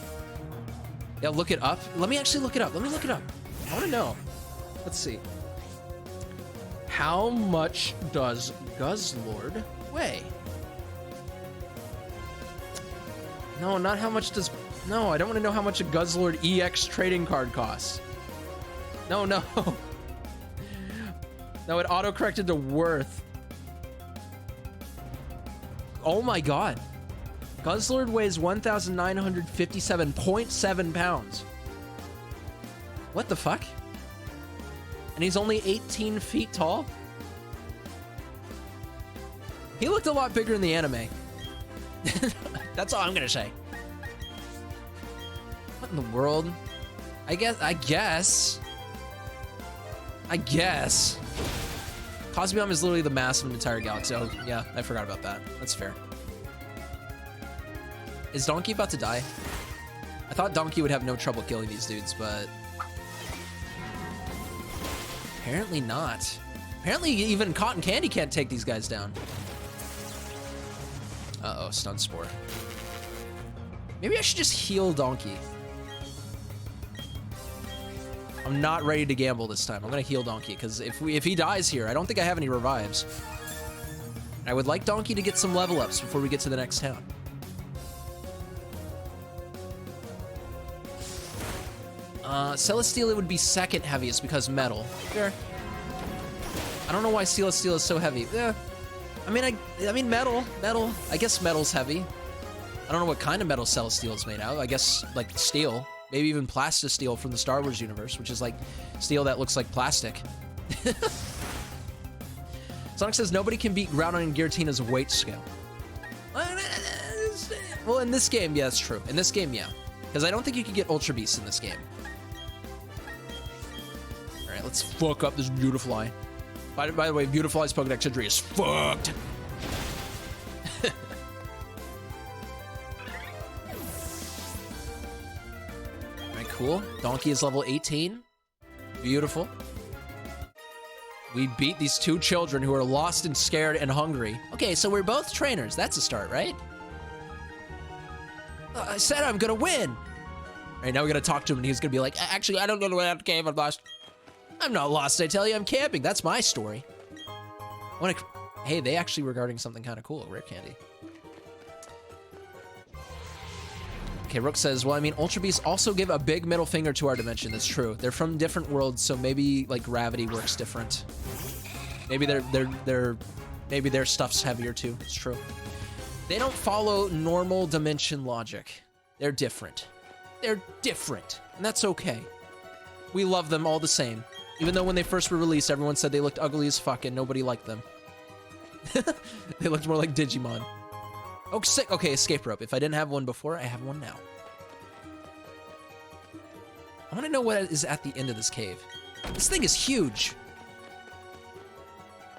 Yeah, look it up. Let me actually look it up. Let me look it up. I want to know. Let's see. How much does Guzzlord weigh? No, not how much does... No, I don't want to know how much a Guzzlord EX trading card costs. No. No, it auto-corrected to worth. Oh my god. Guzzlord weighs 1,957.7 pounds. What the fuck? And he's only 18 feet tall? He looked a lot bigger in the anime. That's all I'm gonna say. What in the world? I guess. Cosmium is literally the mass of an entire galaxy. Oh, yeah, I forgot about that. That's fair. Is Donkey about to die? I thought Donkey would have no trouble killing these dudes, but... apparently not. Apparently even Cotton Candy can't take these guys down. Uh-oh, Stun Spore. Maybe I should just heal Donkey. I'm not ready to gamble this time. I'm gonna heal Donkey, because if he dies here, I don't think I have any revives. I would like Donkey to get some level ups before we get to the next town. Celesteela would be second heaviest because metal. Sure. I don't know why Celesteela is so heavy. Yeah. I mean metal. I guess metal's heavy. I don't know what kind of metal Celesteela is made out of. I guess like steel. Maybe even plastisteel from the Star Wars universe, which is like steel that looks like plastic. Sonic says nobody can beat Groudon and Giratina's weight scale. Well, in this game, yeah, that's true. In this game, yeah. Because I don't think you can get Ultra Beasts in this game. Alright, let's fuck up this Beautifly. By the way, Beautifly's Pokedex entry is fucked. Alright, cool. Donkey is level 18. Beautiful. We beat these two children who are lost and scared and hungry. Okay, so we're both trainers. That's a start, right? I said I'm gonna win. All right, now we gotta talk to him and he's gonna be like, actually, I don't know the way out of the cave, I'm lost. I'm not lost, I tell you, I'm camping. That's my story. Hey, they actually were guarding something kind of cool, rare candy. Okay, Rook says, well, I mean, Ultra Beasts also give a big middle finger to our dimension. That's true. They're from different worlds, so maybe like gravity works different. Maybe maybe their stuff's heavier too. It's true. They don't follow normal dimension logic. They're different. They're different, and that's okay. We love them all the same. Even though when they first were released, everyone said they looked ugly as fuck and nobody liked them. They looked more like Digimon. Oh, sick. Okay, escape rope. If I didn't have one before, I have one now. I want to know what is at the end of this cave. This thing is huge.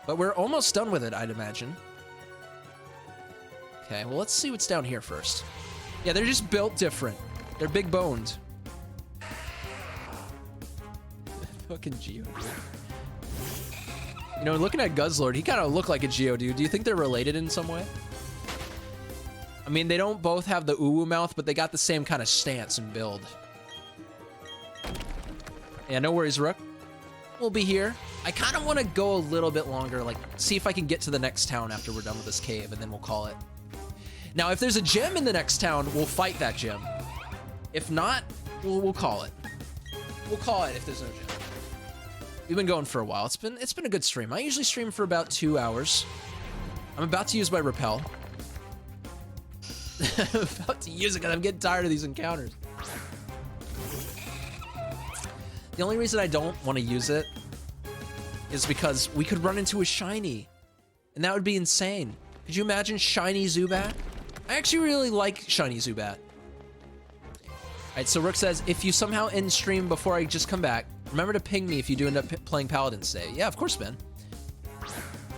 But we're almost done with it, I'd imagine. Okay, well, let's see what's down here first. Yeah, they're just built different. They're big boned. Fucking Geodude. You know, looking at Guzzlord, he kind of looked like a Geodude. Do you think they're related in some way? I mean, they don't both have the uwu mouth, but they got the same kind of stance and build. Yeah, no worries, Rook. We'll be here. I kind of want to go a little bit longer, like, see if I can get to the next town after we're done with this cave, and then we'll call it. Now, if there's a gym in the next town, we'll fight that gym. If not, we'll call it. We'll call it if there's no gym. We've been going for a while. It's been a good stream. I usually stream for about 2 hours. I'm about to use my repel. I'm about to use it because I'm getting tired of these encounters. The only reason I don't want to use it is because we could run into a shiny, and that would be insane. Could you imagine shiny Zubat? I actually really like shiny Zubat. Alright, so Rook says, if you somehow end stream before I just come back, remember to ping me if you do end up playing Paladins today. Yeah, of course, Ben.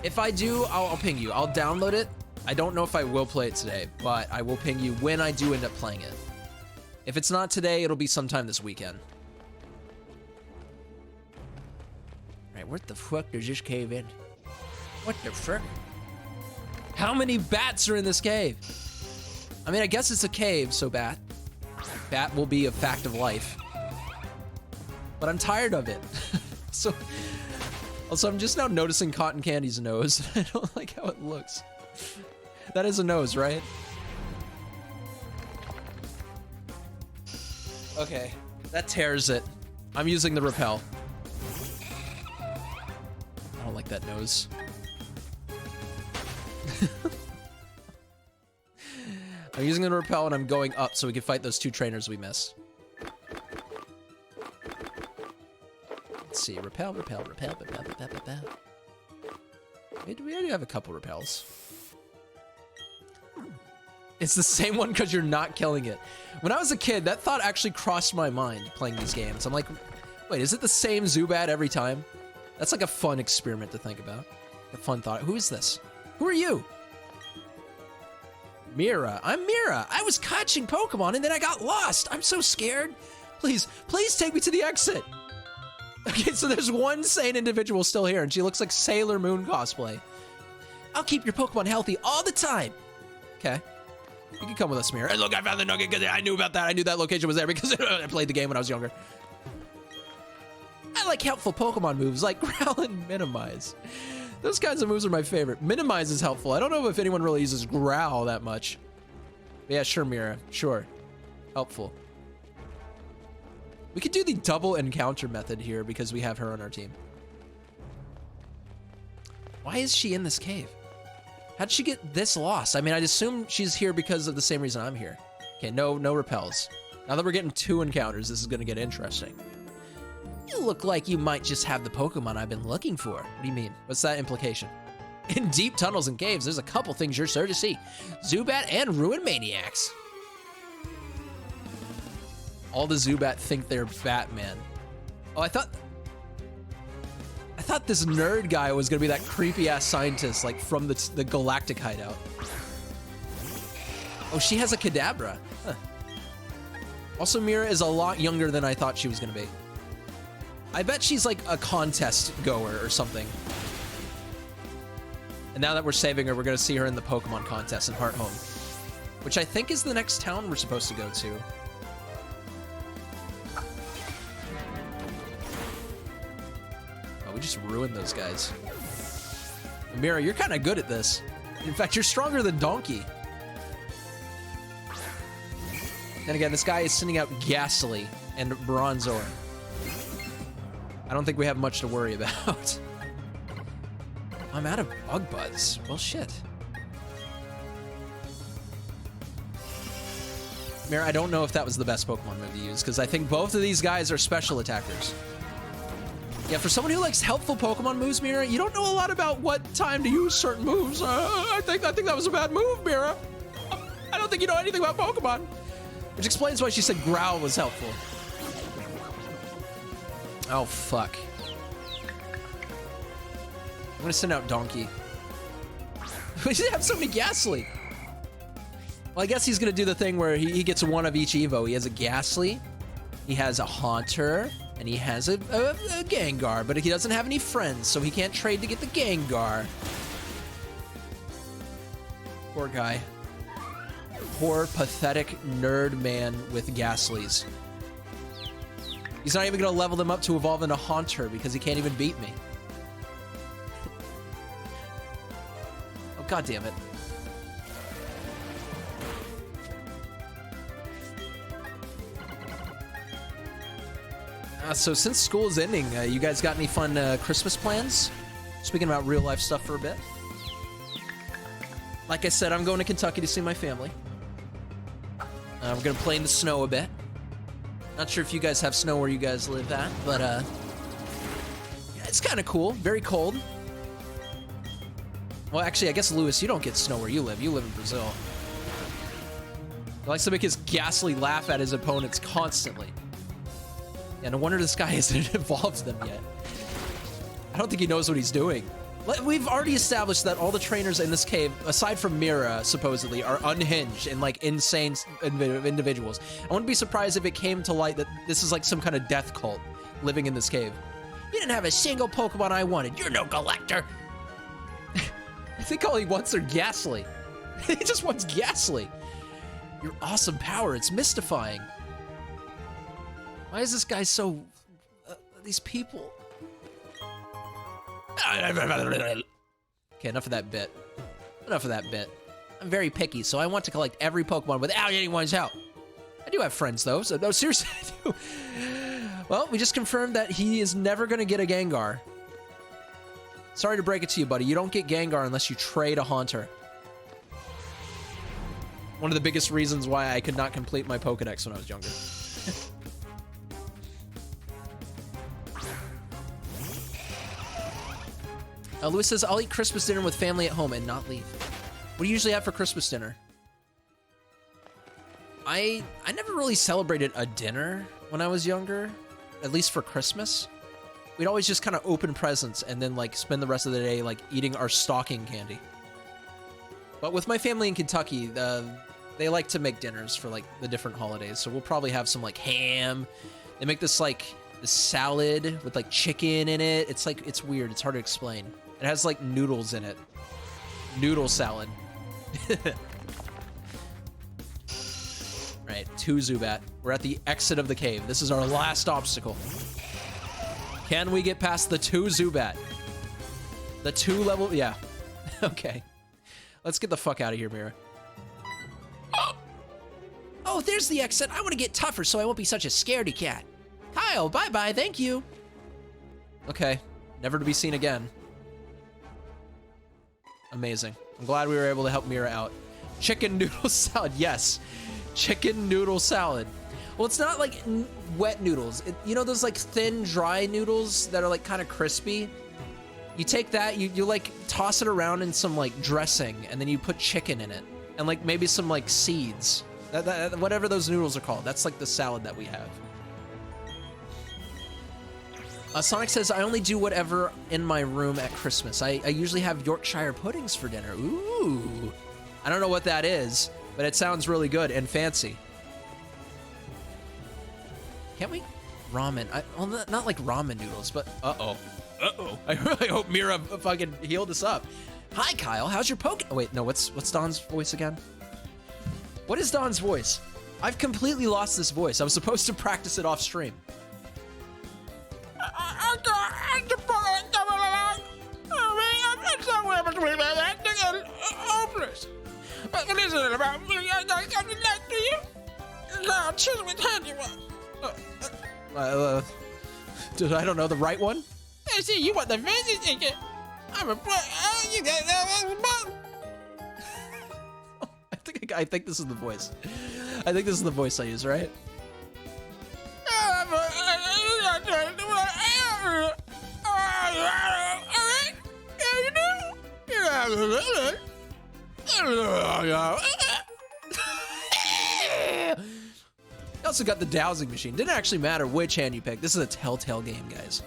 If I do, I'll ping you. I'll download it. I don't know if I will play it today, but I will ping you when I do end up playing it. If it's not today, it'll be sometime this weekend. Alright, what the fuck does this cave in? What the fuck? How many bats are in this cave? I mean, I guess it's a cave, so bat will be a fact of life. But I'm tired of it. So, also, I'm just now noticing Cotton Candy's nose. I don't like how it looks. That is a nose, right? Okay, that tears it. I'm using the repel. I don't like that nose. I'm using the repel and I'm going up so we can fight those two trainers we missed. Let's see, repel. We already have a couple repels. It's the same one because you're not killing it. When I was a kid, that thought actually crossed my mind playing these games. I'm like, wait, is it the same Zubat every time? That's like a fun experiment to think about. A fun thought. Who is this? Who are you? Mira. I'm Mira. I was catching Pokemon and then I got lost. I'm so scared. Please take me to the exit. Okay, so there's one sane individual still here and she looks like Sailor Moon cosplay. I'll keep your Pokemon healthy all the time. Okay. You can come with us, Mira. And look, I found the nugget because I knew about that. I knew that location was there because I played the game when I was younger. I like helpful Pokemon moves like Growl and Minimize. Those kinds of moves are my favorite. Minimize is helpful. I don't know if anyone really uses Growl that much. But yeah, sure, Mira. Sure. Helpful. We could do the double encounter method here because we have her on our team. Why is she in this cave? How'd she get this lost? I mean, I'd assume she's here because of the same reason I'm here. Okay, no repels. Now that we're getting 2 encounters, this is gonna get interesting. You look like you might just have the Pokemon I've been looking for. What do you mean? What's that implication? In deep tunnels and caves, there's a couple things you're sure to see. Zubat and Ruin Maniacs. All the Zubat think they're Batman. Oh, I thought this nerd guy was gonna be that creepy ass scientist, like from the Galactic Hideout. Oh, she has a Kadabra. Huh. Also, Mira is a lot younger than I thought she was gonna be. I bet she's like a contest goer or something. And now that we're saving her, we're gonna see her in the Pokemon contest in Heart Home, which I think is the next town we're supposed to go to. Oh, we just ruined those guys. Mira, you're kind of good at this. In fact, you're stronger than Donkey. And again, this guy is sending out Ghastly and Bronzor. I don't think we have much to worry about. I'm out of Bug Buzz. Well, shit. Mira, I don't know if that was the best Pokemon move to use, because I think both of these guys are special attackers. Yeah, for someone who likes helpful Pokemon moves, Mira, you don't know a lot about what time to use certain moves. I think that was a bad move, Mira. I don't think you know anything about Pokemon. Which explains why she said Growl was helpful. Oh, fuck. I'm gonna send out Donkey. We should have so many Ghastly. Well, I guess he's gonna do the thing where he gets one of each Evo. He has a Ghastly, he has a Haunter, and he has a Gengar, but he doesn't have any friends, so he can't trade to get the Gengar. Poor guy. Poor, pathetic nerd man with Ghastlys. He's not even gonna level them up to evolve into Haunter because he can't even beat me. Oh, god damn it. So since school is ending, you guys got any fun Christmas plans? Speaking about real life stuff for a bit. Like I said, I'm going to Kentucky to see my family. We're gonna play in the snow a bit. Not sure if you guys have snow where you guys live at, but yeah, it's kind of cool. Very cold. Well, actually, I guess, Lewis, you don't get snow where you live. You live in Brazil. He likes to make his Ghastly laugh at his opponents constantly. Yeah, no wonder this guy hasn't evolved them yet. I don't think he knows what he's doing. We've already established that all the trainers in this cave, aside from Mira, supposedly, are unhinged and, like, insane individuals. I wouldn't be surprised if it came to light that this is, like, some kind of death cult living in this cave. You didn't have a single Pokemon I wanted. You're no collector. I think all he wants are Ghastly. He just wants Ghastly. Your awesome power, it's mystifying. Why is this guy so... these people... Okay, enough of that bit. Enough of that bit. I'm very picky, so I want to collect every Pokemon without anyone's help. I do have friends, though, so no, seriously, I do. Well, we just confirmed that he is never going to get a Gengar. Sorry to break it to you, buddy. You don't get Gengar unless you trade a Haunter. One of the biggest reasons why I could not complete my Pokedex when I was younger. Lewis says, I'll eat Christmas dinner with family at home and not leave. What do you usually have for Christmas dinner? I never really celebrated a dinner when I was younger, at least for Christmas. We'd always just kind of open presents and then, like, spend the rest of the day, like, eating our stocking candy. But with my family in Kentucky, they like to make dinners for, like, the different holidays. So we'll probably have some, like, ham. They make this, like, this salad with, like, chicken in it. It's, like, it's weird. It's hard to explain. It has, like, noodles in it. Noodle salad. Right, 2 Zubat. We're at the exit of the cave. This is our last obstacle. Can we get past the 2 Zubat? The 2 level, yeah. Okay. Let's get the fuck out of here, Mira. Oh, there's the exit. I want to get tougher so I won't be such a scaredy cat. Kyle, bye-bye, thank you. Okay, never to be seen again. Amazing. I'm glad we were able to help Mira out. Chicken noodle salad, yes. Chicken noodle salad. Well, it's not like wet noodles. You know those like thin, dry noodles that are like kind of crispy? You take that, you like toss it around in some like dressing, and then you put chicken in it. And like maybe some like seeds. Whatever those noodles are called. That's like the salad that we have. Sonic says, I only do whatever in my room at Christmas. I usually have Yorkshire puddings for dinner. Ooh. I don't know what that is, but it sounds really good and fancy. Can't we? Ramen. Well, not like ramen noodles, but uh-oh. Uh-oh. I really hope Mira fucking healed us up. Hi, Kyle. How's your poke? Oh, wait, no, what's Don's voice again? What is Don's voice? I've completely lost this voice. I was supposed to practice it off stream. I don't know, the right one? I see you want the fancy ticket. I'm a you got I think this is the voice. I think this is the voice I use, right? You also got the dowsing machine. Didn't actually matter which hand you picked. This is a Telltale game, guys.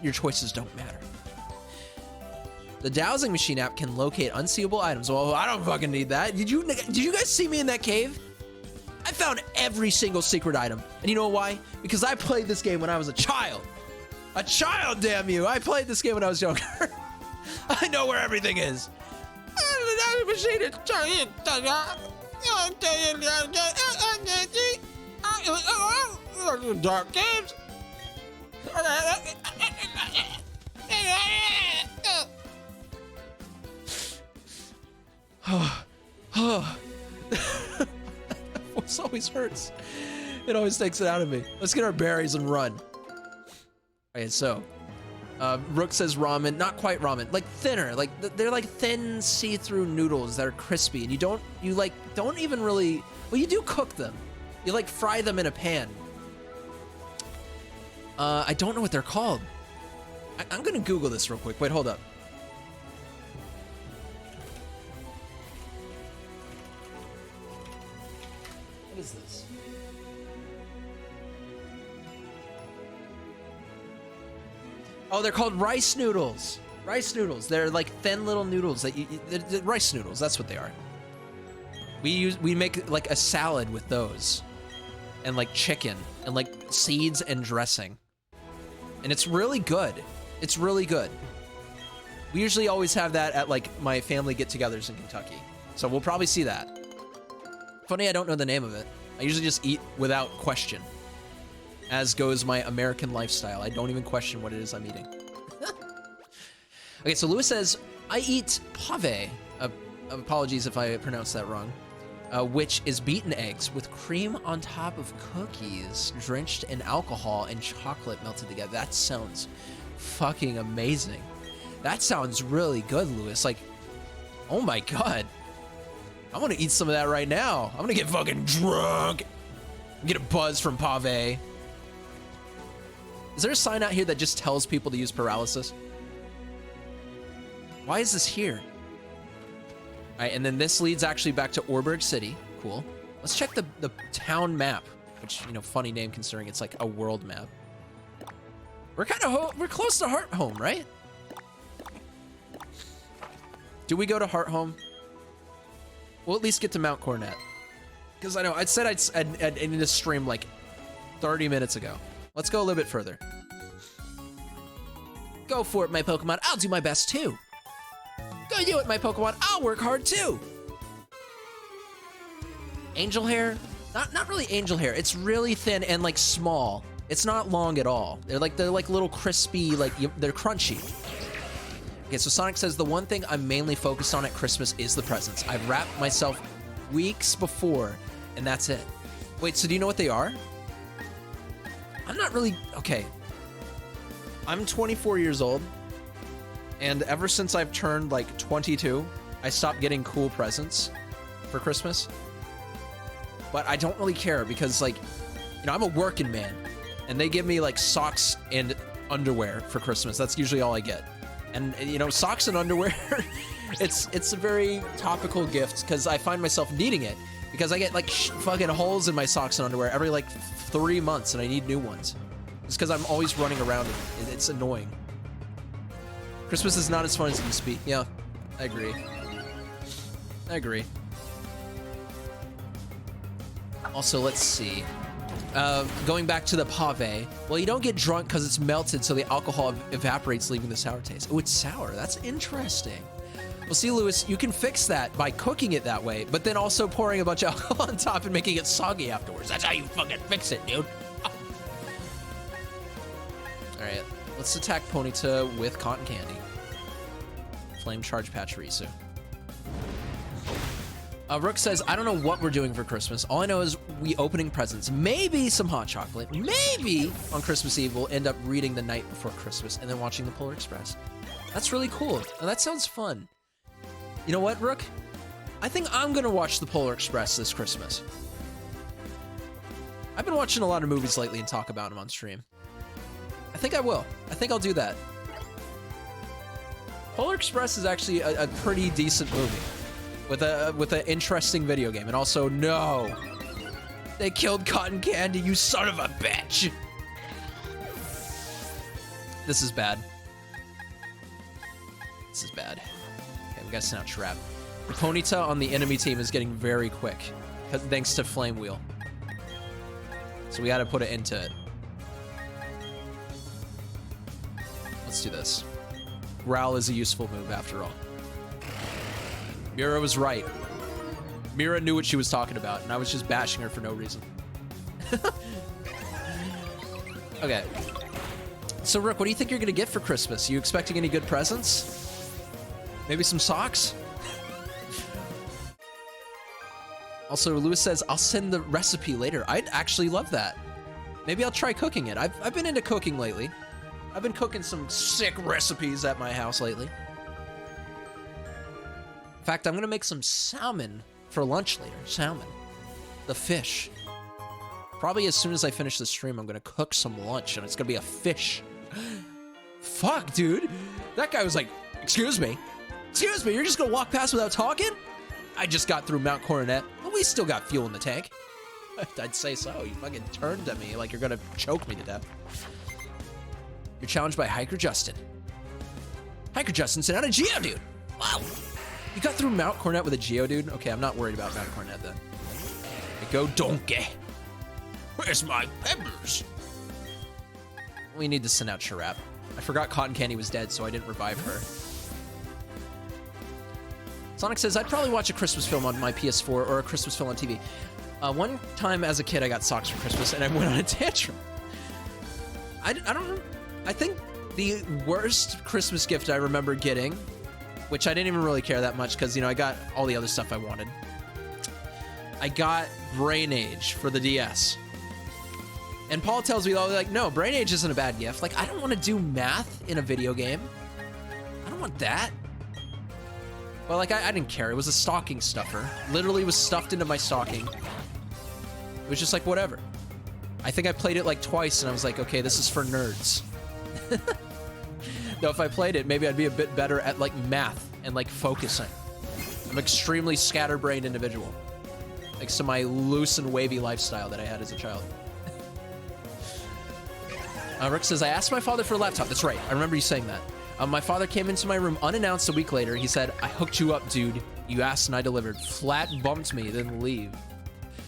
Your choices don't matter. The dowsing machine app can locate unseeable items. Well, I don't fucking need that. Did you guys see me in that cave? I found every single secret item. And you know why? Because I played this game when I was a child. A child, damn you. I played this game when I was younger. I know where everything is. The machine is giant. Dark games. Voice always hurts. It always takes it out of me. Let's get our berries and run. Okay, so Rook says ramen, not quite ramen, like thinner, like they're like thin see-through noodles that are crispy, and you don't even really, well, you do cook them. You like fry them in a pan. I don't know what they're called. I'm gonna Google this real quick. Wait, hold up. What is this? Oh, they're called rice noodles. Rice noodles. They're like thin little noodles that they're rice noodles. That's what they are. We make like a salad with those, and like chicken and like seeds and dressing, and it's really good. It's really good. We usually always have that at like my family get-togethers in Kentucky, so we'll probably see that. Funny, I don't know the name of it. I usually just eat without question. As goes my American lifestyle. I don't even question what it is I'm eating. Okay, so Lewis says, I eat pave. Apologies if I pronounced that wrong. Which is beaten eggs with cream on top of cookies, drenched in alcohol and chocolate melted together. That sounds fucking amazing. That sounds really good, Lewis. Like, oh my God. I want to eat some of that right now. I'm gonna get fucking drunk. Get a buzz from pave. Is there a sign out here that just tells people to use paralysis? Why is this here? All right, and then this leads actually back to Orberg City. Cool. Let's check the town map, which, you know, funny name considering it's like a world map. We're kind of we're close to Heart Home, right? Do we go to Heart Home? We'll at least get to Mount Coronet. Because I know, I said I'd end this stream like 30 minutes ago. Let's go a little bit further. Go for it, my Pokemon. I'll do my best too. Go do it, my Pokemon. I'll work hard too. Angel hair? Not really angel hair. It's really thin and like small. It's not long at all. They're like little crispy, like they're crunchy. Okay, so Sonic says the one thing I'm mainly focused on at Christmas is the presents. I've wrapped myself weeks before, and that's it. Wait, so do you know what they are? I'm not really... Okay. I'm 24 years old, and ever since I've turned, like, 22, I stopped getting cool presents for Christmas. But I don't really care because, like, you know, I'm a working man, and they give me, like, socks and underwear for Christmas. That's usually all I get. And, you know, socks and underwear, it's a very topical gift because I find myself needing it because I get, like, fucking holes in my socks and underwear every, like, 3 months, and I need new ones. It's because I'm always running around and it's annoying. Christmas is not as fun as it used to be. Yeah, I agree. I agree. Also, let's see. Going back to the pave. Well, you don't get drunk because it's melted, so the alcohol evaporates, leaving the sour taste. Oh, it's sour. That's interesting. Well, see, Lewis, you can fix that by cooking it that way, but then also pouring a bunch of alcohol on top and making it soggy afterwards. That's how you fucking fix it, dude. Oh. All right, let's attack Ponyta with cotton candy. Flame charge Pachirisu. Rook says, I don't know what we're doing for Christmas. All I know is we opening presents. Maybe some hot chocolate. Maybe on Christmas Eve we'll end up reading The Night Before Christmas and then watching The Polar Express. That's really cool. Now, that sounds fun. You know what, Rook? I think I'm gonna watch The Polar Express this Christmas. I've been watching a lot of movies lately and talk about them on stream. I think I will. I think I'll do that. Polar Express is actually a pretty decent movie. With an interesting video game. And also, no! They killed Cotton Candy, you son of a bitch! This is bad. This is bad. Okay, we got Snout Trap. The Ponyta on the enemy team is getting very quick. Thanks to Flame Wheel. So we gotta put it into it. Let's do this. Growl is a useful move after all. Mira was right. Mira knew what she was talking about, and I was just bashing her for no reason. Okay. So, Rook, what do you think you're gonna get for Christmas? You expecting any good presents? Maybe some socks? Also, Lewis says, I'll send the recipe later. I'd actually love that. Maybe I'll try cooking it. I've been into cooking lately. I've been cooking some sick recipes at my house lately. In fact, I'm gonna make some salmon for lunch later. Salmon. The fish. Probably as soon as I finish the stream, I'm gonna cook some lunch, and it's gonna be a fish. Fuck, dude. That guy was like, excuse me? Excuse me, you're just gonna walk past without talking? I just got through Mount Coronet, but we still got fuel in the tank. I'd say so. You fucking turned at me like you're gonna choke me to death. You're challenged by Hiker Justin. Hiker Justin sent out a Geodude. Wow. You got through Mount Coronet with a Geodude? Okay, I'm not worried about Mount Coronet then. Go Donkey. Where's my peppers? We need to send out Chirap. I forgot Cotton Candy was dead, so I didn't revive her. Sonic says, I'd probably watch a Christmas film on my PS4 or a Christmas film on TV. One time as a kid, I got socks for Christmas, and I went on a tantrum. I don't know. I think the worst Christmas gift I remember getting, which I didn't even really care that much because, you know, I got all the other stuff I wanted. I got Brain Age for the DS. And Paul tells me, like, no, Brain Age isn't a bad gift. Like, I don't want to do math in a video game. I don't want that. Well, like, I didn't care. It was a stocking stuffer. Literally was stuffed into my stocking. It was just like, whatever. I think I played it like twice, and I was like, okay, this is for nerds. Though if I played it, maybe I'd be a bit better at, like, math and, like, focusing. I'm an extremely scatterbrained individual. Thanks to my loose and wavy lifestyle that I had as a child. Rick says, I asked my father for a laptop. That's right. I remember you saying that. My father came into my room unannounced a week later. He said, I hooked you up, dude. You asked and I delivered. Flat bumped me, then leave.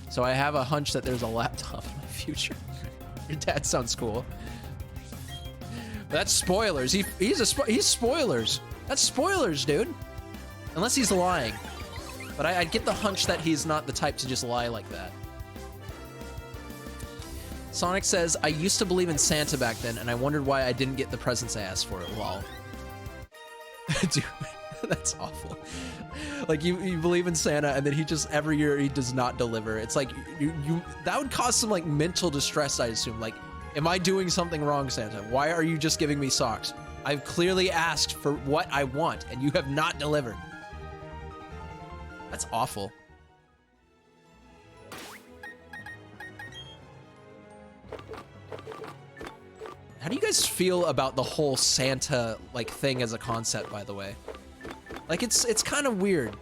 So I have a hunch that there's a laptop in my future. Your dad sounds cool. But that's spoilers. He's spoilers. That's spoilers, dude. Unless he's lying. But I get the hunch that he's not the type to just lie like that. Sonic says, I used to believe in Santa back then, and I wondered why I didn't get the presents I asked for. Lol. Dude, that's awful. Like, you believe in Santa, and then he just, every year, he does not deliver. It's like, that would cause some, like, mental distress, I assume. Like, am I doing something wrong, Santa? Why are you just giving me socks? I've clearly asked for what I want, and you have not delivered. That's awful. How do you guys feel about the whole Santa, like, thing as a concept, by the way? Like, it's kind of weird.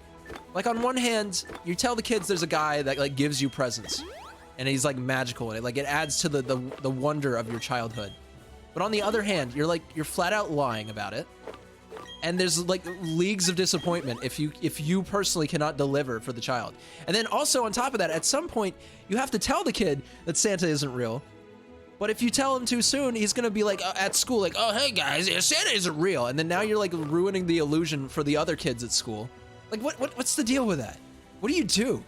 Like, on one hand, you tell the kids there's a guy that, like, gives you presents. And he's, like, magical, and it adds to the wonder of your childhood. But on the other hand, you're flat out lying about it. And there's, like, leagues of disappointment if you personally cannot deliver for the child. And then also, on top of that, at some point, you have to tell the kid that Santa isn't real. But if you tell him too soon, he's gonna be like at school, like, oh, hey guys, Santa isn't real. And then now you're like ruining the illusion for the other kids at school. Like, what's the deal with that? What do you do?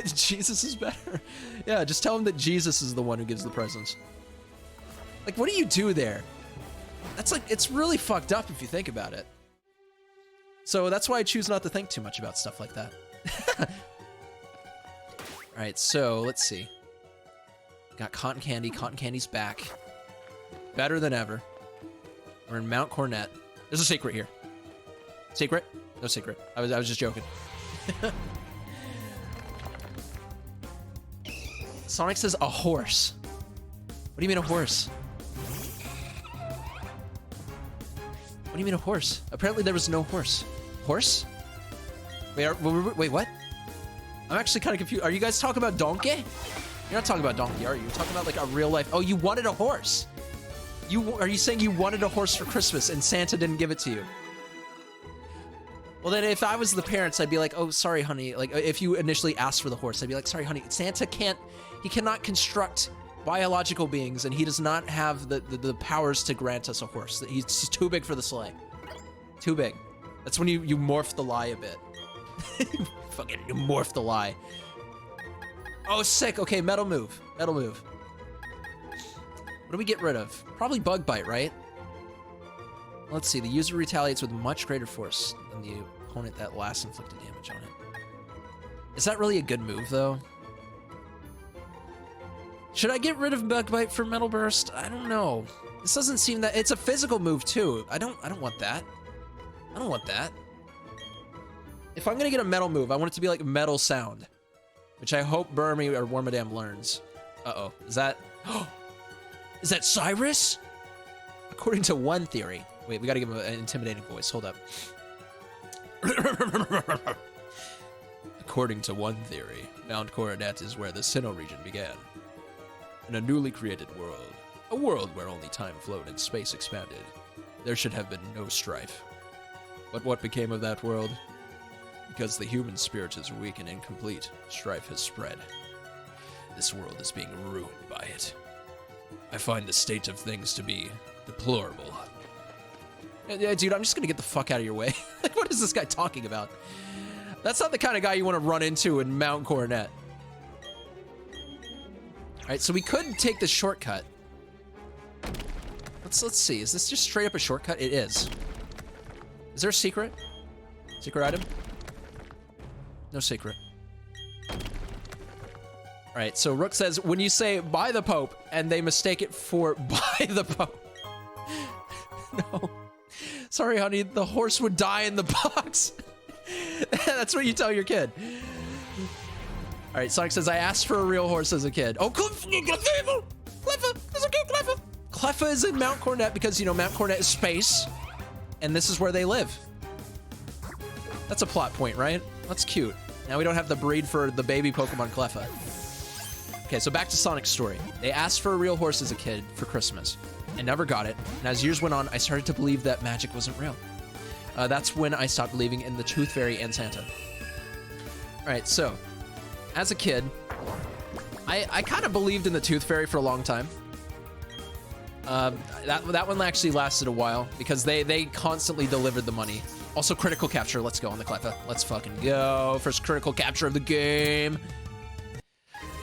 Jesus is better. Yeah, just tell him that Jesus is the one who gives the presents. Like, what do you do there? That's like, it's really fucked up if you think about it. So that's why I choose not to think too much about stuff like that. All right, so let's see. Got Cotton Candy. Cotton Candy's back. Better than ever. We're in Mount Cornet. There's a secret here. Secret? No secret. I was just joking. Sonic says a horse. What do you mean a horse? What do you mean a horse? Apparently there was no horse. Horse? Wait, what? I'm actually kind of confused. Are you guys talking about donkey? You're not talking about donkey, are you? You're talking about like a real life. Oh, you wanted a horse. Are you saying you wanted a horse for Christmas and Santa didn't give it to you? Well, then if I was the parents, I'd be like, oh, sorry, honey. Like, if you initially asked for the horse, I'd be like, sorry, honey. Santa cannot construct biological beings, and he does not have the powers to grant us a horse. He's too big for the sleigh. Too big. That's when you morph the lie a bit. Fucking you morph the lie. Oh, sick. Okay, metal move. Metal move. What do we get rid of? Probably Bug Bite, right? Let's see. The user retaliates with much greater force than the opponent that last inflicted damage on it. Is that really a good move, though? Should I get rid of Bug Bite for Metal Burst? I don't know. This doesn't seem that... It's a physical move, too. I don't want that. I don't want that. If I'm gonna get a metal move, I want it to be like Metal Sound. Which I hope Burmy or Wormadam learns. Uh-oh. Is that... Is that Cyrus? According to one theory. Wait, we gotta give him an intimidating voice. Hold up. According to one theory, Mount Coronet is where the Sinnoh region began. In a newly created world. A world where only time flowed and space expanded. There should have been no strife. But what became of that world? Because the human spirit is weak and incomplete, strife has spread. This world is being ruined by it. I find the state of things to be deplorable. Yeah, dude, I'm just gonna get the fuck out of your way. Like, what is this guy talking about? That's not the kind of guy you want to run into in Mount Coronet. Alright, so we could take the shortcut. Let's see. Is this just straight up a shortcut? It is. Is there a secret? Secret item? No secret. Alright, so Rook says, when you say by the Pope, and they mistake it for by the Pope. No. Sorry, honey, the horse would die in the box. That's what you tell your kid. Alright, Sonic says, I asked for a real horse as a kid. Oh, Cleffa! There's a kid, Cleffa! Cleffa is in Mount Coronet because, you know, Mount Coronet is space, and this is where they live. That's a plot point, right? That's cute. Now we don't have to breed for the baby Pokemon Cleffa. Okay, so back to Sonic's story. They asked for a real horse as a kid for Christmas and never got it. And as years went on, I started to believe that magic wasn't real. That's when I stopped believing in the Tooth Fairy and Santa. All right, so as a kid, I kind of believed in the Tooth Fairy for a long time. That one actually lasted a while because they constantly delivered the money. Also, critical capture. Let's go on the Cleffa. Let's fucking go. First critical capture of the game.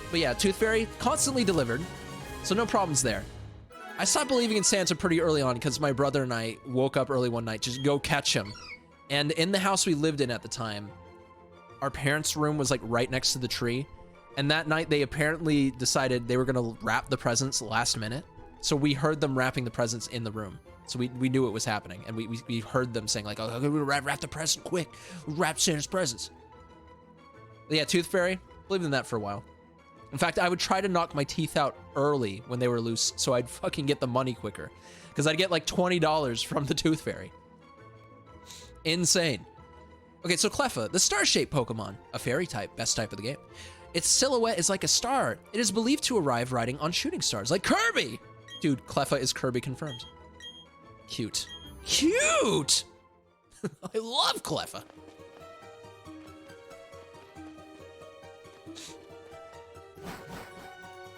But yeah, Tooth Fairy constantly delivered, so no problems there. I stopped believing in Santa pretty early on because my brother and I woke up early one night just go catch him. And in the house we lived in at the time, our parents' room was like right next to the tree. And that night they apparently decided they were gonna wrap the presents last minute. So we heard them wrapping the presents in the room. So we knew it was happening. And we heard them saying like, oh, we're gonna wrap the present quick. Wrap Santa's presents. But yeah, Tooth Fairy, believed in that for a while. In fact, I would try to knock my teeth out early when they were loose so I'd fucking get the money quicker. Because I'd get like $20 from the Tooth Fairy. Insane. Okay, so Cleffa, the star-shaped Pokemon, a fairy type, best type of the game. Its silhouette is like a star. It is believed to arrive riding on shooting stars, like Kirby! Dude, Cleffa is Kirby confirmed. Cute. Cute! I love Cleffa.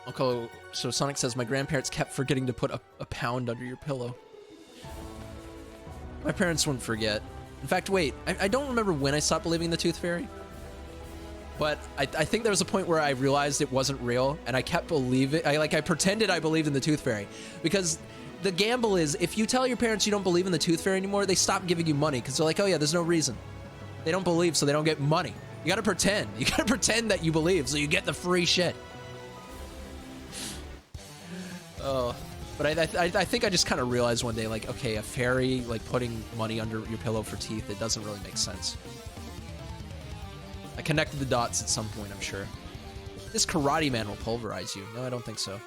Okay, so Sonic says, my grandparents kept forgetting to put a pound under your pillow. My parents wouldn't forget. In fact, wait, I don't remember when I stopped believing in the Tooth Fairy. But I think there was a point where I realized it wasn't real, and I kept believing, I pretended I believed in the Tooth Fairy. Because the gamble is, if you tell your parents you don't believe in the Tooth Fairy anymore, they stop giving you money, because they're like, oh yeah, there's no reason. They don't believe, so they don't get money. You gotta pretend. You gotta pretend that you believe, so you get the free shit. Oh, but I think I just kind of realized one day, like, okay, a fairy, like, putting money under your pillow for teeth, it doesn't really make sense. I connected the dots at some point, I'm sure. This Karate Man will pulverize you. No, I don't think so.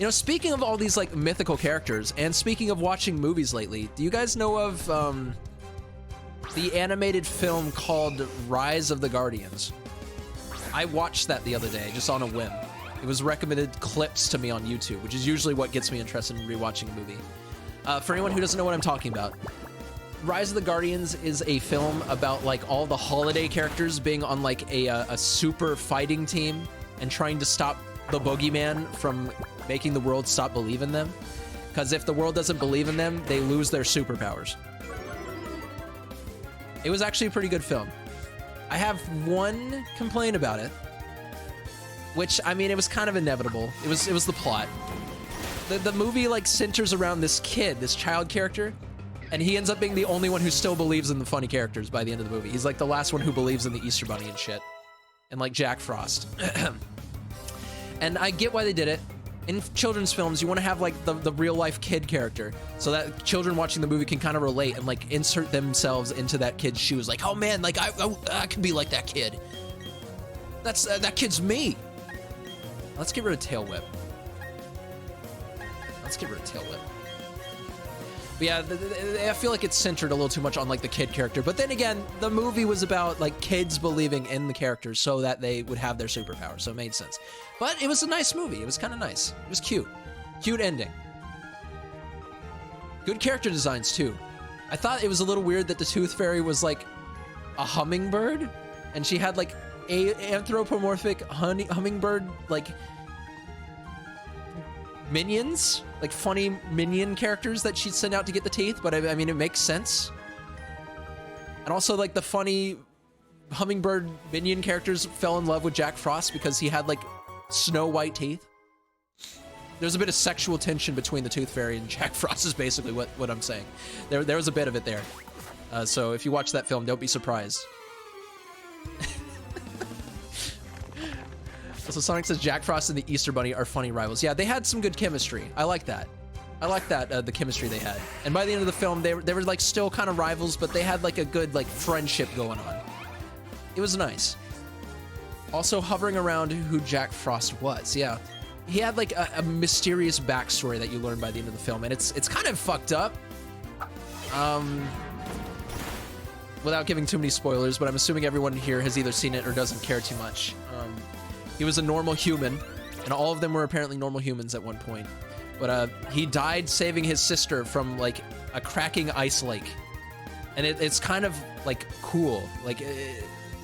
You know, speaking of all these, like, mythical characters, and speaking of watching movies lately, do you guys know of, the animated film called Rise of the Guardians? I watched that the other day, just on a whim. It was recommended clips to me on YouTube, which is usually what gets me interested in rewatching a movie. For anyone who doesn't know what I'm talking about, Rise of the Guardians is a film about like all the holiday characters being on like a super fighting team and trying to stop the boogeyman from making the world stop believing them. Because if the world doesn't believe in them, they lose their superpowers. It was actually a pretty good film. I have one complaint about it. Which, I mean, it was kind of inevitable. It was the plot. The movie, like, centers around this kid, this child character, and he ends up being the only one who still believes in the funny characters by the end of the movie. He's, like, the last one who believes in the Easter Bunny and shit. And, like, Jack Frost. And I get why they did it. In children's films, you want to have, like, the real-life kid character, so that children watching the movie can kind of relate and, like, insert themselves into that kid's shoes. Like, oh, man, like, I can be like that kid. That kid's me. Let's get rid of Tail Whip. But yeah, I feel like it's centered a little too much on like the kid character. But then again, the movie was about like kids believing in the characters so that they would have their superpowers. So it made sense. But it was a nice movie. It was kind of nice. It was cute. Cute ending. Good character designs too. I thought it was a little weird that the Tooth Fairy was like a hummingbird, and she had like a anthropomorphic hummingbird like minions, like funny minion characters that she'd send out to get the teeth. But I mean, it makes sense. And also, like, the funny hummingbird minion characters fell in love with Jack Frost because he had like snow white teeth. There's a bit of sexual tension between the Tooth Fairy and Jack Frost is basically what I'm saying. There was a bit of it there. So if you watch that film, don't be surprised. So Sonic says Jack Frost and the Easter Bunny are funny rivals. Yeah, they had some good chemistry. I like that. The chemistry they had. And by the end of the film, they were like still kind of rivals, but they had like a good like friendship going on. It was nice. Also hovering around who Jack Frost was. Yeah, he had like a mysterious backstory that you learn by the end of the film, and it's kind of fucked up. Without giving too many spoilers, but I'm assuming everyone here has either seen it or doesn't care too much. He was a normal human, and all of them were apparently normal humans at one point. But he died saving his sister from like a cracking ice lake, and it's kind of like cool, like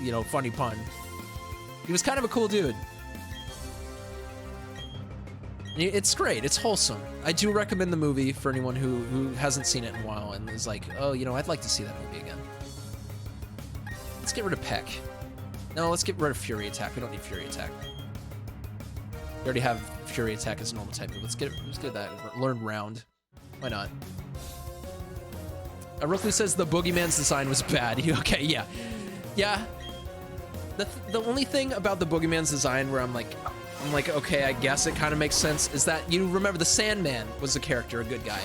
you know, funny pun. He was kind of a cool dude. It's great. It's wholesome. I do recommend the movie for anyone who hasn't seen it in a while and is like, oh, you know, I'd like to see that movie again. Let's get rid of Peck. No, let's get rid of Fury Attack. We don't need Fury Attack. We already have Fury Attack as a normal type move. Let's get that. Learn Round. Why not? Rookley says the Boogeyman's design was bad. Okay, yeah. Yeah. The only thing about the Boogeyman's design where I'm like, okay, I guess it kind of makes sense, is that you remember the Sandman was a character, a good guy.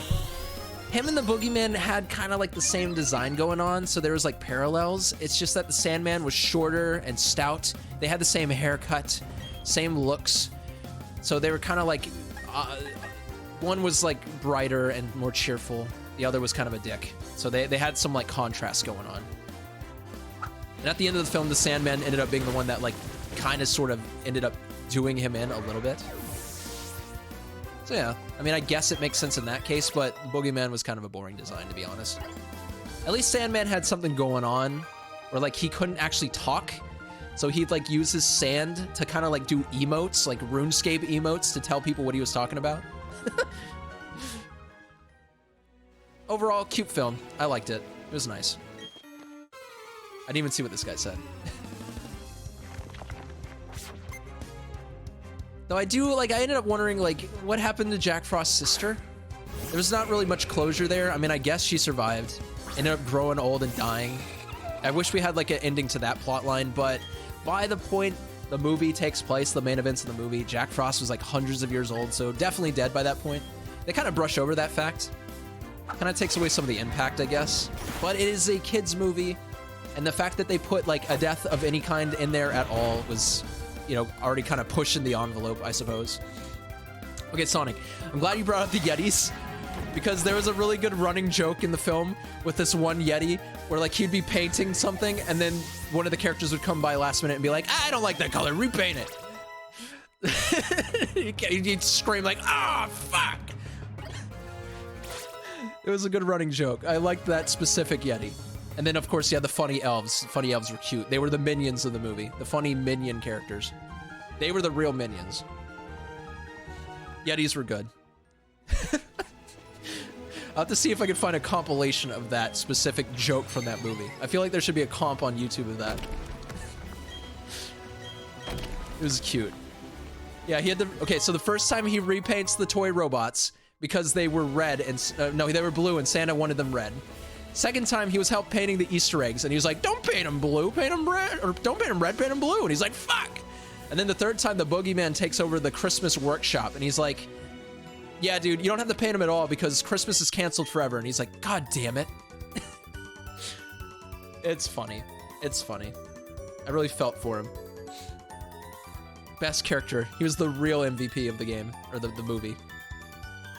Him and the Boogeyman had kind of like the same design going on, so there was like parallels. It's just that the Sandman was shorter and stout. They had the same haircut, same looks. So they were kind of like, one was like brighter and more cheerful. The other was kind of a dick. So they had some like contrast going on. And at the end of the film, the Sandman ended up being the one that like kind of sort of ended up doing him in a little bit. So yeah, I mean, I guess it makes sense in that case, but Boogeyman was kind of a boring design, to be honest. At least Sandman had something going on where like he couldn't actually talk. So he'd like use his sand to kind of like do emotes, like RuneScape emotes to tell people what he was talking about. Overall, cute film. I liked it. It was nice. I didn't even see what this guy said. Though I do, like, I ended up wondering, like, what happened to Jack Frost's sister? There was not really much closure there. I mean, I guess she survived. Ended up growing old and dying. I wish we had, like, an ending to that plot line, but by the point the movie takes place, the main events of the movie, Jack Frost was, like, hundreds of years old, so definitely dead by that point. They kind of brush over that fact. Kind of takes away some of the impact, I guess. But it is a kid's movie, and the fact that they put, like, a death of any kind in there at all was, you know, already kind of pushing the envelope, I suppose. Okay, Sonic, I'm glad you brought up the Yetis, because there was a really good running joke in the film with this one Yeti, where, like, he'd be painting something, and then one of the characters would come by last minute and be like, I don't like that color, repaint it. He'd scream like, ah, fuck. It was a good running joke. I liked that specific Yeti. And then, of course, you had the funny elves. Funny elves were cute. They were the minions of the movie. The funny minion characters. They were the real minions. Yetis were good. I'll have to see if I can find a compilation of that specific joke from that movie. I feel like there should be a comp on YouTube of that. It was cute. Yeah, he had the... Okay, so the first time he repaints the toy robots because they were red and... no, they were blue and Santa wanted them red. Second time, he was help painting the Easter eggs, and he was like, don't paint them blue, paint them red, or don't paint them red, paint them blue. And he's like, fuck. And then the third time, the Boogeyman takes over the Christmas workshop, and he's like, yeah, dude, you don't have to paint them at all because Christmas is canceled forever. And he's like, God damn it. It's funny. It's funny. I really felt for him. Best character. He was the real MVP of the game, or the movie.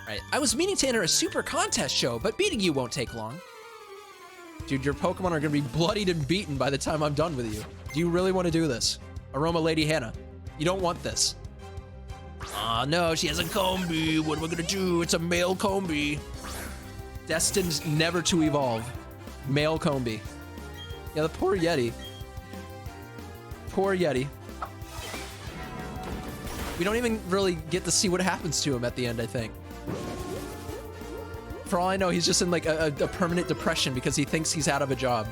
Right. I was meaning to enter a super contest show, but beating you won't take long. Dude, your Pokemon are gonna be bloodied and beaten by the time I'm done with you. Do you really want to do this? Aroma Lady Hannah, you don't want this. Aw, no, she has a Combi. What am I gonna do? It's a male Combi. Destined never to evolve. Male Combi. Yeah, the poor Yeti. Poor Yeti. We don't even really get to see what happens to him at the end, I think. For all I know, he's just in like a permanent depression because he thinks he's out of a job.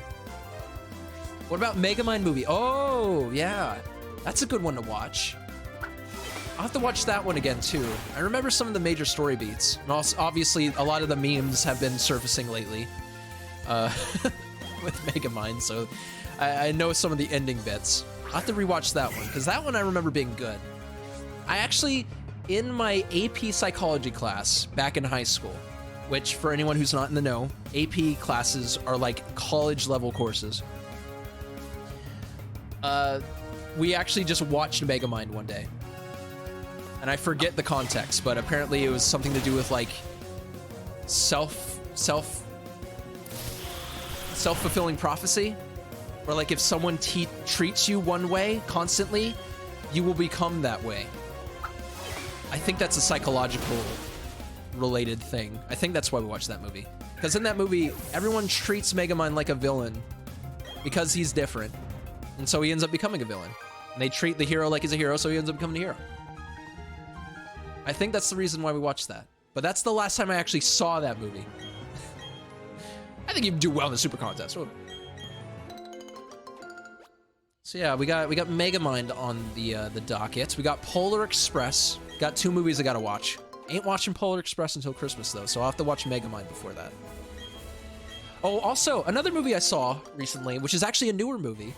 What about Megamind movie? Oh, yeah. That's a good one to watch. I'll have to watch that one again, too. I remember some of the major story beats. And also, obviously, a lot of the memes have been surfacing lately with Megamind, so I know some of the ending bits. I'll have to rewatch that one, because that one I remember being good. I actually, in my AP psychology class back in high school, which, for anyone who's not in the know, AP classes are like college-level courses. We actually just watched Megamind one day. And I forget the context, but apparently it was something to do with, like, self-fulfilling prophecy. Or, like, if someone treats you one way constantly, you will become that way. I think that's a psychological related thing. I think that's why we watched that movie. Because in that movie, everyone treats Megamind like a villain because he's different. And so he ends up becoming a villain. And they treat the hero like he's a hero, so he ends up becoming a hero. I think that's the reason why we watched that. But that's the last time I actually saw that movie. I think he'd do well in the Super Contest. So yeah, we got Megamind on the docket. We got Polar Express. Got 2 movies I gotta watch. Ain't watching Polar Express until Christmas though, so I'll have to watch Megamind before that. Oh, also another movie I saw recently, which is actually a newer movie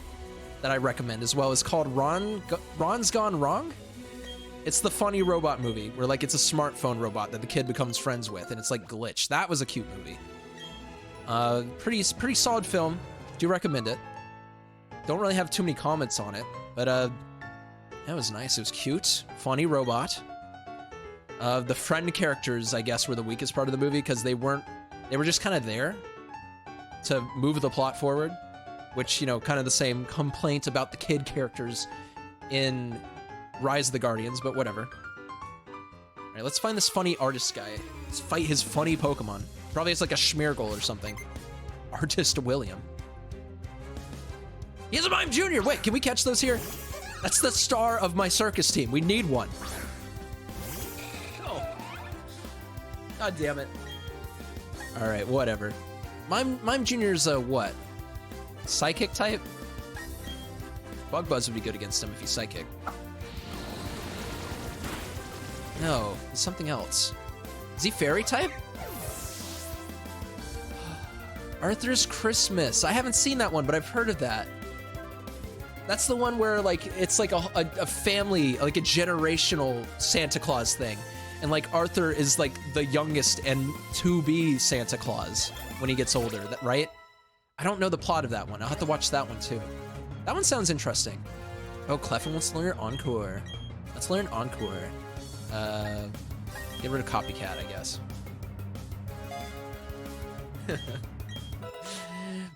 that I recommend as well, is called Ron's Gone Wrong. It's the funny robot movie where like it's a smartphone robot that the kid becomes friends with, and it's like Glitch. That was a cute movie. Pretty solid film. Do recommend it. Don't really have too many comments on it, but that was nice. It was cute, funny robot. The friend characters, I guess, were the weakest part of the movie because they were just kind of there to move the plot forward, which, you know, kind of the same complaint about the kid characters in Rise of the Guardians, but whatever. All right, let's find this funny artist guy. Let's fight his funny Pokemon. Probably it's like a Schmeargle or something. Artist William. He's a Mime Jr. Wait, can we catch those here? That's the star of my circus team. We need one. Oh. God damn it. All right, whatever. Mime Jr.'s what? Psychic type? Bug Buzz would be good against him if he's psychic. No, he's something else. Is he fairy type? Arthur's Christmas. I haven't seen that one, but I've heard of that. That's the one where like it's like a family, like a generational Santa Claus thing. And like Arthur is like the youngest and to be Santa Claus when he gets older, right? I don't know the plot of that one. I'll have to watch that one too. That one sounds interesting. Oh, Clefin wants to learn Encore. Let's learn Encore. Get rid of Copycat, I guess.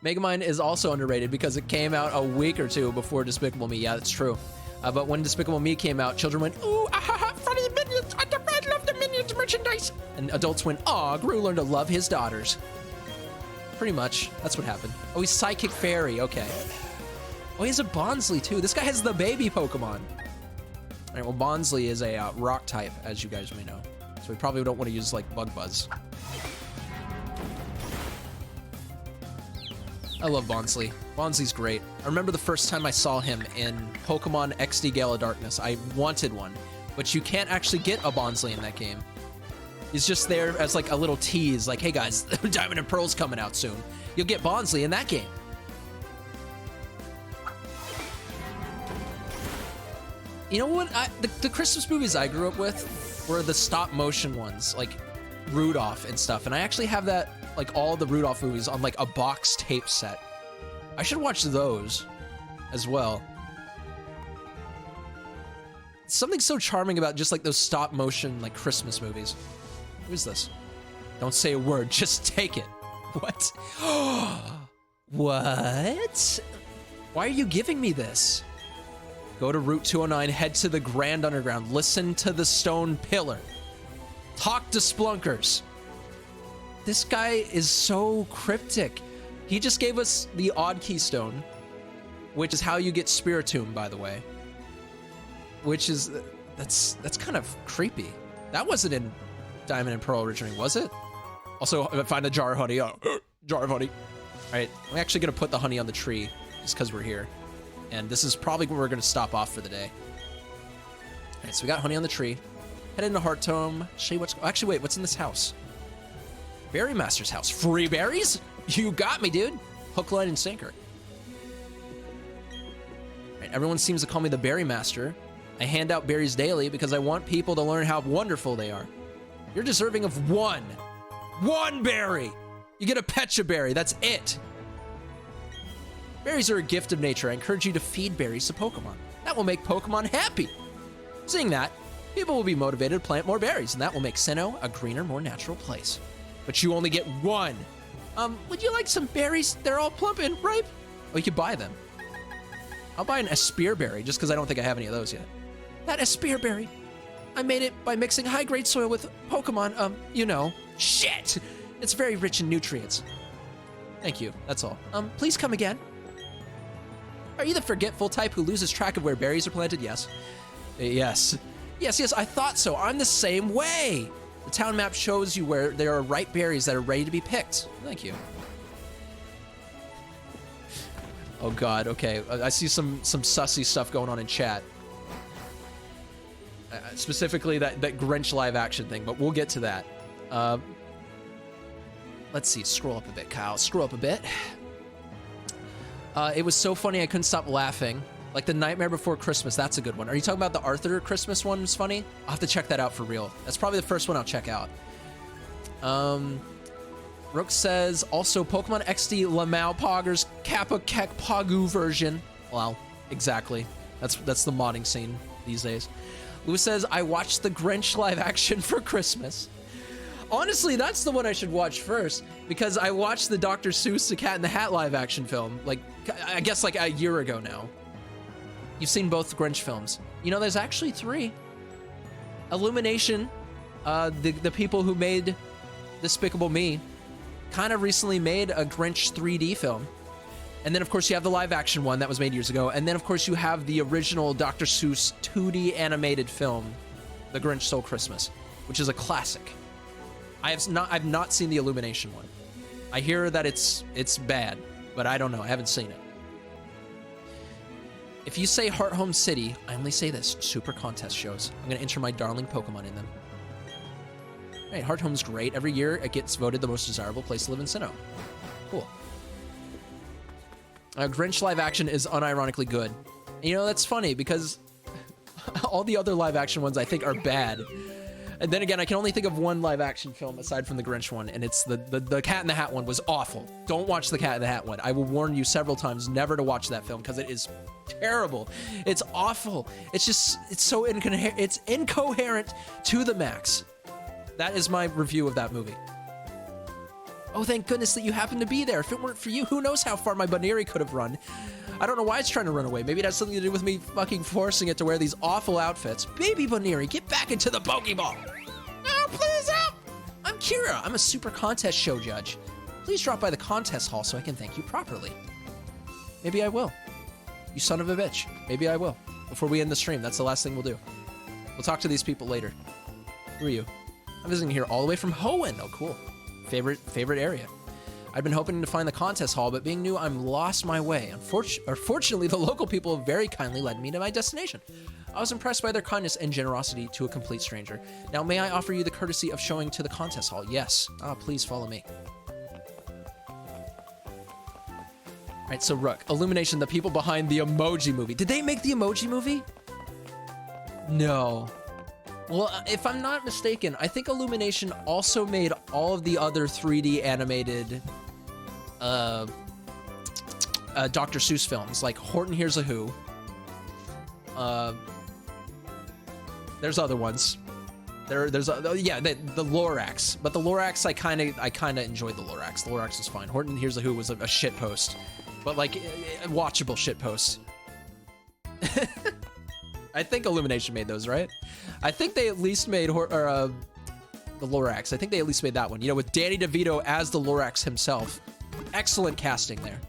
Megamind is also underrated because it came out a week or 2 before Despicable Me. Yeah, that's true. But when Despicable me came out, children went, ooh, ah, funny Minions, I love the Minions merchandise. And adults went, aw, Gru learned to love his daughters. Pretty much, that's what happened. Oh, he's Psychic Fairy, okay. Oh, he has a Bonsley too. This guy has the baby Pokemon. All right, well, Bonsley is a rock type, as you guys may know. So we probably don't want to use like Bug Buzz. I love Bonsley. Bonsley's great. I remember the first time I saw him in Pokemon XD Gala Darkness. I wanted one, but you can't actually get a Bonsley in that game. He's just there as like a little tease, like, hey guys, Diamond and Pearl's coming out soon. You'll get Bonsley in that game. You know what? The Christmas movies I grew up with were the stop motion ones, like Rudolph and stuff. And I actually have that, like all the Rudolph movies on like a box tape set. I should watch those as well. Something so charming about just like those stop motion like Christmas movies. Who is this? Don't say a word, just take it. What? What? Why are you giving me this? Go to Route 209, head to the Grand Underground, listen to the Stone Pillar. Talk to Splunkers. This guy is so cryptic. He just gave us the Odd Keystone, which is how you get Spiritomb, by the way. Which is, that's kind of creepy. That wasn't in Diamond and Pearl originally, was it? Also, find a jar of honey. Oh, jar of honey. All right, I'm actually gonna put the honey on the tree just because we're here. And this is probably where we're gonna stop off for the day. All right, so we got honey on the tree. Head into Heart Tome. Show you what's, actually wait, what's in this house? Berry Master's house. Free berries? You got me, dude. Hook, line, and sinker. All right, everyone seems to call me the Berry Master. I hand out berries daily because I want people to learn how wonderful they are. You're deserving of one berry. You get a Pecha berry, that's it. Berries are a gift of nature. I encourage you to feed berries to Pokemon. That will make Pokemon happy. Seeing that, people will be motivated to plant more berries, and that will make Sinnoh a greener, more natural place. But you only get one. Would you like some berries? They're all plump and ripe. Oh, you could buy them. I'll buy an Espear berry just because I don't think I have any of those yet. That Espear berry. I made it by mixing high-grade soil with Pokemon, you know. Shit! It's very rich in nutrients. Thank you, that's all. Please come again. Are you the forgetful type who loses track of where berries are planted? Yes. Yes. Yes, I thought so. I'm the same way. The town map shows you where there are ripe berries that are ready to be picked. Thank you. Oh God. Okay, I see some sussy stuff going on in chat. Specifically that Grinch live action thing, but we'll get to that. Let's see. Scroll up a bit, Kyle. Scroll up a bit. It was so funny I couldn't stop laughing. Like The Nightmare Before Christmas. That's a good one. Are you talking about the Arthur Christmas one? Was funny. I'll have to check that out for real. That's probably the first one I'll check out. Rook says also Pokemon XD Lamau Poggers Kappa Kek Pogu version. Well, exactly. That's the modding scene these days. Lewis says I watched the Grinch live action for Christmas. Honestly, that's the one I should watch first because I watched the Dr. Seuss The Cat in the Hat live action film, like I guess like a year ago now. You've seen both Grinch films. You know, there's actually 3. Illumination, the people who made Despicable Me, kind of recently made a Grinch 3D film. And then, of course, you have the live-action one that was made years ago. And then, of course, you have the original Dr. Seuss 2D animated film, The Grinch Stole Christmas, which is a classic. I've not seen the Illumination one. I hear that it's bad, but I don't know. I haven't seen it. If you say Heart Home City, I only say this: super contest shows. I'm gonna enter my darling Pokemon in them. Hey, Heart Home's great. Every year, it gets voted the most desirable place to live in Sinnoh. Cool. Grinch live action is unironically good. And, you know, that's funny because all the other live action ones I think are bad. And then again, I can only think of one live action film aside from the Grinch one, and it's the Cat in the Hat one was awful. Don't watch the Cat in the Hat one. I will warn you several times never to watch that film because it is terrible. It's awful. It's just, it's so incoherent to the max. That is my review of that movie. Oh, thank goodness that you happened to be there. If it weren't for you, who knows how far my Baneri could have run. I don't know why it's trying to run away. Maybe it has something to do with me fucking forcing it to wear these awful outfits. Baby Baneri, get back into the Pokeball. No, please help. I'm Kira. I'm a super contest show judge. Please drop by the contest hall so I can thank you properly. Maybe I will. You son of a bitch. Maybe I will. Before we end the stream, that's the last thing we'll do. We'll talk to these people later. Who are you? I'm visiting here all the way from Hoenn. Oh, cool. Favorite area. I've been hoping to find the contest hall, but being new, I'm lost my way. Fortunately, the local people very kindly led me to my destination. I was impressed by their kindness and generosity to a complete stranger. Now, may I offer you the courtesy of showing to the contest hall? Yes. Please follow me. All right, so Rook, Illumination, the people behind the Emoji Movie. Did they make the Emoji Movie? No. Well, if I'm not mistaken, I think Illumination also made all of the other 3D animated Dr. Seuss films, like Horton Hears a Who. There's other ones. There's the Lorax, but the Lorax I kind of enjoyed the Lorax. The Lorax was fine. Horton Hears a Who was a shit post, but like a watchable shit post. I think Illumination made those, right? I think they at least made the Lorax. I think they at least made that one. You know, with Danny DeVito as the Lorax himself. Excellent casting there.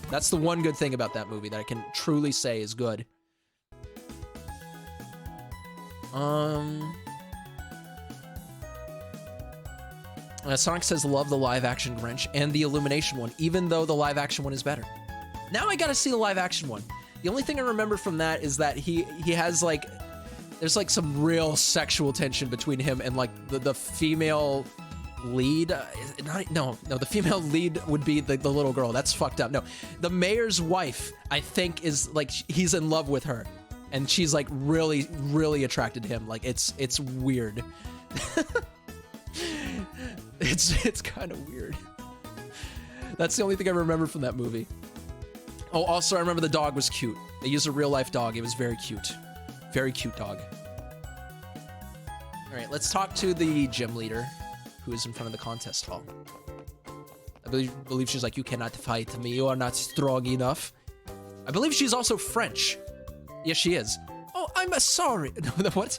That's the one good thing about that movie that I can truly say is good. Sonic says love the live action Grinch and the Illumination one, even though the live action one is better. Now I gotta see the live action one. The only thing I remember from that is that he has like, there's like some real sexual tension between him and like the female lead. The female lead would be the little girl. That's fucked up. No, the mayor's wife, I think, is like, he's in love with her. And she's like really, really attracted to him. Like it's weird. It's kind of weird. That's the only thing I remember from that movie. Oh, also I remember the dog was cute. They used a real life dog. It was very cute. Very cute dog. All right, let's talk to the gym leader who is in front of the contest hall. I believe she's like, you cannot fight me. You are not strong enough. I believe she's also French. Yes, she is. Oh, I'm sorry. What?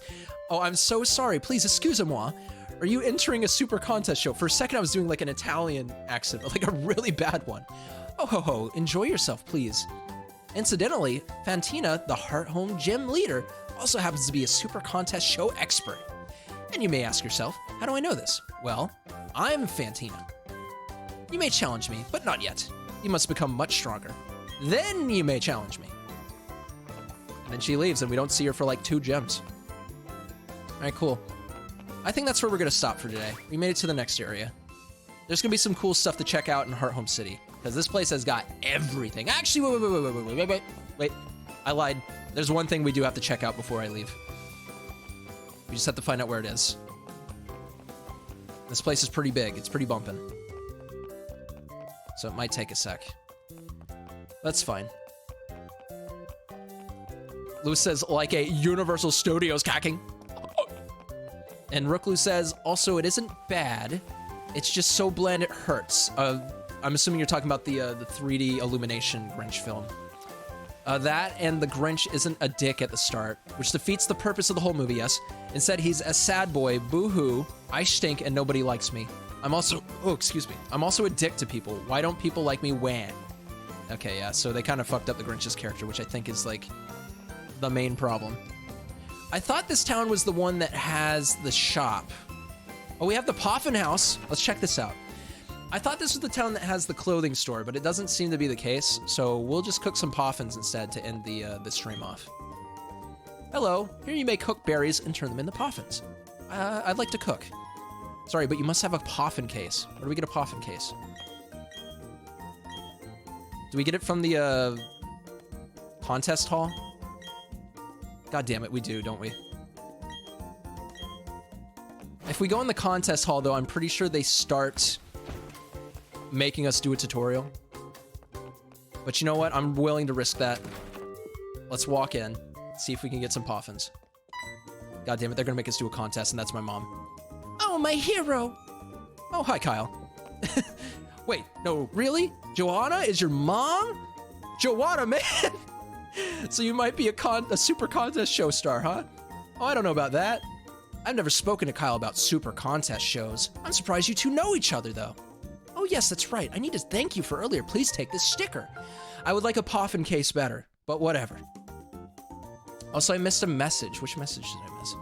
Oh, I'm so sorry. Please, excusez-moi. Are you entering a super contest show? For a second, I was doing like an Italian accent, but like a really bad one. Oh, ho, ho. Enjoy yourself, please. Incidentally, Fantina, the Heart Home Gym leader, also happens to be a super contest show expert. And you may ask yourself, how do I know this? Well, I'm Fantina. You may challenge me, but not yet. You must become much stronger. then you may challenge me. And then she leaves, and we don't see her for like 2 gems. All right, cool. I think that's where we're gonna stop for today. We made it to the next area. There's gonna be some cool stuff to check out in Heart Home City, because this place has got everything. Actually, wait. I lied. There's one thing we do have to check out before I leave. We just have to find out where it is. This place is pretty big. It's pretty bumping. So it might take a sec. That's fine. Lewis says, like a Universal Studios cacking. And Rooklu says, also, it isn't bad. It's just so bland it hurts. I'm assuming you're talking about the 3D Illumination Grinch film. That and the Grinch isn't a dick at the start, which defeats the purpose of the whole movie, yes. Instead, he's a sad boy, boo-hoo, I stink and nobody likes me. I'm also a dick to people. Why don't people like me when? Okay, yeah, so they kind of fucked up the Grinch's character, which I think is, like, the main problem. I thought this town was the one that has the shop. Oh, we have the Poffin House. Let's check this out. I thought this was the town that has the clothing store, but it doesn't seem to be the case, so we'll just cook some Poffins instead to end the stream off. Hello, here you may cook berries and turn them into Poffins. I'd like to cook. Sorry, but you must have a Poffin case. Where do we get a Poffin case? Do we get it from the contest hall? God damn it, we do, don't we? If we go in the contest hall, though, I'm pretty sure they start making us do a tutorial. But you know what? I'm willing to risk that. Let's walk in, see if we can get some Poffins. God damn it, they're gonna make us do a contest, and that's my mom. Oh, my hero! Oh, hi, Kyle. Wait, no, really? Joanna is your mom? Joanna, man! So you might be a super contest show star, huh? Oh, I don't know about that. I've never spoken to Kyle about super contest shows. I'm surprised you two know each other, though. Oh, yes, that's right. I need to thank you for earlier. Please take this sticker. I would like a Poffin case better, but whatever. Also, I missed a message. Which message did I miss?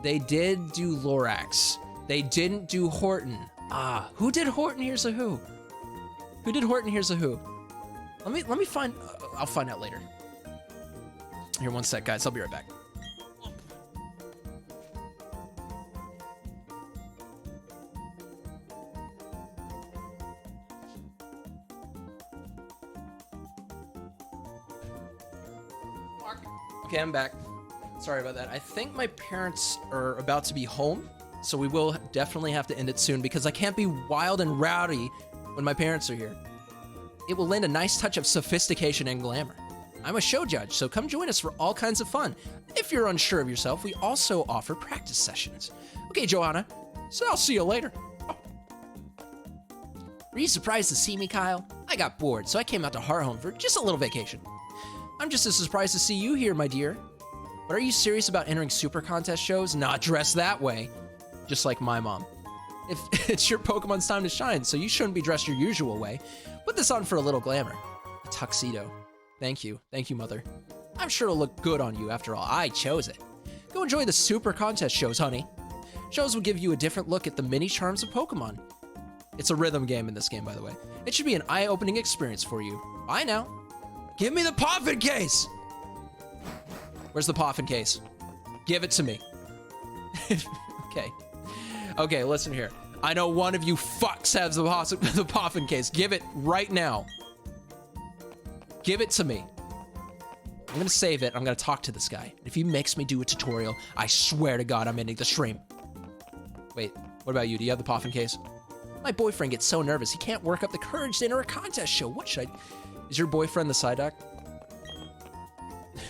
They did do Lorax. They didn't do Horton. Ah, who did Horton Here's a Who? Who did Horton Here's a Who? Let me find... I'll find out later. Here, one sec, guys. I'll be right back. Okay, I'm back. Sorry about that. I think my parents are about to be home, so we will definitely have to end it soon because I can't be wild and rowdy when my parents are here. It will lend a nice touch of sophistication and glamour. I'm a show judge, so come join us for all kinds of fun. If you're unsure of yourself, we also offer practice sessions. Okay, Joanna, so I'll see you later. Oh. Were you surprised to see me, Kyle? I got bored, so I came out to Heart Home for just a little vacation. I'm just as surprised to see you here, my dear. But are you serious about entering super contest shows? Not dressed that way. Just like my mom. If it's your Pokemon's time to shine, so you shouldn't be dressed your usual way. Put this on for a little glamour. A tuxedo. Thank you, mother. I'm sure it'll look good on you after all. I chose it. Go enjoy the super contest shows, honey. Shows will give you a different look at the many charms of Pokemon. It's a rhythm game in this game, by the way. It should be an eye-opening experience for you. Bye now. Give me the Poffin case! Where's the Poffin case? Give it to me. Okay. Okay, listen here. I know one of you fucks has the Poffin case. Give it right now. Give it to me. I'm gonna save it. I'm gonna talk to this guy. If he makes me do a tutorial, I swear to God I'm ending the stream. Wait, what about you? Do you have the Poffin case? My boyfriend gets so nervous he can't work up the courage to enter a contest show. What should I... Is your boyfriend the Psyduck?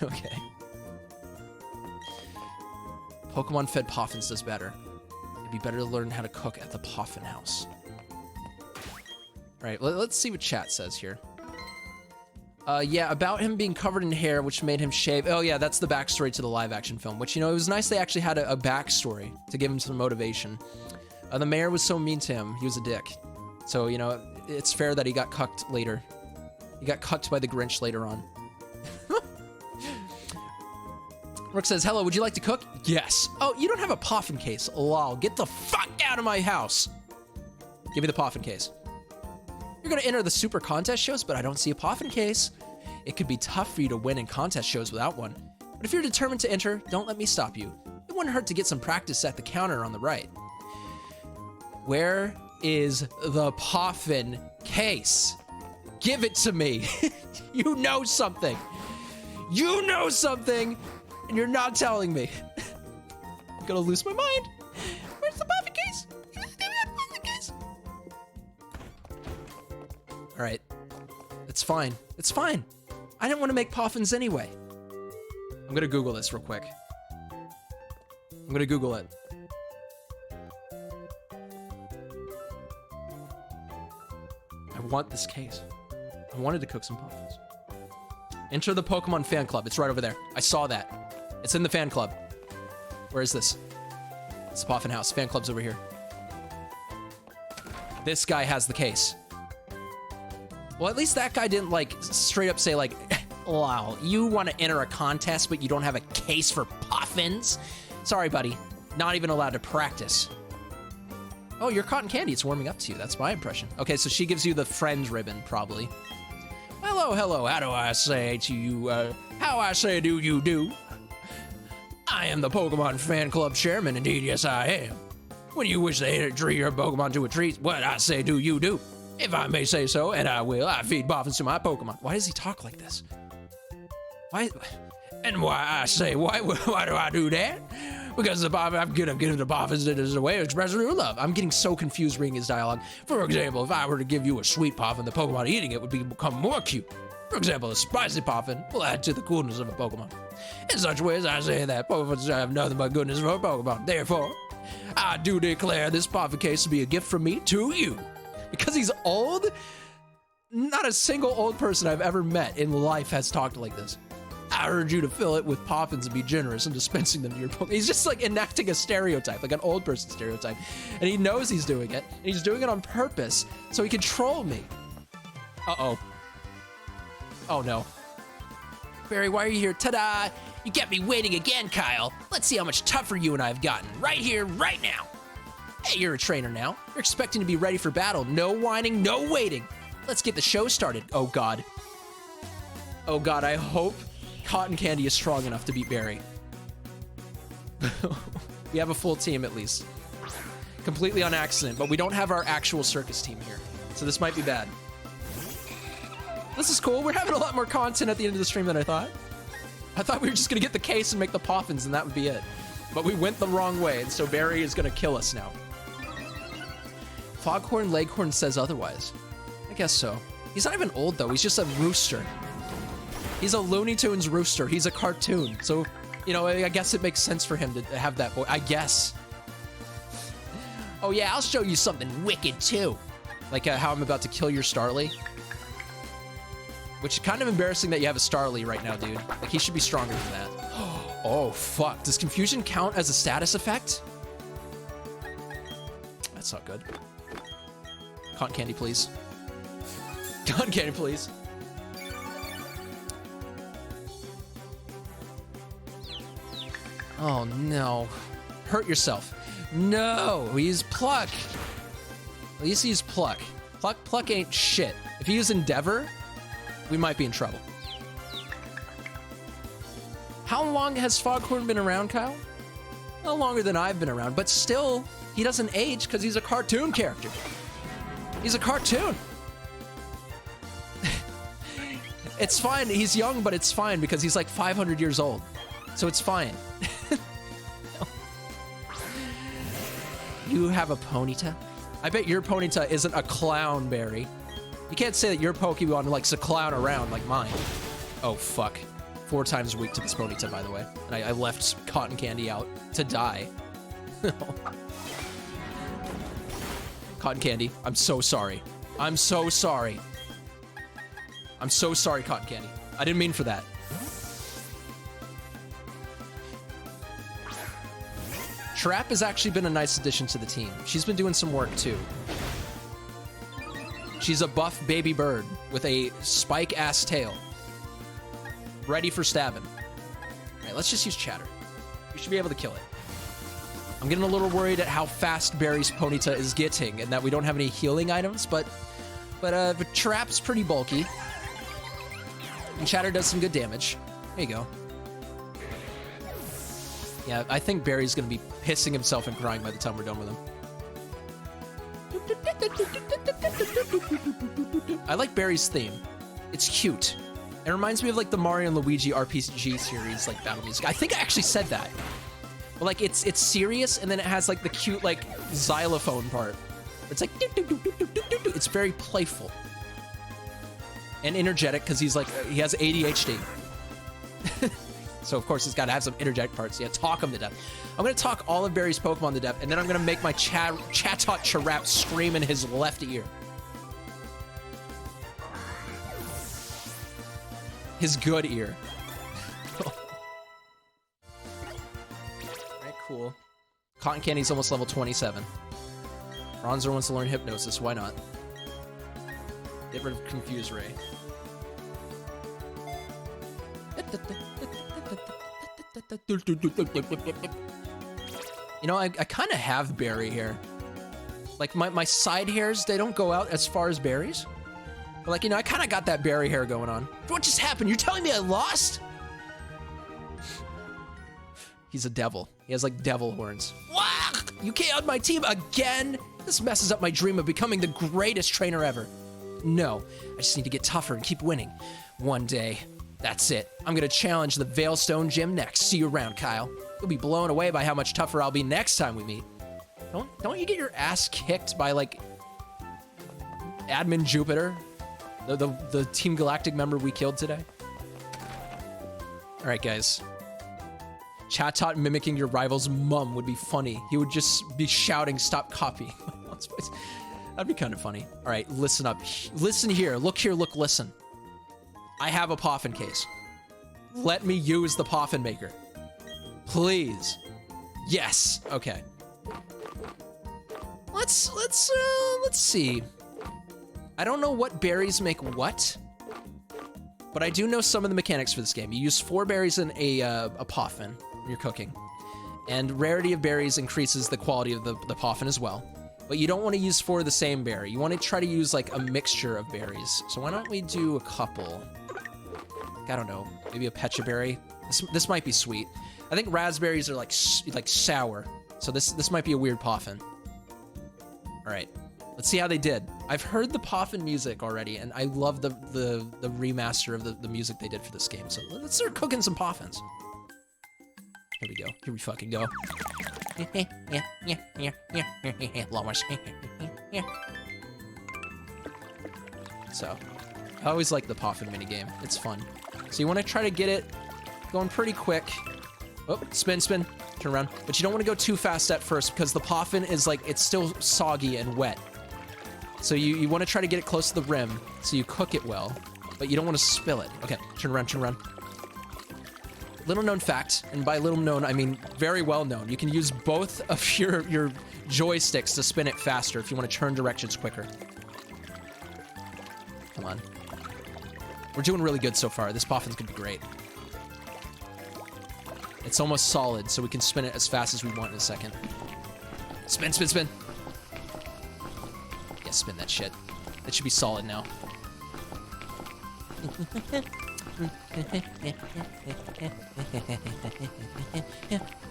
Okay. Pokemon fed Poffins does better. It'd be better to learn how to cook at the Poffin House. Alright, let's see what chat says here. Yeah, about him being covered in hair, which made him shave. Oh yeah, that's the backstory to the live-action film, which, you know, it was nice they actually had a backstory to give him some motivation. The mayor was so mean to him. He was a dick. So, you know, it's fair that he got cucked later. He got cucked by the Grinch later on. Rook says, hello, would you like to cook? Yes. Oh, you don't have a Poffin case. Lol, get the fuck out of my house. Give me the Poffin case. You're gonna enter the super contest shows, but I don't see a Poffin case. It could be tough for you to win in contest shows without one. But if you're determined to enter, don't let me stop you. It wouldn't hurt to get some practice at the counter on the right. Where is the Poffin case? Give it to me. You know something. You know something, and you're not telling me. I'm gonna lose my mind. Where's the Poffin case? All right, it's fine. It's fine. I didn't want to make Poffins anyway. I'm gonna Google this real quick. I'm gonna Google it. I want this case. I wanted to cook some Poffins. Enter the Pokemon fan club. It's right over there. I saw that. It's in the fan club. Where is this? It's the Poffin house. Fan club's over here. This guy has the case. Well, at least that guy didn't like straight up say like, wow, you want to enter a contest, but you don't have a case for Poffins? Sorry, buddy. Not even allowed to practice. Oh, you're cotton candy. It's warming up to you. That's my impression. Okay, so she gives you the friends ribbon, probably. Hello, hello. How do I say to you, how I say do you do? I am the Pokemon fan club chairman. Indeed, yes, I am. When you wish to treat your Pokemon to a treat, what I say do you do? If I may say so, and I will, I feed Poffins to my Pokemon. Why does he talk like this? Why? And why I say, why do I do that? Because the Poffin, I'm giving the Poffins as a way of expressing your love. I'm getting so confused reading his dialogue. For example, if I were to give you a sweet Poffin, the Pokemon eating it would become more cute. For example, a spicy Poffin will add to the coolness of a Pokemon. In such ways, I say that Poffins have nothing but goodness for a Pokemon. Therefore, I do declare this Poffin case to be a gift from me to you. Because he's old? Not a single old person I've ever met in life has talked like this. I urge you to fill it with Poffins and be generous in dispensing them to your Pokemon. He's just like enacting a stereotype, like an old person stereotype. And he knows he's doing it, and he's doing it on purpose so he can troll me. Uh-oh. Oh no. Barry, why are you here? Ta-da! You kept me waiting again, Kyle. Let's see how much tougher you and I have gotten. Right here, right now. Hey, you're a trainer now. You're expecting to be ready for battle. No whining, no waiting. Let's get the show started. Oh, God. Oh, God, I hope Cotton Candy is strong enough to beat Barry. We have a full team, at least. Completely on accident, but we don't have our actual circus team here. So this might be bad. This is cool. We're having a lot more content at the end of the stream than I thought. I thought we were just going to get the case and make the Poffins, and that would be it. But we went the wrong way, and so Barry is going to kill us now. Foghorn Leghorn says otherwise. I guess so. He's not even old, though. He's just a rooster. He's a Looney Tunes rooster. He's a cartoon. So, you know, I guess it makes sense for him to have that voice. I guess. Oh, yeah, I'll show you something wicked, too. Like how I'm about to kill your Starly. Which is kind of embarrassing that you have a Starly right now, dude. Like, he should be stronger than that. Oh, fuck. Does confusion count as a status effect? That's not good. Cotton candy, please. Cotton candy, please. Oh, no. Hurt yourself. No, we use Pluck. At least use Pluck. Pluck ain't shit. If you use Endeavor, we might be in trouble. How long has Foghorn been around, Kyle? No longer than I've been around, but still, he doesn't age because he's a cartoon character. He's a cartoon. It's fine. He's young, but it's fine because he's like 500 years old. So it's fine. You have a Ponyta? I bet your Ponyta isn't a clown, Barry. You can't say that your Pokemon likes to clown around like mine. Oh, fuck. 4 times weak to this Ponyta, by the way. And I left Cotton Candy out to die. Cotton Candy, I'm so sorry. I'm so sorry. I'm so sorry, Cotton Candy. I didn't mean for that. Trap has actually been a nice addition to the team. She's been doing some work, too. She's a buff baby bird with a spike-ass tail. Ready for stabbing. All right, let's just use Chatter. We should be able to kill it. I'm getting a little worried at how fast Barry's Ponyta is getting and that we don't have any healing items, but But Trap's pretty bulky. And Chatter does some good damage. There you go. Yeah, I think Barry's gonna be pissing himself and crying by the time we're done with him. I like Barry's theme. It's cute. It reminds me of like the Mario and Luigi RPG series, like battle music. I think I actually said that. But like it's serious, and then it has like the cute like xylophone part. It's like it's very playful and energetic because he has ADHD. So of course he's got to have some energetic parts. Yeah, talk him to death. I'm gonna talk all of Barry's Pokemon to death, and then I'm gonna make my Chatot Charap scream in his left ear. His good ear. Alright, cool. Cotton Candy's almost level 27. Bronzer wants to learn Hypnosis, why not? Get rid of Confuse Ray. You know, I kind of have Barry here. Like, my side hairs, they don't go out as far as Barry's. But like, you know, I kind of got that Barry hair going on. What just happened? You're telling me I lost? He's a devil. He has like devil horns. Wow! You KO'd my team again? This messes up my dream of becoming the greatest trainer ever. No, I just need to get tougher and keep winning. One day, that's it. I'm gonna challenge the Veilstone Gym next. See you around, Kyle. You'll be blown away by how much tougher I'll be next time we meet. Don't you get your ass kicked by like Admin Jupiter? The Team Galactic member we killed today? Alright, guys. Chatot mimicking your rival's mum would be funny. He would just be shouting, "Stop copying." That'd be kind of funny. Alright, listen up. Listen here. Look here, look, listen. I have a Poffin case. Let me use the Poffin maker. Please. Yes. Okay. Let's see. I don't know what berries make what, but I do know some of the mechanics for this game. You use 4 berries in a Poffin when you're cooking, and rarity of berries increases the quality of the Poffin as well. But you don't want to use 4 of the same berry. You want to try to use like a mixture of berries. So why don't we do a couple? I don't know, maybe a Pecha berry. This might be sweet. I think raspberries are like sour, so this might be a weird Poffin. All right. Let's see how they did. I've heard the Poffin music already, and I love the remaster of the music they did for this game. So let's start cooking some Poffins. Here we go. Here we fucking go. Llamas. So, I always like the Poffin minigame. It's fun. So you want to try to get it going pretty quick. Oh, spin, turn around. But you don't want to go too fast at first because the Poffin is like, it's still soggy and wet. So you want to try to get it close to the rim so you cook it well, but you don't want to spill it. Okay, turn around. Little known fact, and by little known, I mean very well known. You can use both of your joysticks to spin it faster if you want to turn directions quicker. Come on. We're doing really good so far. This Poffin's gonna be great. It's almost solid, so we can spin it as fast as we want in a second. Spin. Yeah, spin that shit. That should be solid now.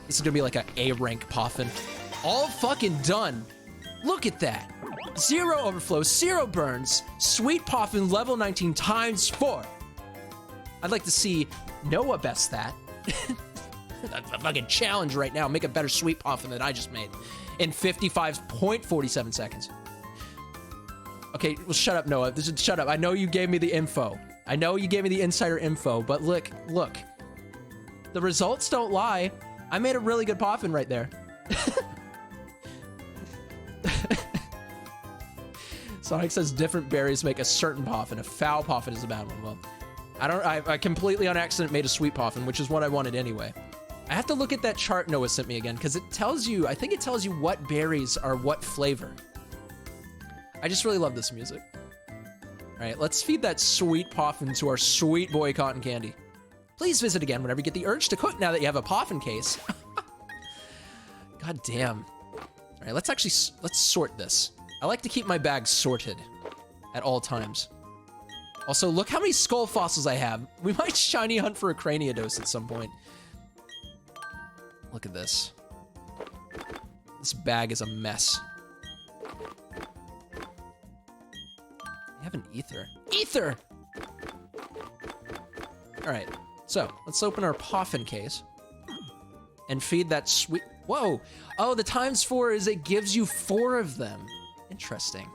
This is gonna be like a A-rank Poffin. All fucking done. Look at that. 0 overflow, 0 burns. Sweet Poffin level 19 times 4. I'd like to see Noah best that. A fucking challenge right now. Make a better Sweet Poffin than I just made in 55.47 seconds. Okay, well, shut up, Noah. Shut up. I know you gave me the info. I know you gave me the insider info, but look. The results don't lie. I made a really good Poffin right there. Sonic says different berries make a certain Poffin. A foul Poffin is a bad one. Well, I completely on accident made a sweet Poffin, which is what I wanted anyway. I have to look at that chart Noah sent me again, because it tells you, I think it tells you what berries are what flavor. I just really love this music. All right, let's feed that sweet Poffin to our sweet boy Cotton Candy. Please visit again whenever you get the urge to cook now that you have a Poffin case. God damn. All right, let's sort this. I like to keep my bags sorted. at all times. Also, look how many skull fossils I have. We might shiny hunt for a Craniados at some point. Look at this. This bag is a mess. I have an ether. Ether! Alright, so let's open our Poffin case and feed that sweet. Whoa! Oh, the ×4 is it gives you 4 of them. Interesting.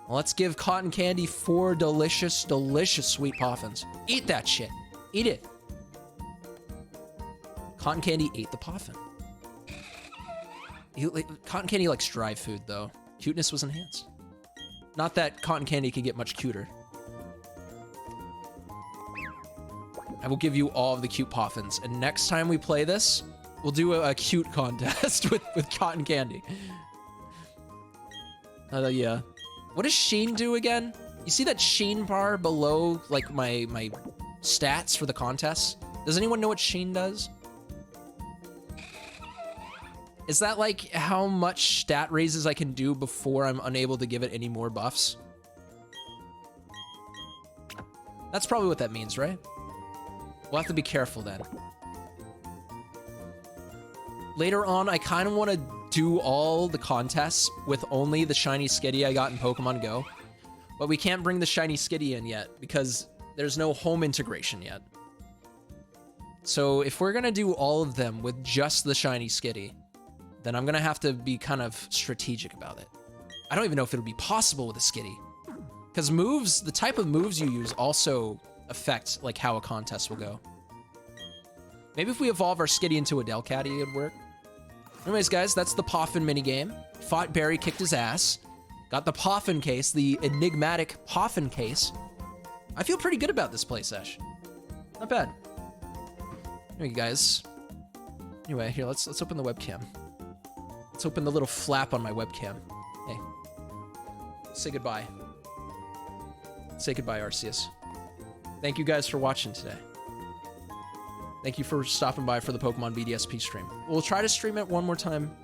Well, let's give Cotton Candy 4 delicious, delicious sweet Poffins. Eat that shit. Eat it. Cotton Candy ate the Poffin. Cotton Candy likes dry food, though. Cuteness was enhanced. Not that Cotton Candy could get much cuter. I will give you all of the cute Poffins, and next time we play this, we'll do a cute contest with Cotton Candy. Yeah. What does Sheen do again? You see that Sheen bar below, like, my stats for the contest? Does anyone know what Sheen does? Is that, like, how much stat raises I can do before I'm unable to give it any more buffs? That's probably what that means, right? We'll have to be careful then. Later on, I kind of want to do all the contests with only the shiny Skitty I got in Pokemon Go. But we can't bring the shiny Skitty in yet because there's no home integration yet. So if we're going to do all of them with just the shiny Skitty, then I'm going to have to be kind of strategic about it. I don't even know if it'll be possible with a Skitty. Because moves, the type of moves you use also affect like how a contest will go. Maybe if we evolve our Skitty into a Delcatty, it'd work. Anyways, guys, that's the Poffin minigame. Fought Barry, kicked his ass. Got the Poffin case, the enigmatic Poffin case. I feel pretty good about this play sesh. Not bad. Anyway, guys. Anyway, here, let's open the webcam. Let's open the little flap on my webcam. Hey. Say goodbye. Say goodbye, Arceus. Thank you guys for watching today. Thank you for stopping by for the Pokemon BDSP stream. We'll try to stream it one more time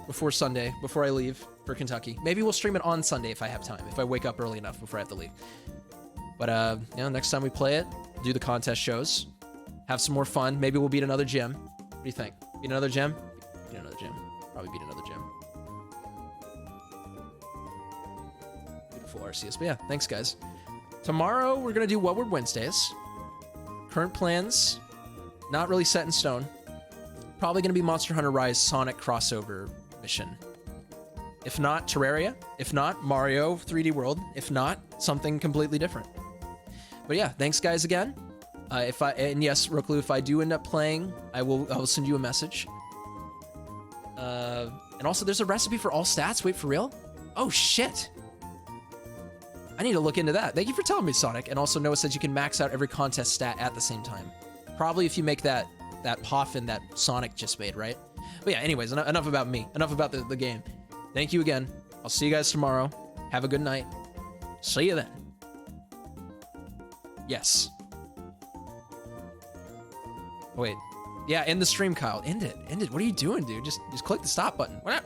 before Sunday, before I leave for Kentucky. Maybe we'll stream it on Sunday if I have time, if I wake up early enough before I have to leave. But, you know, next time we play it, do the contest shows, have some more fun. Maybe we'll beat another gym. What do you think? Beat another gym? Beat another gym. Probably beat another gym. Beautiful Arceus. But yeah, thanks, guys. Tomorrow, we're going to do What Word Wednesdays. Current plans, not really set in stone. Probably going to be Monster Hunter Rise Sonic crossover mission. If not, Terraria. If not, Mario 3D World. If not, something completely different. But yeah, thanks guys again. And yes, Rooklu, if I do end up playing, I will send you a message. And also, there's a recipe for all stats. Wait, for real? Oh shit! I need to look into that. Thank you for telling me, Sonic. And also, Noah says you can max out every contest stat at the same time. Probably if you make that Poffin that Sonic just made, right? But yeah, anyways, enough about me. Enough about the game. Thank you again. I'll see you guys tomorrow. Have a good night. See you then. Yes. Oh, wait. Yeah, end the stream, Kyle. End it. End it. What are you doing, dude? Just click the stop button. What up?